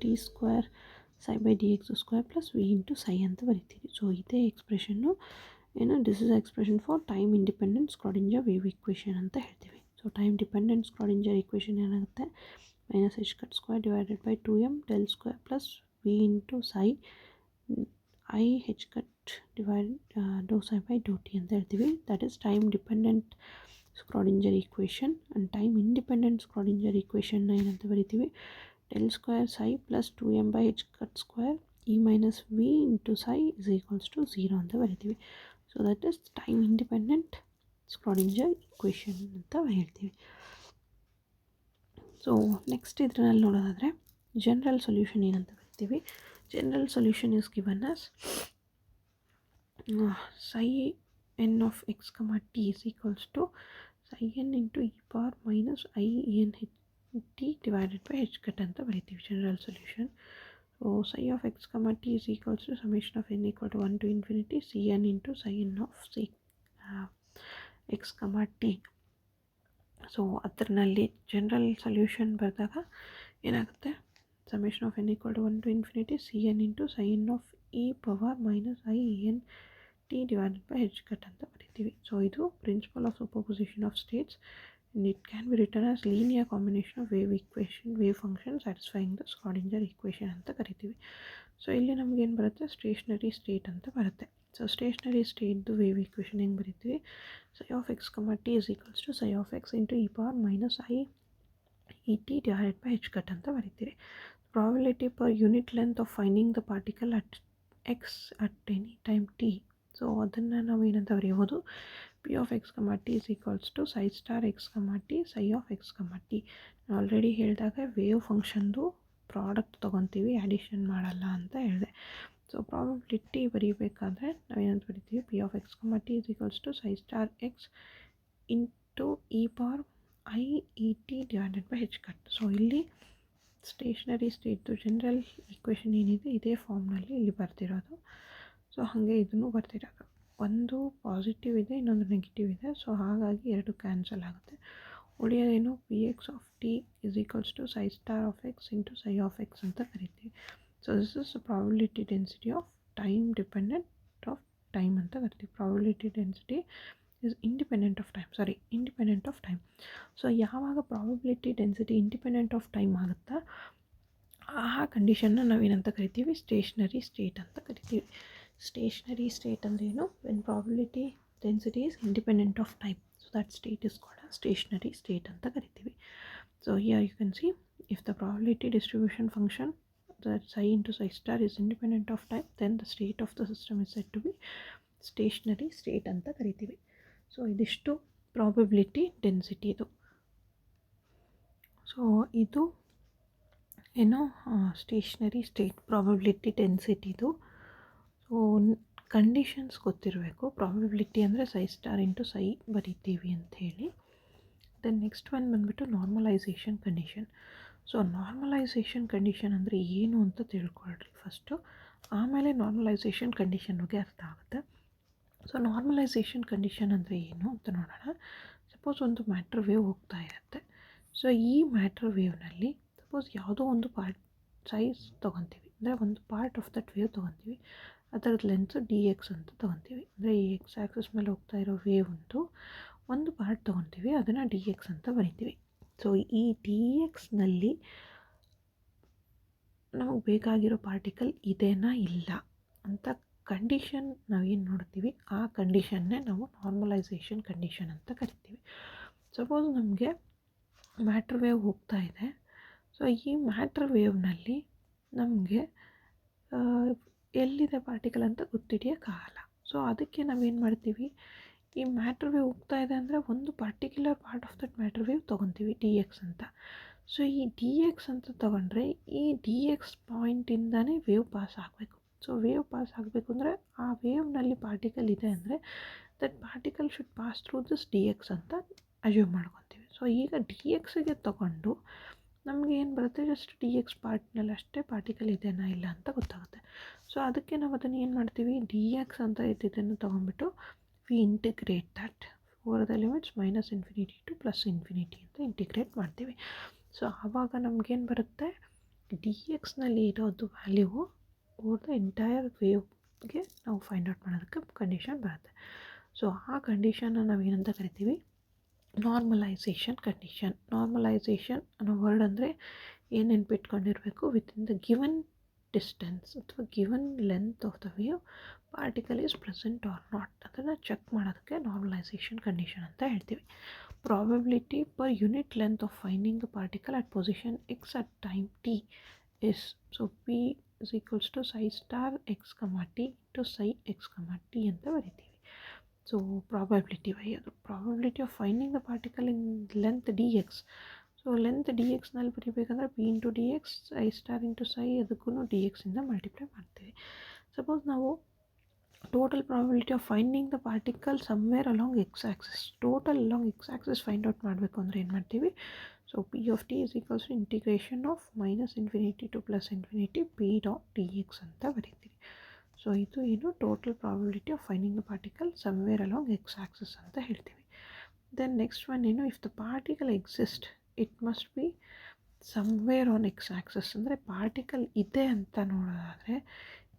T square psi by D X square plus V into psi ಅಂತ ಬರಿತೀವಿ. ಸೊ ಇದೇ ಎಕ್ಸ್ಪ್ರೆಷನ್ನು ಏನು, this is expression for time independent Schrodinger wave equation ಅಂತ ಹೇಳ್ತೀವಿ. So time dependent Schrodinger equation ಏನಾಗುತ್ತೆ, minus H cut square divided by 2m del square plus V into psi I H cut divide do psi by Dow T ಅಂತ ಹೇಳ್ತೀವಿ. That is time dependent Schrodinger equation. And time independent Schrodinger ಈಕ್ವೇಷನ್ನ ಏನಂತ ಬರಿತೀವಿ, del square psi plus 2m by H cut square E minus V into psi is equals to 0 ಅಂತ ಬರಿತೀವಿ. So that is time independent Schrodinger equation ಅಂತ ಹೇಳ್ತೀವಿ. ಸೊ ನೆಕ್ಸ್ಟ್ ಇದರಲ್ಲಿ ನೋಡೋದಾದರೆ ಜನರಲ್ ಸೊಲ್ಯೂಷನ್ ಏನಂತ ಬರ್ತೀವಿ. General solution is given as psi n of x comma t is equals to psi n into e power minus I n t divided by h cut ಅಂತ ಬರೀತೀವಿ general solution. So psi of x comma t is equals to summation of n equal to 1 to infinity cn into psi n of x comma t. So ಅದರಲ್ಲಿ ಜನರಲ್ ಸೊಲ್ಯೂಷನ್ ಬರೆದಾಗ ಏನಾಗುತ್ತೆ, summation of n equal to 1 to infinity cn into psi n of e power minus I n t divided by h cut ಅಂತ ಬರೀತೀವಿ. ಸೊ ಇದು principle of superposition of states and it can be written as linear combination of wave function satisfying the Schrodinger equation ಅಂತ ಕರಿತೀವಿ. ಸೊ ಇಲ್ಲಿ ನಮಗೇನು ಬರುತ್ತೆ, ಸ್ಟೇಷನರಿ ಸ್ಟೇಟ್ ಅಂತ ಬರುತ್ತೆ. ಸೊ ಸ್ಟೇಷನರಿ ಸ್ಟೇಟ್ದು ವೇವ್ ಈಕ್ವೇಷನ್ ಹೆಂಗೆ ಬರೀತೀವಿ, psi of x comma t is equals to psi of x into e power minus I e t divided by h cut ಅಂತ ಬರೀತೀವಿ. Probability per unit length of finding the particle at x at any time t. So ಅದನ್ನು ನಾವು ಏನಂತ ಬರೆಯಬಹುದು, p of x comma t is equals to psi star x comma t psi of x comma t. Already ಹೇಳಿದಾಗ ವೇವ್ ಫಂಕ್ಷನ್ದು ಪ್ರಾಡಕ್ಟ್ ತೊಗೊತೀವಿ, ಅಡಿಷನ್ ಮಾಡಲ್ಲ ಅಂತ ಹೇಳಿದೆ. ಸೊ ಪ್ರಾಬಬಿಲಿಟಿ ಬರೀಬೇಕಾದ್ರೆ ನಾವೇನಂತ ಬರಿತೀವಿ, p of x comma t is equals to psi star x into e power I e t divided by h cut. So ಇಲ್ಲಿ ಸ್ಟೇಷನರಿ ಸ್ಟೇಟ್ದು ಜನರಲ್ ಈಕ್ವೇಷನ್ ಏನಿದೆ ಇದೇ ಫಾರ್ಮ್ನಲ್ಲಿ ಇಲ್ಲಿ ಬರ್ತಿರೋದು. ಸೊ ಹಾಗೆ ಇದನ್ನು ಬರ್ತಿರೋದು, ಒಂದು ಪಾಸಿಟಿವ್ ಇದೆ, ಇನ್ನೊಂದು ನೆಗೆಟಿವ್ ಇದೆ. ಸೊ ಹಾಗಾಗಿ ಎರಡು ಕ್ಯಾನ್ಸಲ್ ಆಗುತ್ತೆ. ಉಳಿಯೋದೇನು, P X of T is equals to psi star of X into psi of X ಅಂತ ಕರಿತೀವಿ. So this is probability density of time dependent of time ಅಂತ ಕರಿತೀವಿ. Probability density is independent of time. So ಯಾವಾಗ probability density independent of time ಆಗುತ್ತಾ ಆ ಕಂಡೀಷನ್ನ ನಾವೇನಂತ ಕರಿತೀವಿ, ಸ್ಟೇಷನರಿ ಸ್ಟೇಟ್ ಅಂತ ಕರಿತೀವಿ. ಸ್ಟೇಷನರಿ ಸ್ಟೇಟ್ ಅಂದ್ರೇನು, when probability density is independent of time, so that state is called stationary state ಅಂತ ಕರಿತೀವಿ. So here you can see if the probability distribution function that psi into psi star is independent of time, then the state of the system is said to be stationary state ಅಂತ ಕರಿತೀವಿ. ಸೊ ಇದಿಷ್ಟು ಪ್ರಾಬಬಿಲಿಟಿ ಡೆನ್ಸಿಟಿದು. ಸೊ ಇದು ಏನೋ ಸ್ಟೇಷನರಿ ಸ್ಟೇಟ್ ಪ್ರಾಬಬಿಲಿಟಿ ಡೆನ್ಸಿಟಿದು. ಸೊ ಕಂಡೀಷನ್ಸ್ ಗೊತ್ತಿರಬೇಕು. ಪ್ರಾಬಬಿಲಿಟಿ ಅಂದರೆ ಸೈ ಸ್ಟಾರ್ ಇಂಟು ಸೈ ಬರಿತೀವಿ ಅಂಥೇಳಿ. ದೆನ್ ನೆಕ್ಸ್ಟ್ ಒನ್ ಬಂದುಬಿಟ್ಟು normalisation condition. So normalisation condition ಅಂದರೆ ಏನು ಅಂತ ತಿಳ್ಕೊಳ್ರಿ ಫಸ್ಟು, ಆಮೇಲೆ ನಾರ್ಮಲೈಸೇಷನ್ ಕಂಡೀಷನ್ ಬಗ್ಗೆ ಅರ್ಥ ಆಗುತ್ತೆ. ಸೊ ನಾರ್ಮಲೈಸೇಷನ್ ಕಂಡೀಷನ್ ಅಂದರೆ ಏನು ಅಂತ ನೋಡೋಣ. ಸಪೋಸ್ ಒಂದು ಮ್ಯಾಟ್ರ್ ವೇವ್ ಹೋಗ್ತಾ ಇರುತ್ತೆ. ಸೊ ಈ ಮ್ಯಾಟ್ರ್ ವೇವ್ನಲ್ಲಿ ಸಪೋಸ್ ಯಾವುದೋ ಒಂದು ಪಾರ್ಟ್ ಸೈಜ್ ತೊಗೊತೀವಿ, ಅಂದರೆ ಒಂದು ಪಾರ್ಟ್ ಆಫ್ ದಟ್ ವೇವ್ ತೊಗೊತೀವಿ, ಅದರದ್ದು ಲೆಂತ್ಸು ಡಿ ಎಕ್ಸ್ ಅಂತ ತೊಗೊತೀವಿ. ಅಂದರೆ ಈ ಎಕ್ಸ್ ಆ್ಯಕ್ಸಿಸ್ ಮೇಲೆ ಹೋಗ್ತಾ ಇರೋ ವೇವ್ ಒಂದು ಪಾರ್ಟ್ ತೊಗೊತೀವಿ, ಅದನ್ನು ಡಿ ಎಕ್ಸ್ ಅಂತ ಬರಿತೀವಿ. ಸೊ ಈ ಡಿ ಎಕ್ಸ್ನಲ್ಲಿ ನಮಗೆ ಬೇಕಾಗಿರೋ ಪಾರ್ಟಿಕಲ್ ಇದೇನಾ ಇಲ್ಲ ಅಂತ ಕಂಡೀಷನ್ ನಾವೇನು ನೋಡ್ತೀವಿ, ಆ ಕಂಡೀಷನ್ನೇ ನಾವು ನಾರ್ಮಲೈಸೇಷನ್ ಕಂಡೀಷನ್ ಅಂತ ಕರಿತೀವಿ. ಸಪೋಸ್ ನಮಗೆ ಮ್ಯಾಟ್ರ್ ವೇವ್ ಹೋಗ್ತಾ ಇದೆ. ಸೊ ಈ ಮ್ಯಾಟ್ರ್ ವೇವ್ನಲ್ಲಿ ನಮಗೆ ಎಲ್ಲಿದೆ ಪಾರ್ಟಿಕಲ್ ಅಂತ ಗೊತ್ತಿಡಿಯೋಕ್ಕಾಗಲ್ಲ. ಸೊ ಅದಕ್ಕೆ ನಾವೇನು ಮಾಡ್ತೀವಿ, ಈ ಮ್ಯಾಟ್ರ್ ವೇವ್ ಹೋಗ್ತಾ ಇದೆ ಅಂದರೆ ಒಂದು particular part of that matter wave ತೊಗೊತೀವಿ ಡಿ ಎಕ್ಸ್ ಅಂತ. ಸೊ ಈ ಡಿ ಎಕ್ಸ್ ಅಂತ ತೊಗೊಂಡ್ರೆ ಈ ಡಿ ಎಕ್ಸ್ ಪಾಯಿಂಟಿಂದನೇ ವೇವ್ ಪಾಸ್ ಆಗಬೇಕು. ಸೊ ವೇವ್ ಪಾಸ್ ಆಗಬೇಕು ಅಂದರೆ ಆ ವೇವ್ನಲ್ಲಿ ಪಾರ್ಟಿಕಲ್ ಇದೆ ಅಂದರೆ that particle should pass through this D X ಅಂತ ಅಜ್ಯೂಮ್ ಮಾಡ್ಕೊತೀವಿ. ಸೊ ಈಗ ಡಿ ಎಕ್ಸಿಗೆ ತೊಗೊಂಡು ನಮಗೆ ಏನು ಬರುತ್ತೆ, ಜಸ್ಟ್ ಡಿ ಎಕ್ಸ್ ಪಾರ್ಟ್ನಲ್ಲಿ ಅಷ್ಟೇ ಪಾರ್ಟಿಕಲ್ ಇದೆನಾ ಇಲ್ಲ ಅಂತ ಗೊತ್ತಾಗುತ್ತೆ. ಸೊ ಅದಕ್ಕೆ ನಾವು ಅದನ್ನು ಏನು ಮಾಡ್ತೀವಿ, ಡಿ ಎಕ್ಸ್ ಅಂತ ಇದ್ದಿದ್ದನ್ನು ತೊಗೊಂಡ್ಬಿಟ್ಟು we integrate that over the limits -∞ to +∞ ಅಂತ ಇಂಟಿಗ್ರೇಟ್ ಮಾಡ್ತೀವಿ. ಸೊ ಆವಾಗ ನಮಗೇನು ಬರುತ್ತೆ, ಡಿ ಎಕ್ಸ್ನಲ್ಲಿ ಇರೋದು ವ್ಯಾಲ್ಯೂ ಓವರ್ ದ ಎಂಟೈರ್ ವೇವ್ಗೆ ನಾವು ಫೈಂಡ್ ಔಟ್ ಮಾಡೋದಕ್ಕೆ ಕಂಡೀಷನ್ ಬರುತ್ತೆ. ಸೊ ಆ ಕಂಡೀಷನ್ನ ನಾವು ಏನಂತ ಕರಿತೀವಿ, ನಾರ್ಮಲೈಸೇಷನ್ ಕಂಡೀಷನ್. ನಾರ್ಮಲೈಸೇಷನ್ ಅನ್ನೋ ವರ್ಡ್ ಅಂದರೆ ಏನು ನೆನ್ಪಿಟ್ಕೊಂಡಿರಬೇಕು, ವಿತಿನ್ ದ ಗಿವನ್ ಡಿಸ್ಟೆನ್ಸ್ ಅಥವಾ given length of the wave particle is present or not ಅದನ್ನು ಚೆಕ್ ಮಾಡೋದಕ್ಕೆ ನಾರ್ಮಲೈಸೇಷನ್ ಕಂಡೀಷನ್ ಅಂತ ಹೇಳ್ತೀವಿ. Probability per unit length of finding the particle at position x at time t is, so p is equals to psi star x, t into psi x, t ಅಂತ ಬರಿತೀವಿ. ಸೊ ಪ್ರಾಬಬಿಲಿಟಿ ಅದು probability of finding the particle in length D X. So length D ಎಕ್ಸ್ನಲ್ಲಿ ಬರೀಬೇಕಂದ್ರೆ P into D X I star into psi ಅದಕ್ಕೂ ಡಿ ಎಕ್ಸಿಂದ ಮಲ್ಟಿಪ್ಲೈ ಮಾಡ್ತೀವಿ. ಸಪೋಸ್ ನಾವು total probability of finding the particle somewhere along X axis, total along X axis find out ಮಾಡಬೇಕು ಅಂದರೆ ಏನು ಮಾಡ್ತೀವಿ, so P of T is equals to integration of -∞ to +∞ P dot D X ಅಂತ ಬರೀತೀವಿ. ಸೊ ಇದು ಏನು total probability of finding the particle somewhere along X Axis ಅಂತ ಹೇಳ್ತೀವಿ. ದೆನ್ ನೆಕ್ಸ್ಟ್ ಒನ್ ಏನು, if the particle exist it must be somewhere on X Axis. ಅಂದರೆ ಪಾರ್ಟಿಕಲ್ ಇದೆ ಅಂತ ನೋಡೋದಾದರೆ,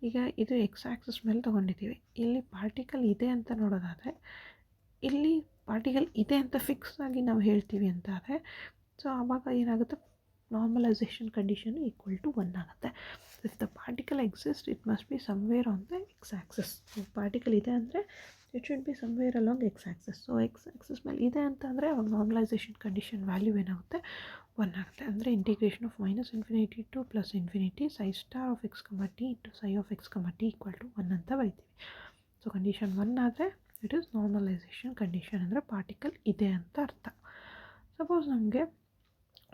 ಈಗ ಇದು ಎಕ್ಸ್ ಆ್ಯಕ್ಸಿಸ್ ಮೇಲೆ ತೊಗೊಂಡಿದ್ದೀವಿ, ಇಲ್ಲಿ ಪಾರ್ಟಿಕಲ್ ಇದೆ ಅಂತ ನೋಡೋದಾದರೆ ಇಲ್ಲಿ ಪಾರ್ಟಿಕಲ್ ಇದೆ ಅಂತ ಫಿಕ್ಸ್ ಆಗಿ ನಾವು ಹೇಳ್ತೀವಿ ಅಂತ ಆದರೆ, ಸೊ ಆವಾಗ ಏನಾಗುತ್ತೆ, ನಾರ್ಮಲೈಸೇಷನ್ ಕಂಡೀಷನ್ ಈಕ್ವಲ್ ಟು 1 ಆಗುತ್ತೆ. If the particle exist it must be somewhere on the X Axis. Particle ಇದೆ ಅಂದರೆ it should B somewhere along X Axis. So X axis ಮೇಲೆ ಇದೆ ಅಂತ ಅಂದರೆ ಅವಾಗ ನಾರ್ಮಲೈಸೇಷನ್ ಕಂಡೀಷನ್ ವ್ಯಾಲ್ಯೂ ಏನಾಗುತ್ತೆ, 1 ಆಗುತ್ತೆ. ಅಂದರೆ integration of -∞ to +∞ psi star of x, t into psi of x, t equal to 1 ಅಂತ ಬರಿತೀವಿ. ಸೊ ಕಂಡೀಷನ್ 1 ಆದರೆ ಇಟ್ ಈಸ್ ನಾರ್ಮಲೈಸೇಷನ್ ಕಂಡೀಷನ್, ಅಂದರೆ ಪಾರ್ಟಿಕಲ್ ಇದೆ ಅಂತ ಅರ್ಥ. ಸಪೋಸ್ ನಮಗೆ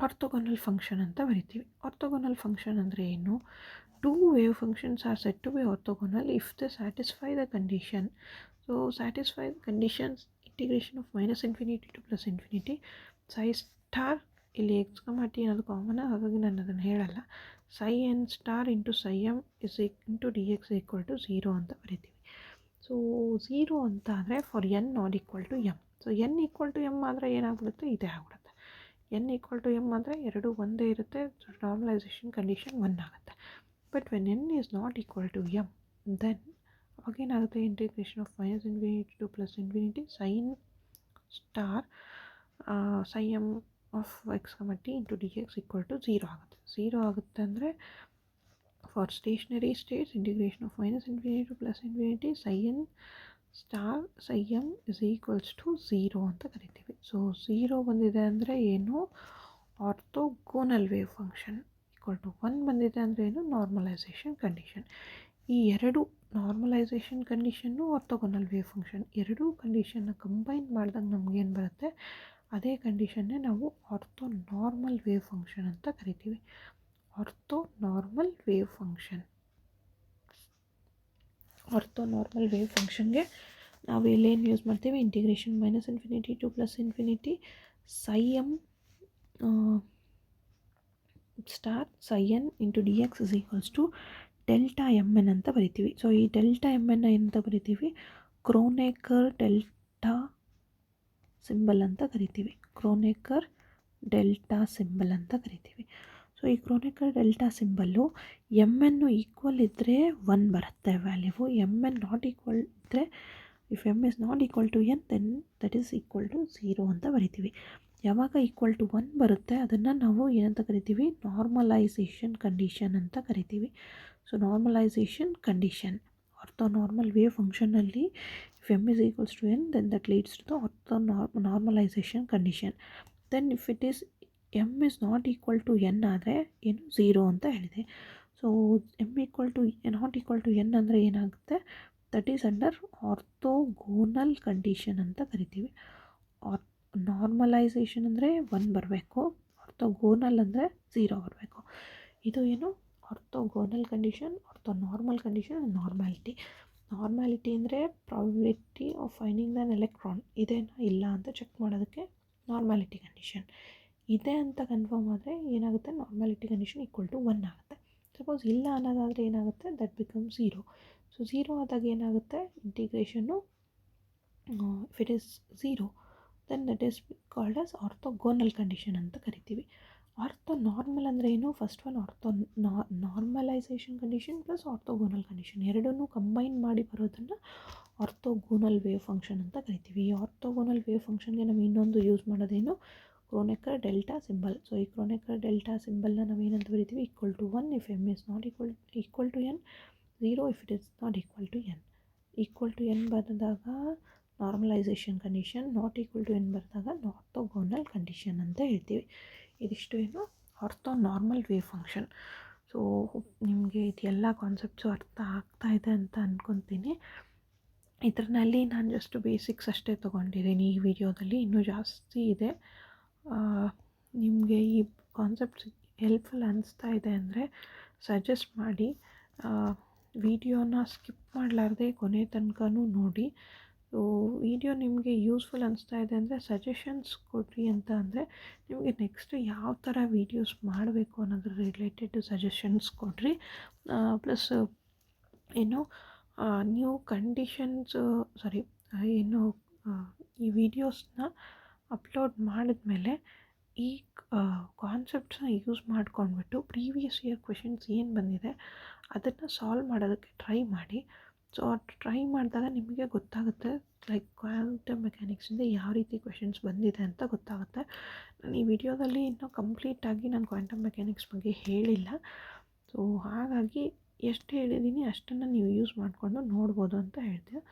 ಆರ್ಥೋಗೋನಲ್ ಫಂಕ್ಷನ್ ಅಂತ ಬರಿತೀವಿ. ಆರ್ಥೋಗೋನಲ್ ಫಂಕ್ಷನ್ ಅಂದರೆ ಏನು, two wave functions are set to be orthogonal if they satisfy the condition. So satisfy the conditions integration of -∞ to +∞ psi star, ಇಲ್ಲಿ x, t ಅನ್ನೋದು ಕಾಮನ್, ಹಾಗಾಗಿ ನಾನು ಅದನ್ನು ಹೇಳಲ್ಲ, psi n star into psi m is into D X equal to 0 ಅಂತ ಬರಿತೀವಿ. ಸೊ 0 ಅಂತ ಆದರೆ for n not equal to m. So n equal to m ಆದರೆ ಏನಾಗ್ಬಿಡುತ್ತೆ, ಇದೇ ಆಗ್ಬಿಡುತ್ತೆ. n ಈಕ್ವಲ್ ಟು m ಆದರೆ ಎರಡು ಒಂದೇ ಇರುತ್ತೆ, ನಾರ್ಮಲೈಸೇಷನ್ ಕಂಡೀಷನ್ 1 ಆಗುತ್ತೆ. But when n is not equal to m, then ಅವಾಗೇನಾಗುತ್ತೆ, integration of -∞ to +∞ sin star psi m of x, t into D X equal to 0 ಆಗುತ್ತೆ. 0 ಆಗುತ್ತೆ ಅಂದರೆ for stationary states integration of -∞ to +∞ sin star psi m is equals to 0 ಅಂತ ಕರಿತೀವಿ. ಸೊ 0 ಬಂದಿದೆ ಅಂದರೆ ಏನು, orthogonal wave function equal to 1 ಬಂದಿದೆ ಅಂದರೆ ಏನು, ನಾರ್ಮಲೈಸೇಷನ್ ಕಂಡೀಷನ್. ಈ ಎರಡು normalisation condition orthogonal wave function ಎರಡೂ ಕಂಡೀಷನ್ನ ಕಂಬೈನ್ ಮಾಡಿದಾಗ ನಮಗೇನು ಬರುತ್ತೆ, ಅದೇ ಕಂಡೀಷನ್ನೇ ನಾವು ಆರ್ಥೋನಾರ್ಮಲ್ ವೇವ್ ಫಂಕ್ಷನ್ ಅಂತ ಕರಿತೀವಿ. Orthonormal wave function, orthonormal wave ಫಂಕ್ಷನ್ಗೆ ನಾವು ಇಲ್ಲೇನು ಯೂಸ್ ಮಾಡ್ತೀವಿ, integration -∞ to +∞ psi m star psi n into D x is equals to delta m n ಅಂತ ಬರಿತೀವಿ. ಸೊ ಈ ಡೆಲ್ಟಾ ಎಮ್ ಎನ್ನ ಏನಂತ ಬರಿತೀವಿ, ಕ್ರೋನೆಕರ್ ಡೆಲ್ಟಾ ಸಿಂಬಲ್ ಅಂತ ಕರಿತೀವಿ. ಕ್ರೋನೆಕರ್ ಡೆಲ್ಟಾ ಸಿಂಬಲ್ ಅಂತ ಕರಿತೀವಿ. ಸೊ ಈ Kronecker delta symbol m n equal ಇದ್ದರೆ 1 ಬರುತ್ತೆ ವ್ಯಾಲ್ಯೂವು, ಎಮ್ ಎನ್ ನಾಟ್ ಈಕ್ವಲ್ ಇದ್ದರೆ, if M is not equal to N then that is equal to 0 ಅಂತ ಬರಿತೀವಿ. ಯಾವಾಗ ಈಕ್ವಲ್ ಟು 1 ಬರುತ್ತೆ ಅದನ್ನು ನಾವು ಏನಂತ ಕರಿತೀವಿ, ನಾರ್ಮಲೈಸೇಷನ್ ಕಂಡೀಷನ್ ಅಂತ ಕರಿತೀವಿ. So normalisation condition orthonormal wave ಫಂಕ್ಷನಲ್ಲಿ if M is equals to N then that leads to the normalisation condition. Then if it is M is not equal to N ಆದರೆ ಏನು 0 ಅಂತ ಹೇಳಿದೆ. So M equal to not equal to N ಅಂದರೆ ಏನಾಗುತ್ತೆ, that is under orthogonal condition ಅಂತ ಕರಿತೀವಿ. ನಾರ್ಮಲೈಸೇಷನ್ ಅಂದರೆ 1 ಬರಬೇಕು, ಆರ್ಥೋಗೋನಲ್ ಅಂದರೆ 0 ಬರಬೇಕು. ಇದು ಏನು orthogonal condition, normal condition, normality. Normality ಅಂದರೆ probability of finding than electron ಇದೇನಾ ಇಲ್ಲ ಅಂತ ಚೆಕ್ ಮಾಡೋದಕ್ಕೆ ನಾರ್ಮ್ಯಾಲಿಟಿ ಕಂಡೀಷನ್. ಇದೆ ಅಂತ ಕನ್ಫರ್ಮ್ ಆದರೆ ಏನಾಗುತ್ತೆ, ನಾರ್ಮ್ಯಾಲಿಟಿ ಕಂಡೀಷನ್ ಈಕ್ವಲ್ ಟು 1 ಆಗುತ್ತೆ. ಸಪೋಸ್ ಇಲ್ಲ ಅನ್ನೋದಾದರೆ ಏನಾಗುತ್ತೆ, ದಟ್ ಬಿಕಮ್ 0. ಸೊ 0 ಆದಾಗ ಏನಾಗುತ್ತೆ, ಇಂಟಿಗ್ರೇಷನ್ನು if it is 0 then that is called as orthogonal condition ಅಂತ ಕರಿತೀವಿ. ನಾರ್ಮಲ್ ಅಂದರೆ ಏನು, first one normalisation condition plus orthogonal condition ಎರಡನ್ನೂ ಕಂಬೈನ್ ಮಾಡಿ ಬರೋದನ್ನು ಆರ್ಥೋಗೋನಲ್ ವೇವ್ ಫಂಕ್ಷನ್ ಅಂತ ಕರಿತೀವಿ. ಈ ಆರ್ಥೋಗೋನಲ್ ವೇವ್ ಫಂಕ್ಷನ್ಗೆ ನಾವು ಇನ್ನೊಂದು ಯೂಸ್ ಮಾಡೋದೇನು, ಕ್ರೋನೆಕರ್ ಡೆಲ್ಟಾ ಸಿಂಬಲ್. ಸೊ ಈ ಕ್ರೋನೆಕರ್ ಡೆಲ್ಟಾ ಸಿಂಬಲ್ನ ನಾವು ಏನಂತ ಬರಿತೀವಿ, equal to 1 if m is not equal to n, 0 if it is not equal to n. Equal to n ಬರೆದಾಗ normalisation condition, not equal to n ಬರೆದಾಗ ಆರ್ಥೋಗೋನಲ್ ಕಂಡೀಷನ್ ಅಂತ ಹೇಳ್ತೀವಿ. ಇದಿಷ್ಟು ಏನು ನಾರ್ಮಲ್ ವೇವ್ ಫಂಕ್ಷನ್. ಸೊ ನಿಮಗೆ ಇದೆಲ್ಲ ಕಾನ್ಸೆಪ್ಟ್ಸು ಅರ್ಥ ಆಗ್ತಾ ಇದೆ ಅಂತ ಅಂದ್ಕೊತೀನಿ. ಇದರಲ್ಲಿ ನಾನು ಜಸ್ಟ್ ಬೇಸಿಕ್ಸ್ ಅಷ್ಟೇ ತೊಗೊಂಡಿದ್ದೀನಿ ಈ ವಿಡಿಯೋದಲ್ಲಿ, ಇನ್ನೂ ಜಾಸ್ತಿ ಇದೆ. ನಿಮಗೆ ಈ ಕಾನ್ಸೆಪ್ಟ್ಸ್ ಹೆಲ್ಪ್ಫುಲ್ ಅನಿಸ್ತಾ ಇದೆ ಅಂದರೆ ಸಜೆಸ್ಟ್ ಮಾಡಿ, ವಿಡಿಯೋನ ಸ್ಕಿಪ್ ಮಾಡಲಾರ್ದೆ ಕೊನೆ ತನಕನೂ ನೋಡಿ. ಸೊ ವಿಡಿಯೋ ನಿಮಗೆ ಯೂಸ್ಫುಲ್ ಅನಿಸ್ತಾ ಇದೆ ಅಂದರೆ ಸಜೆಷನ್ಸ್ ಕೊಡ್ರಿ ಅಂತ ಅಂದರೆ ನಿಮಗೆ ನೆಕ್ಸ್ಟ್ ಯಾವ ಥರ ವೀಡಿಯೋಸ್ ಮಾಡಬೇಕು ಅನ್ನೋದ್ರ ರಿಲೇಟೆಡ್ ಸಜೆಷನ್ಸ್ ಕೊಡ್ರಿ. ಪ್ಲಸ್ ಏನು ನೀವು ಈ ವಿಡಿಯೋಸ್ನ ಅಪ್ಲೋಡ್ ಮಾಡಿದ್ಮೇಲೆ ಈ ಕಾನ್ಸೆಪ್ಟ್ಸ್ನ ಯೂಸ್ ಮಾಡ್ಕೊಂಡ್ಬಿಟ್ಟು ಪ್ರೀವಿಯಸ್ ಇಯರ್ ಕ್ವೆಶನ್ಸ್ ಏನು ಬಂದಿದೆ ಅದನ್ನು ಸಾಲ್ವ್ ಮಾಡೋದಕ್ಕೆ ಟ್ರೈ ಮಾಡಿ. ಸೊ ಟ್ರೈ ಮಾಡಿದಾಗ ನಿಮಗೆ ಗೊತ್ತಾಗುತ್ತೆ, ಲೈಕ್ ಕ್ವಾಂಟಮ್ ಮೆಕ್ಯಾನಿಕ್ಸಿಂದ ಯಾವ ರೀತಿ ಕ್ವೆಶನ್ಸ್ ಬಂದಿದೆ ಅಂತ ಗೊತ್ತಾಗುತ್ತೆ. ನಾನು ಈ ವಿಡಿಯೋದಲ್ಲಿ ಇನ್ನೂ ಕಂಪ್ಲೀಟಾಗಿ ನಾನು ಕ್ವಾಂಟಮ್ ಮೆಕ್ಯಾನಿಕ್ಸ್ ಬಗ್ಗೆ ಹೇಳಿಲ್ಲ. ಸೊ ಹಾಗಾಗಿ ಎಷ್ಟು ಹೇಳಿದ್ದೀನಿ ಅಷ್ಟನ್ನು ನೀವು ಯೂಸ್ ಮಾಡಿಕೊಂಡು ನೋಡ್ಬೋದು ಅಂತ ಹೇಳ್ತೀವಿ.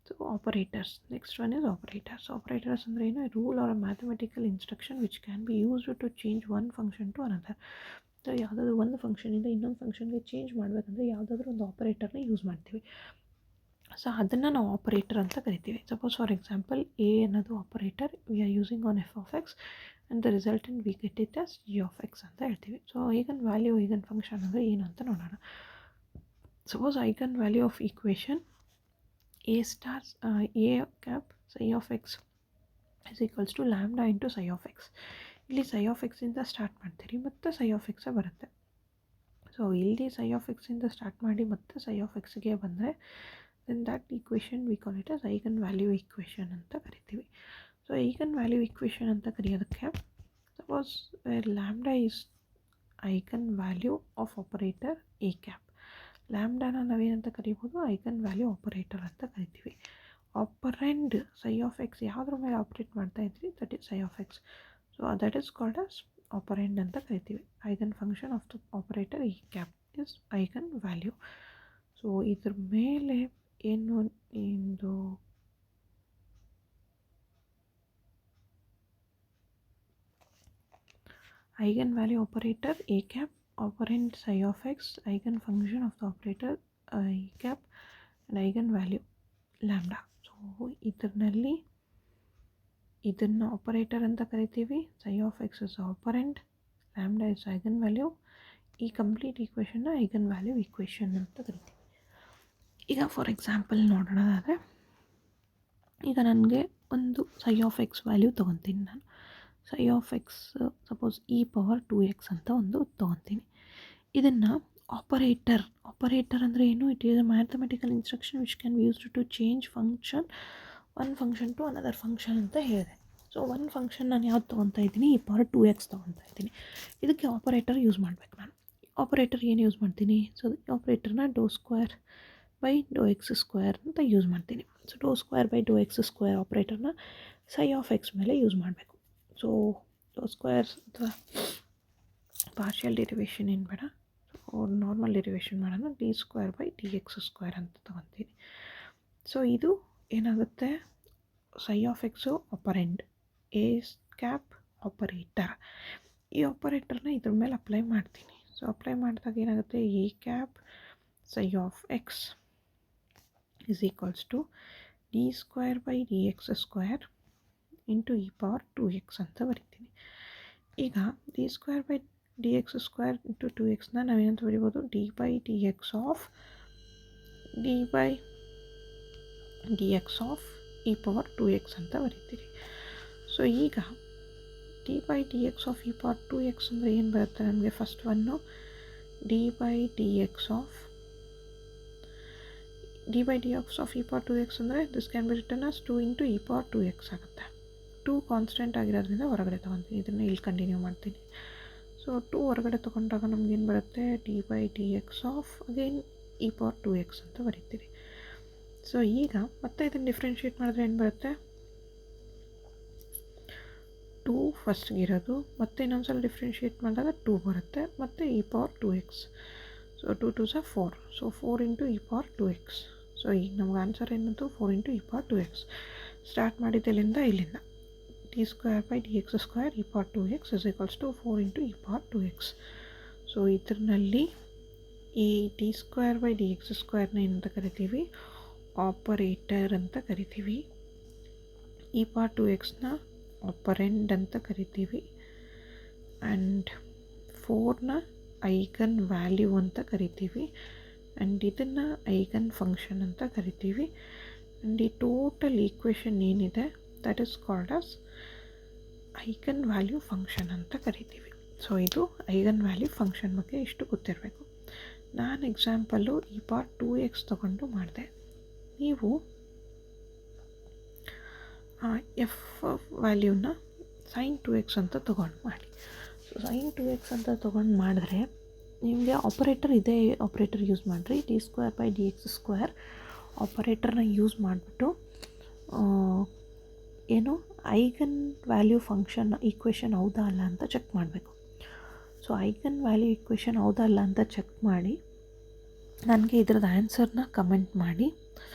So operators, next one is operators. Operators ಅಂದರೆ ಏನು, rule or mathematical instruction which can be used to change one function to another. So ಯಾವುದಾದ್ರೂ ಒಂದು ಫಂಕ್ಷನಿಂದ ಇನ್ನೊಂದು ಫಂಕ್ಷನ್ಗೆ ಚೇಂಜ್ ಮಾಡಬೇಕಂದ್ರೆ ಯಾವುದಾದ್ರೂ ಒಂದು ಆಪರೇಟರ್ನ ಯೂಸ್ ಮಾಡ್ತೀವಿ. ಸೊ ಅದನ್ನು ನಾವು ಆಪರೇಟರ್ ಅಂತ ಕರಿತೀವಿ. ಸಪೋಸ್ ಫಾರ್ ಎಕ್ಸಾಂಪಲ್ ಎ ಅನ್ನೋದು operator, we are using on F of X and the resultant we get it as G of X ಅಂತ ಹೇಳ್ತೀವಿ. So eigen value, eigen function ಅಂದರೆ ಏನು ಅಂತ ನೋಡೋಣ. Suppose eigen value of equation a cap psi of x is equals to lambda into psi of x. ಇಲ್ಲಿ psi of x ಇಂದ ಸ್ಟಾರ್ಟ್ ಮಾಡ್ತೀರಿ ಮತ್ತು psi of x ಬರುತ್ತೆ. ಸೊ ಇಲ್ಲಿ psi of x ಇಂದ ಸ್ಟಾರ್ಟ್ ಮಾಡಿ ಮತ್ತು psi of xಗೆ ಬಂದರೆ then that equation we call it as eigen value equation ಅಂತ ಕರಿತೀವಿ. ಸೊ ಐಗನ್ ವ್ಯಾಲ್ಯೂ ಈಕ್ವೇಷನ್ ಅಂತ ಕರೆಯೋದಕ್ಕೆ suppose lambda is eigen value of operator A cap. ಲ್ಯಾಂಬ್ಡಾನ ನಾವೇನಂತ ಕರಿಬೋದು, ಐಗನ್ ವ್ಯಾಲ್ಯೂ ಆಪರೇಟರ್ ಅಂತ ಕರಿತೀವಿ. ಆಪರೆಂಡ್ ಸೈ ಆಫ್ ಎಕ್ಸ್ ಯಾವುದ್ರ ಮೇಲೆ ಆಪ್ರೇಟ್ ಮಾಡ್ತಾ ಇದ್ರಿ, that is psi of x. So that is called as operand ಅಂತ ಕರಿತೀವಿ. Eigen function of the operator E cap is eigen value. So ಇದ್ರ ಮೇಲೆ ಏನು ಇಂದು eigen value operator A cap, operand psi of x, eigen function of the operator I cap and eigen value lambda. So ಇದರಲ್ಲಿ ಇದನ್ನು ಆಪರೇಟರ್ ಅಂತ ಕರಿತೀವಿ, psi of x is operand, lambda is eigen value. ಈ ಕಂಪ್ಲೀಟ್ ಈಕ್ವೇಷನ್ನ ಐಗನ್ ವ್ಯಾಲ್ಯೂ ಈಕ್ವೇಷನ್ ಅಂತ ಕರಿತೀವಿ. ಈಗ ಫಾರ್ ಎಕ್ಸಾಂಪಲ್ ನೋಡೋಣದಾದರೆ, ಈಗ ನನಗೆ ಒಂದು psi of x ವ್ಯಾಲ್ಯೂ ತೊಗೊತೀನಿ. ನಾನು psi of x suppose e⁻²x ಅಂತ ಒಂದು ತೊಗೊತೀನಿ. ಇದನ್ನು ಆಪರೇಟರ್ ಅಂದರೆ ಏನು, it is a mathematical instruction which can be used to change one function to another function ಅಂತ ಹೇಳಿದೆ. ಸೊ ಒಂದು ಫಂಕ್ಷನ್ ನಾನು ಯಾವ್ದು ತೊಗೊತಾ ಇದ್ದೀನಿ, e⁻²x ತೊಗೊತಾ ಇದ್ದೀನಿ. ಇದಕ್ಕೆ ಆಪರೇಟರ್ ಯೂಸ್ ಮಾಡಬೇಕು. ನಾನು ಆಪರೇಟರ್ ಏನು ಯೂಸ್ ಮಾಡ್ತೀನಿ, ಸೊ ಆಪರೇಟರ್ನ ∂² / ಅಂತ ಯೂಸ್ ಮಾಡ್ತೀನಿ. So ∂² / x² ಆಪರೇಟರ್ನ psi of x ಮೇಲೆ ಯೂಸ್ ಮಾಡಬೇಕು. ಸೊ ∂² ಅಥವಾ ಪಾರ್ಷಿಯಲ್ ಡೆರಿವೇಷನ್ ಏನು ಬೇಡ, ನಾರ್ಮಲ್ ಡೆರಿವೇಷನ್ ಮಾಡೋಣ, d² / dx² ಅಂತ ತೊಗೊತೀನಿ. ಸೊ ಇದು ಏನಾಗುತ್ತೆ, psi of x operand, A cap operator. ಈ ಆಪರೇಟರ್ನ ಇದ್ರ ಮೇಲೆ ಅಪ್ಲೈ ಮಾಡ್ತೀನಿ. ಸೊ ಅಪ್ಲೈ ಮಾಡಿದಾಗ ಏನಾಗುತ್ತೆ, A cap psi of x is equals to d square by dx square into e power 2x ಅಂತ ಬರಿತೀನಿ. ಈಗ d square by D X square into 2xನ ನಾವೇನಂತ ಬರಿಬೋದು, d by D x of e power 2x ಅಂತ ಬರಿತೀರಿ. ಸೊ ಈಗ d by D x of e power 2x ಅಂದರೆ ಏನು ಬರುತ್ತೆ ನಮಗೆ, first one d by D x of e power 2x ಅಂದರೆ this can be written as 2 into e power 2x ಆಗುತ್ತೆ. 2 ಕಾನ್ಸ್ಟೆಂಟ್ ಆಗಿರೋದ್ರಿಂದ ಹೊರಗಡೆ ತೊಗೊತೀನಿ, ಇದನ್ನು ಇಲ್ಲಿ ಕಂಟಿನ್ಯೂ ಮಾಡ್ತೀನಿ. ಸೊ 2 ಹೊರಗಡೆ ತೊಗೊಂಡಾಗ ನಮಗೇನು ಬರುತ್ತೆ, D by D x of again E power 2x ಅಂತ ಬರೀತೀರಿ. ಸೊ ಈಗ ಮತ್ತೆ ಇದನ್ನು ಡಿಫ್ರೆನ್ಷಿಯೇಟ್ ಮಾಡಿದ್ರೆ ಏನು ಬರುತ್ತೆ, 2 ಫಸ್ಟ್ಗಿರೋದು ಮತ್ತೆ ಇನ್ನೊಂದ್ಸಲ ಡಿಫ್ರೆನ್ಷಿಯೇಟ್ ಮಾಡಿದಾಗ 2 ಬರುತ್ತೆ, ಮತ್ತು e power 2x. So 2 2s are 4. So 4 into e power 2x. So ಈಗ ನಮ್ಗೆ ಆನ್ಸರ್ ಏನಂತು 4 into e power 2x. Start ಮಾಡಿದ್ದೆಲ್ಲಿಂದ ಇಲ್ಲಿಂದ d square by D X square e power 2x is equals to 4 into e power 2x. So ಇದರಲ್ಲಿ ಈ d square by D x ಸ್ಕ್ವೇರ್ನ ಏನಂತ ಕರಿತೀವಿ, ಆಪರೇಟರ್ ಅಂತ ಕರಿತೀವಿ. ಇ ಪವರ್ 2xನ ಆಪರೆಂಡ್ ಅಂತ ಕರಿತೀವಿ. ಆ್ಯಂಡ್ 4ನ ಐಗನ್ ವ್ಯಾಲ್ಯೂ ಅಂತ ಕರಿತೀವಿ. ಆ್ಯಂಡ್ ಇದನ್ನು ಐಗನ್ ಫಂಕ್ಷನ್ ಅಂತ ಕರಿತೀವಿ. ಆ್ಯಂಡ್ ಈ ಟೋಟಲ್ ಈಕ್ವೇಷನ್ ಏನಿದೆ that is called as eigen value function ಅಂತ ಕರಿತೀವಿ. ಸೊ ಇದು ಐಗನ್ ವ್ಯಾಲ್ಯೂ ಫಂಕ್ಷನ್ ಬಗ್ಗೆ ಇಷ್ಟು ಗೊತ್ತಿರಬೇಕು. ನಾನು ಎಕ್ಸಾಂಪಲ್ಲು ಇ ಪವರ್ 2x ತೊಗೊಂಡು ಮಾಡಿದೆ. ನೀವು ಎಫ್ ವ್ಯಾಲ್ಯೂನ ಸೈನ್ 2x ಅಂತ ತೊಗೊಂಡು ಮಾಡಿ. ಸೊ ಸೈನ್ 2x ಅಂತ ತೊಗೊಂಡು ಮಾಡಿದ್ರೆ ನಿಮಗೆ ಆಪರೇಟರ್ ಇದೇ ಆಪರೇಟರ್ ಯೂಸ್ ಮಾಡಿರಿ, d square by D X square ಆಪರೇಟರ್ನ ಯೂಸ್ ಮಾಡಿಬಿಟ್ಟು ಏನು ಐಗನ್ ವ್ಯಾಲ್ಯೂ ಫಂಕ್ಷನ್ ಈಕ್ವೇಷನ್ ಹೌದಾ ಅಲ್ಲ ಅಂತ ಚೆಕ್ ಮಾಡಬೇಕು. ಸೊ ಐಗನ್ ವ್ಯಾಲ್ಯೂ ಈಕ್ವೇಷನ್ ಹೌದಾ ಅಲ್ಲ ಅಂತ ಚೆಕ್ ಮಾಡಿ ನನಗೆ ಇದ್ರದ್ದು ಆನ್ಸರ್ನ ಕಮೆಂಟ್ ಮಾಡಿ.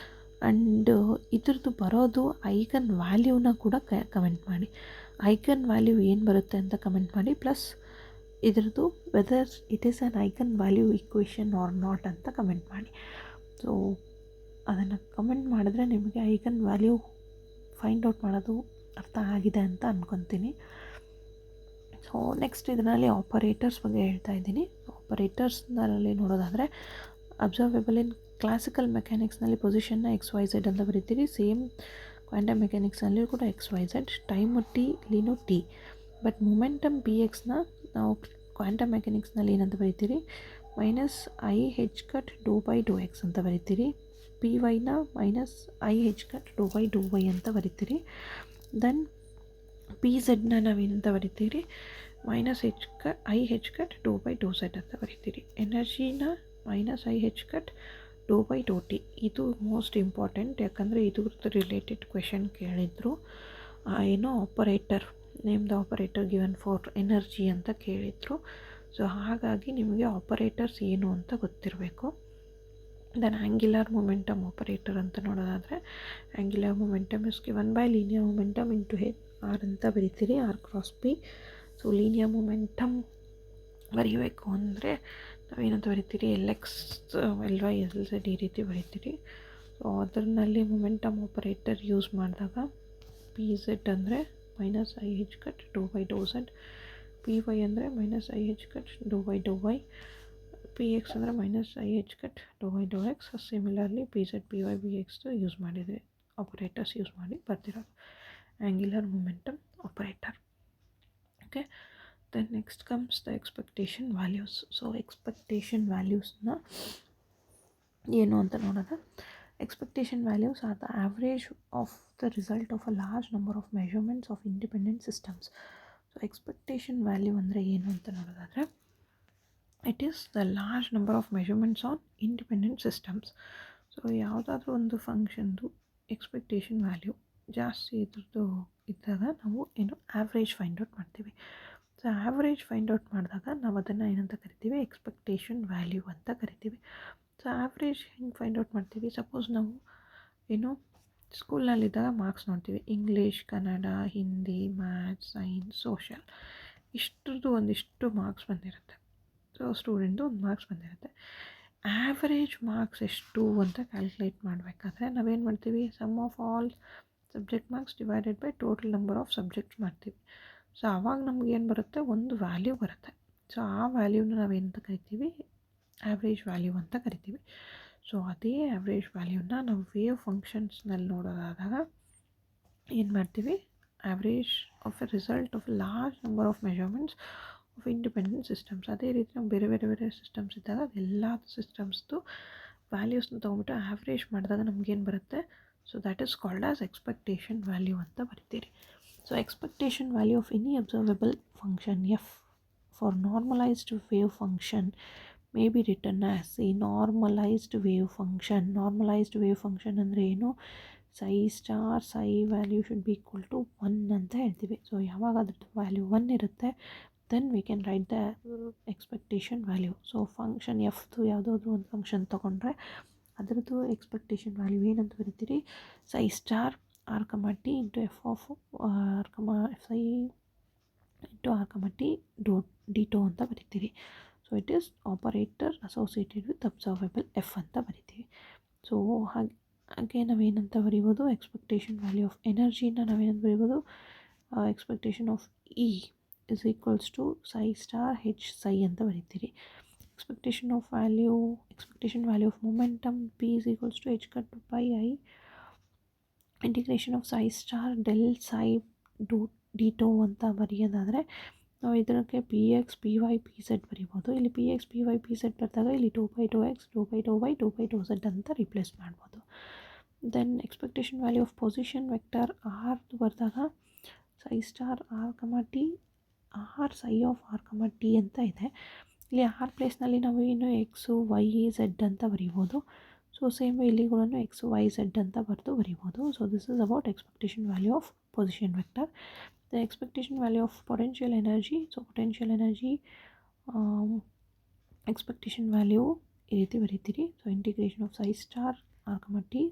ಆ್ಯಂಡ್ ಇದ್ರದ್ದು ಬರೋದು ಐಗನ್ ವ್ಯಾಲ್ಯೂನ ಕೂಡ ಕಮೆಂಟ್ ಮಾಡಿ. ಐಗನ್ ವ್ಯಾಲ್ಯೂ ಏನು ಬರುತ್ತೆ ಅಂತ ಕಮೆಂಟ್ ಮಾಡಿ, ಪ್ಲಸ್ ಇದ್ರದ್ದು whether it is an eigen value equation or not ಅಂತ ಕಮೆಂಟ್ ಮಾಡಿ. ಸೊ ಅದನ್ನು ಕಮೆಂಟ್ ಮಾಡಿದ್ರೆ ನಿಮಗೆ ಐಗನ್ ವ್ಯಾಲ್ಯೂ ಫೈಂಡ್ ಔಟ್ ಮಾಡೋದು ಅರ್ಥ ಆಗಿದೆ ಅಂತ ಅಂದ್ಕೊತೀನಿ. ಸೊ ನೆಕ್ಸ್ಟ್ ಇದರಲ್ಲಿ ಆಪರೇಟರ್ಸ್ ಬಗ್ಗೆ ಹೇಳ್ತಾ ಇದ್ದೀನಿ. ಆಪರೇಟರ್ಸ್ನಲ್ಲಿ ನೋಡೋದಾದರೆ ಅಬ್ಸರ್ವೇಬಲ್ ಇನ್ ಕ್ಲಾಸಿಕಲ್ ಮೆಕ್ಯಾನಿಕ್ಸ್ನಲ್ಲಿ ಪೊಸಿಷನ್ನ XYZ ಅಂತ ಬರೀತೀರಿ. ಸೇಮ್ ಕ್ವಾಂಟಮ್ ಮೆಕ್ಯಾನಿಕ್ಸ್ನಲ್ಲಿ ಕೂಡ XYZ, ಟೈಮು T, ಲೀನು T. ಬಟ್ ಮೊಮೆಂಟಮ್ PXನ ನಾವು ಕ್ವಾಂಟಮ್ ಮೆಕ್ಯಾನಿಕ್ಸ್ನಲ್ಲಿ ಏನಂತ ಬರೀತೀರಿ, minus i H cut do by do x ಅಂತ ಬರೀತೀರಿ. PYನ minus i H cut do by do y ಅಂತ ಬರೀತೀರಿ. ದೆನ್ PZನ ನಾವೇನಂತ ಬರೀತೀರಿ, minus i H cut do by do z ಅಂತ ಬರೀತೀರಿ. ಎನರ್ಜಿನ minus i H cut do by Dow t. ಇದು ಮೋಸ್ಟ್ ಇಂಪಾರ್ಟೆಂಟ್, ಯಾಕಂದರೆ ಇದ್ರದ್ದು ರಿಲೇಟೆಡ್ ಕ್ವೆಶನ್ ಕೇಳಿದರು. ಏನೋ operator name the operator given for energy ಅಂತ ಕೇಳಿದರು. ಸೊ ಹಾಗಾಗಿ ನಿಮಗೆ ಆಪರೇಟರ್ಸ್ ಏನು ಅಂತ ಗೊತ್ತಿರಬೇಕು. ದೆನ್ ಆ್ಯಂಗ್ಯುಲರ್ ಮೊಮೆಂಟಮ್ ಆಪರೇಟರ್ ಅಂತ ನೋಡೋದಾದರೆ angular momentum is given by linear momentum into r ಅಂತ ಬರೀತೀರಿ, r cross p. So linear momentum ಬರೀಬೇಕು ಅಂದರೆ ನಾವೇನಂತ ಬರೀತೀರಿ, LX LY LZ ಈ ರೀತಿ ಬರೀತೀರಿ. ಸೊ ಅದರಲ್ಲಿ ಮೊಮೆಂಟಮ್ ಆಪರೇಟರ್ ಯೂಸ್ ಮಾಡಿದಾಗ PZ ಅಂದರೆ minus i H cut do by do z, PY ಅಂದರೆ minus i H cut do by do y, PX ಅಂದರೆ minus i H cut do by do x. Similarly PZ PY BX use ಮಾಡಿದರೆ ಆಪರೇಟರ್ಸ್ ಯೂಸ್ ಮಾಡಿ ಬರ್ತಿರೋದು angular momentum operator. Okay, then next comes the expectation values. So ಎಕ್ಸ್ಪೆಕ್ಟೇಷನ್ ವ್ಯಾಲ್ಯೂಸ್ನ ಏನು ಅಂತ ನೋಡೋಣ. Expectation values are the average of the result of a large number of measurements of independent systems. So expectation value ಅಂದರೆ ಏನು ಅಂತ ನೋಡೋದಾದರೆ it is the large number of measurements on independent systems. So ಯಾವುದಾದ್ರೂ ಒಂದು ಫಂಕ್ಷನ್ದು ಎಕ್ಸ್ಪೆಕ್ಟೇಷನ್ ವ್ಯಾಲ್ಯೂ ಜಾಸ್ತಿ ಇದ್ರದ್ದು ಇದ್ದಾಗ ನಾವು ಏನು ಆವ್ರೇಜ್ ಫೈಂಡ್ ಔಟ್ ಮಾಡ್ತೀವಿ. ಸೊ ಆವ್ರೇಜ್ ಫೈಂಡ್ ಔಟ್ ಮಾಡಿದಾಗ ನಾವು ಅದನ್ನು ಏನಂತ ಕರಿತೀವಿ, ಎಕ್ಸ್ಪೆಕ್ಟೇಷನ್ ವ್ಯಾಲ್ಯೂ ಅಂತ ಕರಿತೀವಿ. ಸೊ ಆವ್ರೇಜ್ ಹೆಂಗೆ ಫೈಂಡ್ ಔಟ್ ಮಾಡ್ತೀವಿ, ಸಪೋಸ್ ನಾವು ಏನು ಸ್ಕೂಲ್ನಲ್ಲಿದ್ದಾಗ ಮಾರ್ಕ್ಸ್ ನೋಡ್ತೀವಿ, English, Kannada, Hindi, maths, science, social, ಇಷ್ಟರದ್ದು ಒಂದಿಷ್ಟು ಮಾರ್ಕ್ಸ್ ಬಂದಿರುತ್ತೆ. ಸೊ ಸ್ಟೂಡೆಂಟ್ದು ಒಂದು ಮಾರ್ಕ್ಸ್ ಬಂದಿರುತ್ತೆ. ಆ್ಯಾವರೇಜ್ ಮಾರ್ಕ್ಸ್ ಎಷ್ಟು ಅಂತ ಕ್ಯಾಲ್ಕುಲೇಟ್ ಮಾಡಬೇಕಾದ್ರೆ ನಾವೇನು ಮಾಡ್ತೀವಿ, sum of all subject marks divided by total number of subjects ಮಾಡ್ತೀವಿ. ಸೊ ಆವಾಗ ನಮಗೇನು ಬರುತ್ತೆ, ಒಂದು ವ್ಯಾಲ್ಯೂ ಬರುತ್ತೆ. ಸೊ ಆ ವ್ಯಾಲ್ಯೂನ ನಾವೇನಂತ ಕರಿತೀವಿ, ಆ್ಯಾವ್ರೇಜ್ ವ್ಯಾಲ್ಯೂ ಅಂತ ಕರಿತೀವಿ. ಸೊ ಅದೇ ಆ್ಯಾವ್ರೇಜ್ ವ್ಯಾಲ್ಯೂನ ನಾವು ವೇವ್ ಫಂಕ್ಷನ್ಸ್ನಲ್ಲಿ ನೋಡೋದಾದಾಗ ಏನು ಮಾಡ್ತೀವಿ, average of A result of A large number of measurements of independent systems. ಅದೇ ರೀತಿ ನಾವು ಬೇರೆ ಬೇರೆ ಬೇರೆ ಸಿಸ್ಟಮ್ಸ್ ಇದ್ದಾಗ ಅದೆಲ್ಲ ಸಿಸ್ಟಮ್ಸ್ದು ವ್ಯಾಲ್ಯೂಸ್ನ ತೊಗೊಂಬಿಟ್ಟು ಆ್ಯಾವ್ರೇಜ್ ಮಾಡಿದಾಗ ನಮಗೇನು ಬರುತ್ತೆ, so that is called as expectation value ಅಂತ ಬರಿತೀರಿ. So expectation value of any observable function f for normalised wave function may be written as a normalised wave function. Normalised wave function ಅಂದರೆ ಏನು, psi star psi value should be equal to 1 ಅಂತ ಹೇಳ್ತೀವಿ. ಸೊ ಯಾವಾಗ ಅದ್ರದ್ದು ವ್ಯಾಲ್ಯೂ 1 ಇರುತ್ತೆ, then we can write the expectation value. So function ಎಫ್ದು ಯಾವುದಾದ್ರೂ ಒಂದು ಫಂಕ್ಷನ್ ತೊಗೊಂಡ್ರೆ ಅದರದ್ದು ಎಕ್ಸ್ಪೆಕ್ಟೇಷನ್ ವ್ಯಾಲ್ಯೂ ಏನಂತ ಬರೀತೀರಿ, psi star r, t into f of psi into r, t ಡಿ2 ಅಂತ ಬರಿತೀವಿ. So it is operator associated with observable f ಅಂತ ಬರಿತೀವಿ. ಸೊ ಹಾಗೆ ನಾವೇನಂತ ಬರಿಬೋದು, ಎಕ್ಸ್ಪೆಕ್ಟೇಷನ್ ವ್ಯಾಲ್ಯೂ ಆಫ್ ಎನರ್ಜಿನ ನಾವೇನಂತ ಬರಿಬೋದು, expectation of E is equals to psi star h psi ಅಂತ ಬರೀತೀರಿ. expectation value of momentum p is equals to h cut by I integration of psi star del psi d2 ಅಂತ ಬರೆಯೋದಾದರೆ ನಾವು ಇದಕ್ಕೆ p x p y p z ಬರಿಬೋದು. ಇಲ್ಲಿ p x p y p z ಬರ್ದಾಗ ಇಲ್ಲಿ 2/2x 2/2y 2/2z ಅಂತ ರಿಪ್ಲೇಸ್ ಮಾಡ್ಬೋದು. Then expectation value of position vector r ಬರೆದಾಗ psi star r, t r psi of r, t ಅಂತ ಇದೆ. ಇಲ್ಲಿ ಆರ್ ಪ್ಲೇಸ್ನಲ್ಲಿ ನಾವು ಏನು ಎಕ್ಸು ವೈ ಝೆಡ್ ಅಂತ ಬರಿಬೋದು. ಸೊ ಸೇಮ್ ಇಲ್ಲಿ ಕೂಡ ಎಕ್ಸ್ ವೈ ಝೆಡ್ ಅಂತ ಬರಿಬೋದು. So this is about expectation value of position vector. The expectation value of potential energy. So potential energy expectation value ಈ ರೀತಿ ಬರೀತೀರಿ. So integration of psi star r, t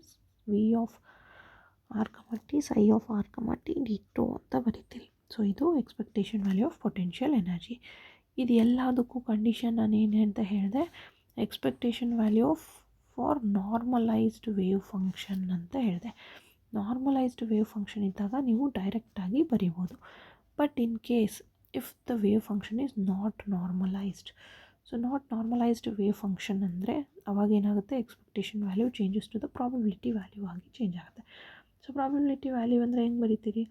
v of r, t psi of r, t d2 ಅಂತ ಬರೀತೀರಿ. ಸೊ ಇದು expectation value of potential energy. ಇದು ಎಲ್ಲದಕ್ಕೂ ಕಂಡೀಷನ್ ನಾನು ಏನು ಅಂತ ಹೇಳಿದೆ, expectation value of for normalised wave function ಅಂತ ಹೇಳಿದೆ. ನಾರ್ಮಲೈಸ್ಡ್ ವೇವ್ ಫಂಕ್ಷನ್ ಇದ್ದಾಗ ನೀವು ಡೈರೆಕ್ಟಾಗಿ ಬರಿಬೋದು. But in case if the wave function is not normalised, so not normalised wave function ಅಂದರೆ ಅವಾಗ ಏನಾಗುತ್ತೆ, expectation value changes to the probability value ಆಗಿ ಚೇಂಜ್ ಆಗುತ್ತೆ. ಸೊ ಪ್ರಾಬಬಿಲಿಟಿ ವ್ಯಾಲ್ಯೂ ಅಂದರೆ ಹೆಂಗೆ ಬರೀತೀರಿ,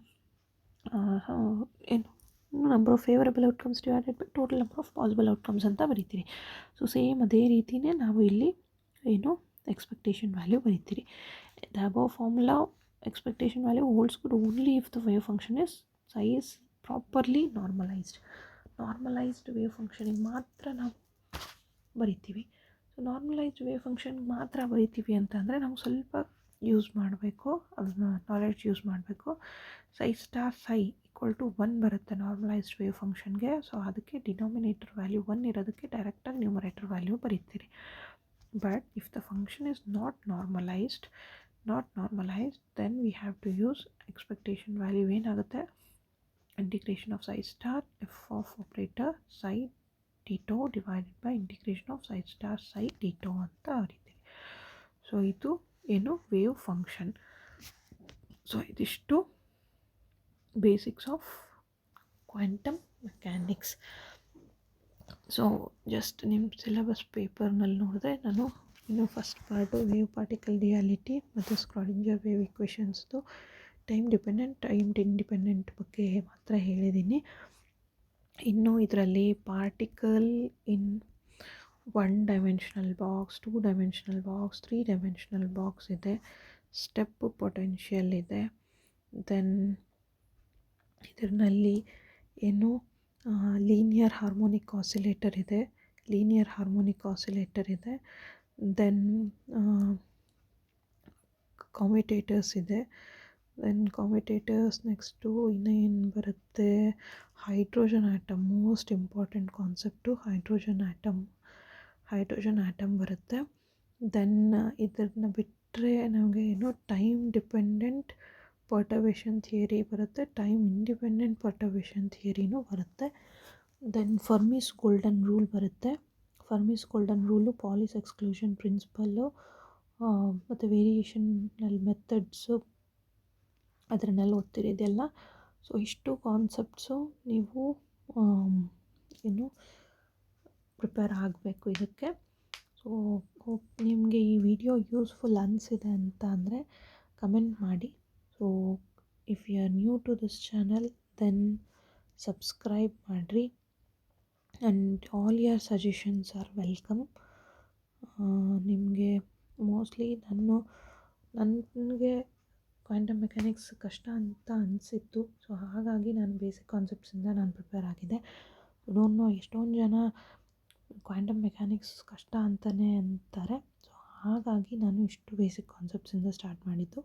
ಏನು number of favourable outcomes divided by total number of possible outcomes ಅಂತ ಬರೀತೀರಿ. ಸೊ ಸೇಮ್ ಅದೇ ರೀತಿಯೇ ನಾವು ಇಲ್ಲಿ ಏನು ಎಕ್ಸ್ಪೆಕ್ಟೇಷನ್ ವ್ಯಾಲ್ಯೂ ಬರೀತೀರಿ. The above formula expectation value holds good only if the wave function is size properly normalised. Normalised wave ಫಂಕ್ಷನಿಗೆ ಮಾತ್ರ ನಾವು ಬರಿತೀವಿ. ಸೊ ನಾರ್ಮಲೈಸ್ಡ್ ವೇವ್ ಫಂಕ್ಷನ್ಗೆ ಮಾತ್ರ ಬರಿತೀವಿ ಅಂತಂದರೆ ನಾವು ಸ್ವಲ್ಪ ಯೂಸ್ ಮಾಡಬೇಕು, ಅದನ್ನ ನಾಲೆಡ್ಜ್ ಯೂಸ್ ಮಾಡಬೇಕು. psi star psi equal to 1 ಬರುತ್ತೆ ನಾರ್ಮಲೈಸ್ಡ್ ವೇವ್ ಫಂಕ್ಷನ್ಗೆ. ಸೊ ಅದಕ್ಕೆ ಡಿನಾಮಿನೇಟರ್ ವ್ಯಾಲ್ಯೂ 1 ಇರೋದಕ್ಕೆ ಡೈರೆಕ್ಟಾಗಿ ನ್ಯೂಮರೇಟರ್ ವ್ಯಾಲ್ಯೂ ಬರೀತೀರಿ. But if the function is not normalised then we have to use expectation value ಏನಾಗುತ್ತೆ, integration of psi star f of operator psi d2 divided by integration of psi star psi d2 ಅಂತ ಬರೀತೀವಿ. ಸೊ ಇದು ಏನು ವೇವ್ ಫಂಕ್ಷನ್. ಸೊ ಇದಿಷ್ಟು basics of quantum mechanics. So just ನಿಮ್ಮ ಸಿಲೆಬಸ್ ಪೇಪರ್ನಲ್ಲಿ ನೋಡಿದ್ರೆ ನಾನು ಇನ್ನು first part wave particle reality ಮತ್ತು ಸ್ಕ್ರಾಡಿಂಜರ್ ವೇವ್ ಇಕ್ವೇಷನ್ಸ್ದು ಟೈಮ್ ಡಿಪೆಂಡೆಂಟ್ ಟೈಮ್ ಇಂಡಿಪೆಂಡೆಂಟ್ ಬಗ್ಗೆ ಮಾತ್ರ ಹೇಳಿದ್ದೀನಿ. ಇನ್ನು ಇದರಲ್ಲಿ particle in 1 dimensional box, 2 dimensional box, 3 dimensional box ಇದೆ, ಸ್ಟೆಪ್ ಪೊಟೆನ್ಷಿಯಲ್ ಇದೆ. ದೆನ್ ಇದರಲ್ಲಿ ಏನು ಲೀನಿಯರ್ ಹಾರ್ಮೋನಿಕ್ ಆಸಿಲೇಟರ್ ಇದೆ, ದೆನ್ ಕಾಮ್ಯುಟೇಟರ್ಸ್ ಇದೆ. ದೆನ್ ಕಾಮ್ಯುಟೇಟರ್ಸ್ ನೆಕ್ಸ್ಟು ಇನ್ನೇನು ಬರುತ್ತೆ, hydrogen atom, most important concept hydrogen atom ಬರುತ್ತೆ. ದೆನ್ ಇದನ್ನು ಬಿಟ್ಟರೆ ನಮಗೆ ಏನು ಟೈಮ್ ಡಿಪೆಂಡೆಂಟ್ ಪರ್ಟರ್ಬೇಷನ್ ಥಿಯರಿ ಬರುತ್ತೆ, ಟೈಮ್ ಇಂಡಿಪೆಂಡೆಂಟ್ ಪರ್ಟರ್ಬೇಷನ್ ಥಿಯರಿನೂ ಬರುತ್ತೆ. ದೆನ್ ಫರ್ಮಿಸ್ ಗೋಲ್ಡನ್ ರೂಲ್ ಬರುತ್ತೆ. Fermi's golden rule, Pauli's exclusion principle, ಮತ್ತು ವೇರಿಯೇಷನಲ್ಲಿ ಮೆಥಡ್ಸು ಅದನ್ನೆಲ್ಲ ಓದ್ತೀರಿ ಇದೆಲ್ಲ. ಸೊ ಇಷ್ಟು ಕಾನ್ಸೆಪ್ಟ್ಸು ನೀವು ಏನು ಪ್ರಿಪೇರ್ ಆಗಬೇಕು ಇದಕ್ಕೆ. ಸೊ ಹೋಪ್ ನಿಮಗೆ ಈ ವಿಡಿಯೋ ಯೂಸ್ಫುಲ್ ಅನಿಸಿದೆ ಅಂತ ಅಂದರೆ ಕಮೆಂಟ್ ಮಾಡಿ. So if you are new to this channel then subscribe ಮಾಡಿರಿ and all your suggestions are welcome. ನಿಮಗೆ ಮೋಸ್ಟ್ಲಿ ನನಗೆ ಕ್ವಾಂಟಮ್ ಮೆಕ್ಯಾನಿಕ್ಸ್ ಕಷ್ಟ ಅಂತ ಅನಿಸಿತ್ತು. ಸೊ ಹಾಗಾಗಿ ನಾನು ಬೇಸಿಕ್ ಕಾನ್ಸೆಪ್ಟ್ಸಿಂದ ನಾನು ಪ್ರಿಪೇರ್ ಆಗಿದೆ. ಡೋಂಟ್ ನೋ, ಎಷ್ಟೊಂದು ಜನ ಕ್ವಾಂಟಮ್ ಮೆಕ್ಯಾನಿಕ್ಸ್ ಕಷ್ಟ ಅಂತಲೇ ಅಂತಾರೆ. ಸೊ ಹಾಗಾಗಿ ನಾನು ಇಷ್ಟು ಬೇಸಿಕ್ ಕಾನ್ಸೆಪ್ಟ್ಸಿಂದ ಸ್ಟಾರ್ಟ್ ಮಾಡಿದ್ದು.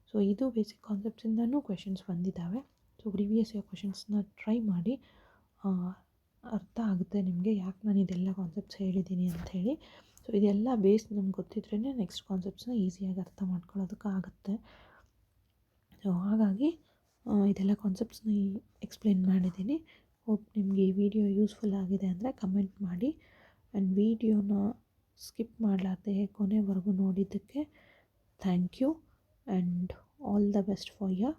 ಸೊ ಇದು ಬೇಸಿಕ್ ಕಾನ್ಸೆಪ್ಟ್ಸಿಂದನೂ ಕ್ವೆಶನ್ಸ್ ಬಂದಿದ್ದಾವೆ. ಸೊ ಪ್ರೀವಿಯಸ್ ಇಯರ್ ಕ್ವೆಶನ್ಸ್ನ ಟ್ರೈ ಮಾಡಿ, ಅರ್ಥ ಆಗುತ್ತೆ ನಿಮಗೆ ಯಾಕೆ ನಾನು ಇದೆಲ್ಲ ಕಾನ್ಸೆಪ್ಟ್ಸ್ ಹೇಳಿದ್ದೀನಿ ಅಂಥೇಳಿ. ಸೊ ಇದೆಲ್ಲ ಬೇಸ್ ನಮ್ಗೆ ಗೊತ್ತಿದ್ರೇ ನೆಕ್ಸ್ಟ್ ಕಾನ್ಸೆಪ್ಟ್ಸ್ನ ಈಸಿಯಾಗಿ ಅರ್ಥ ಮಾಡ್ಕೊಳ್ಳೋದಕ್ಕಾಗುತ್ತೆ. ಸೊ ಹಾಗಾಗಿ ಇದೆಲ್ಲ ಕಾನ್ಸೆಪ್ಟ್ಸ್ನ ಎಕ್ಸ್ಪ್ಲೇನ್ ಮಾಡಿದ್ದೀನಿ. ಹೋಪ್ ನಿಮಗೆ ಈ ವಿಡಿಯೋ ಯೂಸ್ಫುಲ್ ಆಗಿದೆ ಅಂದರೆ ಕಮೆಂಟ್ ಮಾಡಿ. ಆ್ಯಂಡ್ ವಿಡಿಯೋನ ಸ್ಕಿಪ್ ಮಾಡಲಾರ್ದೆ ಕೊನೆವರೆಗೂ ನೋಡಿದ್ದಕ್ಕೆ thank you and all the best for your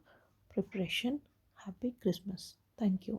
preparation. Happy Christmas. Thank you.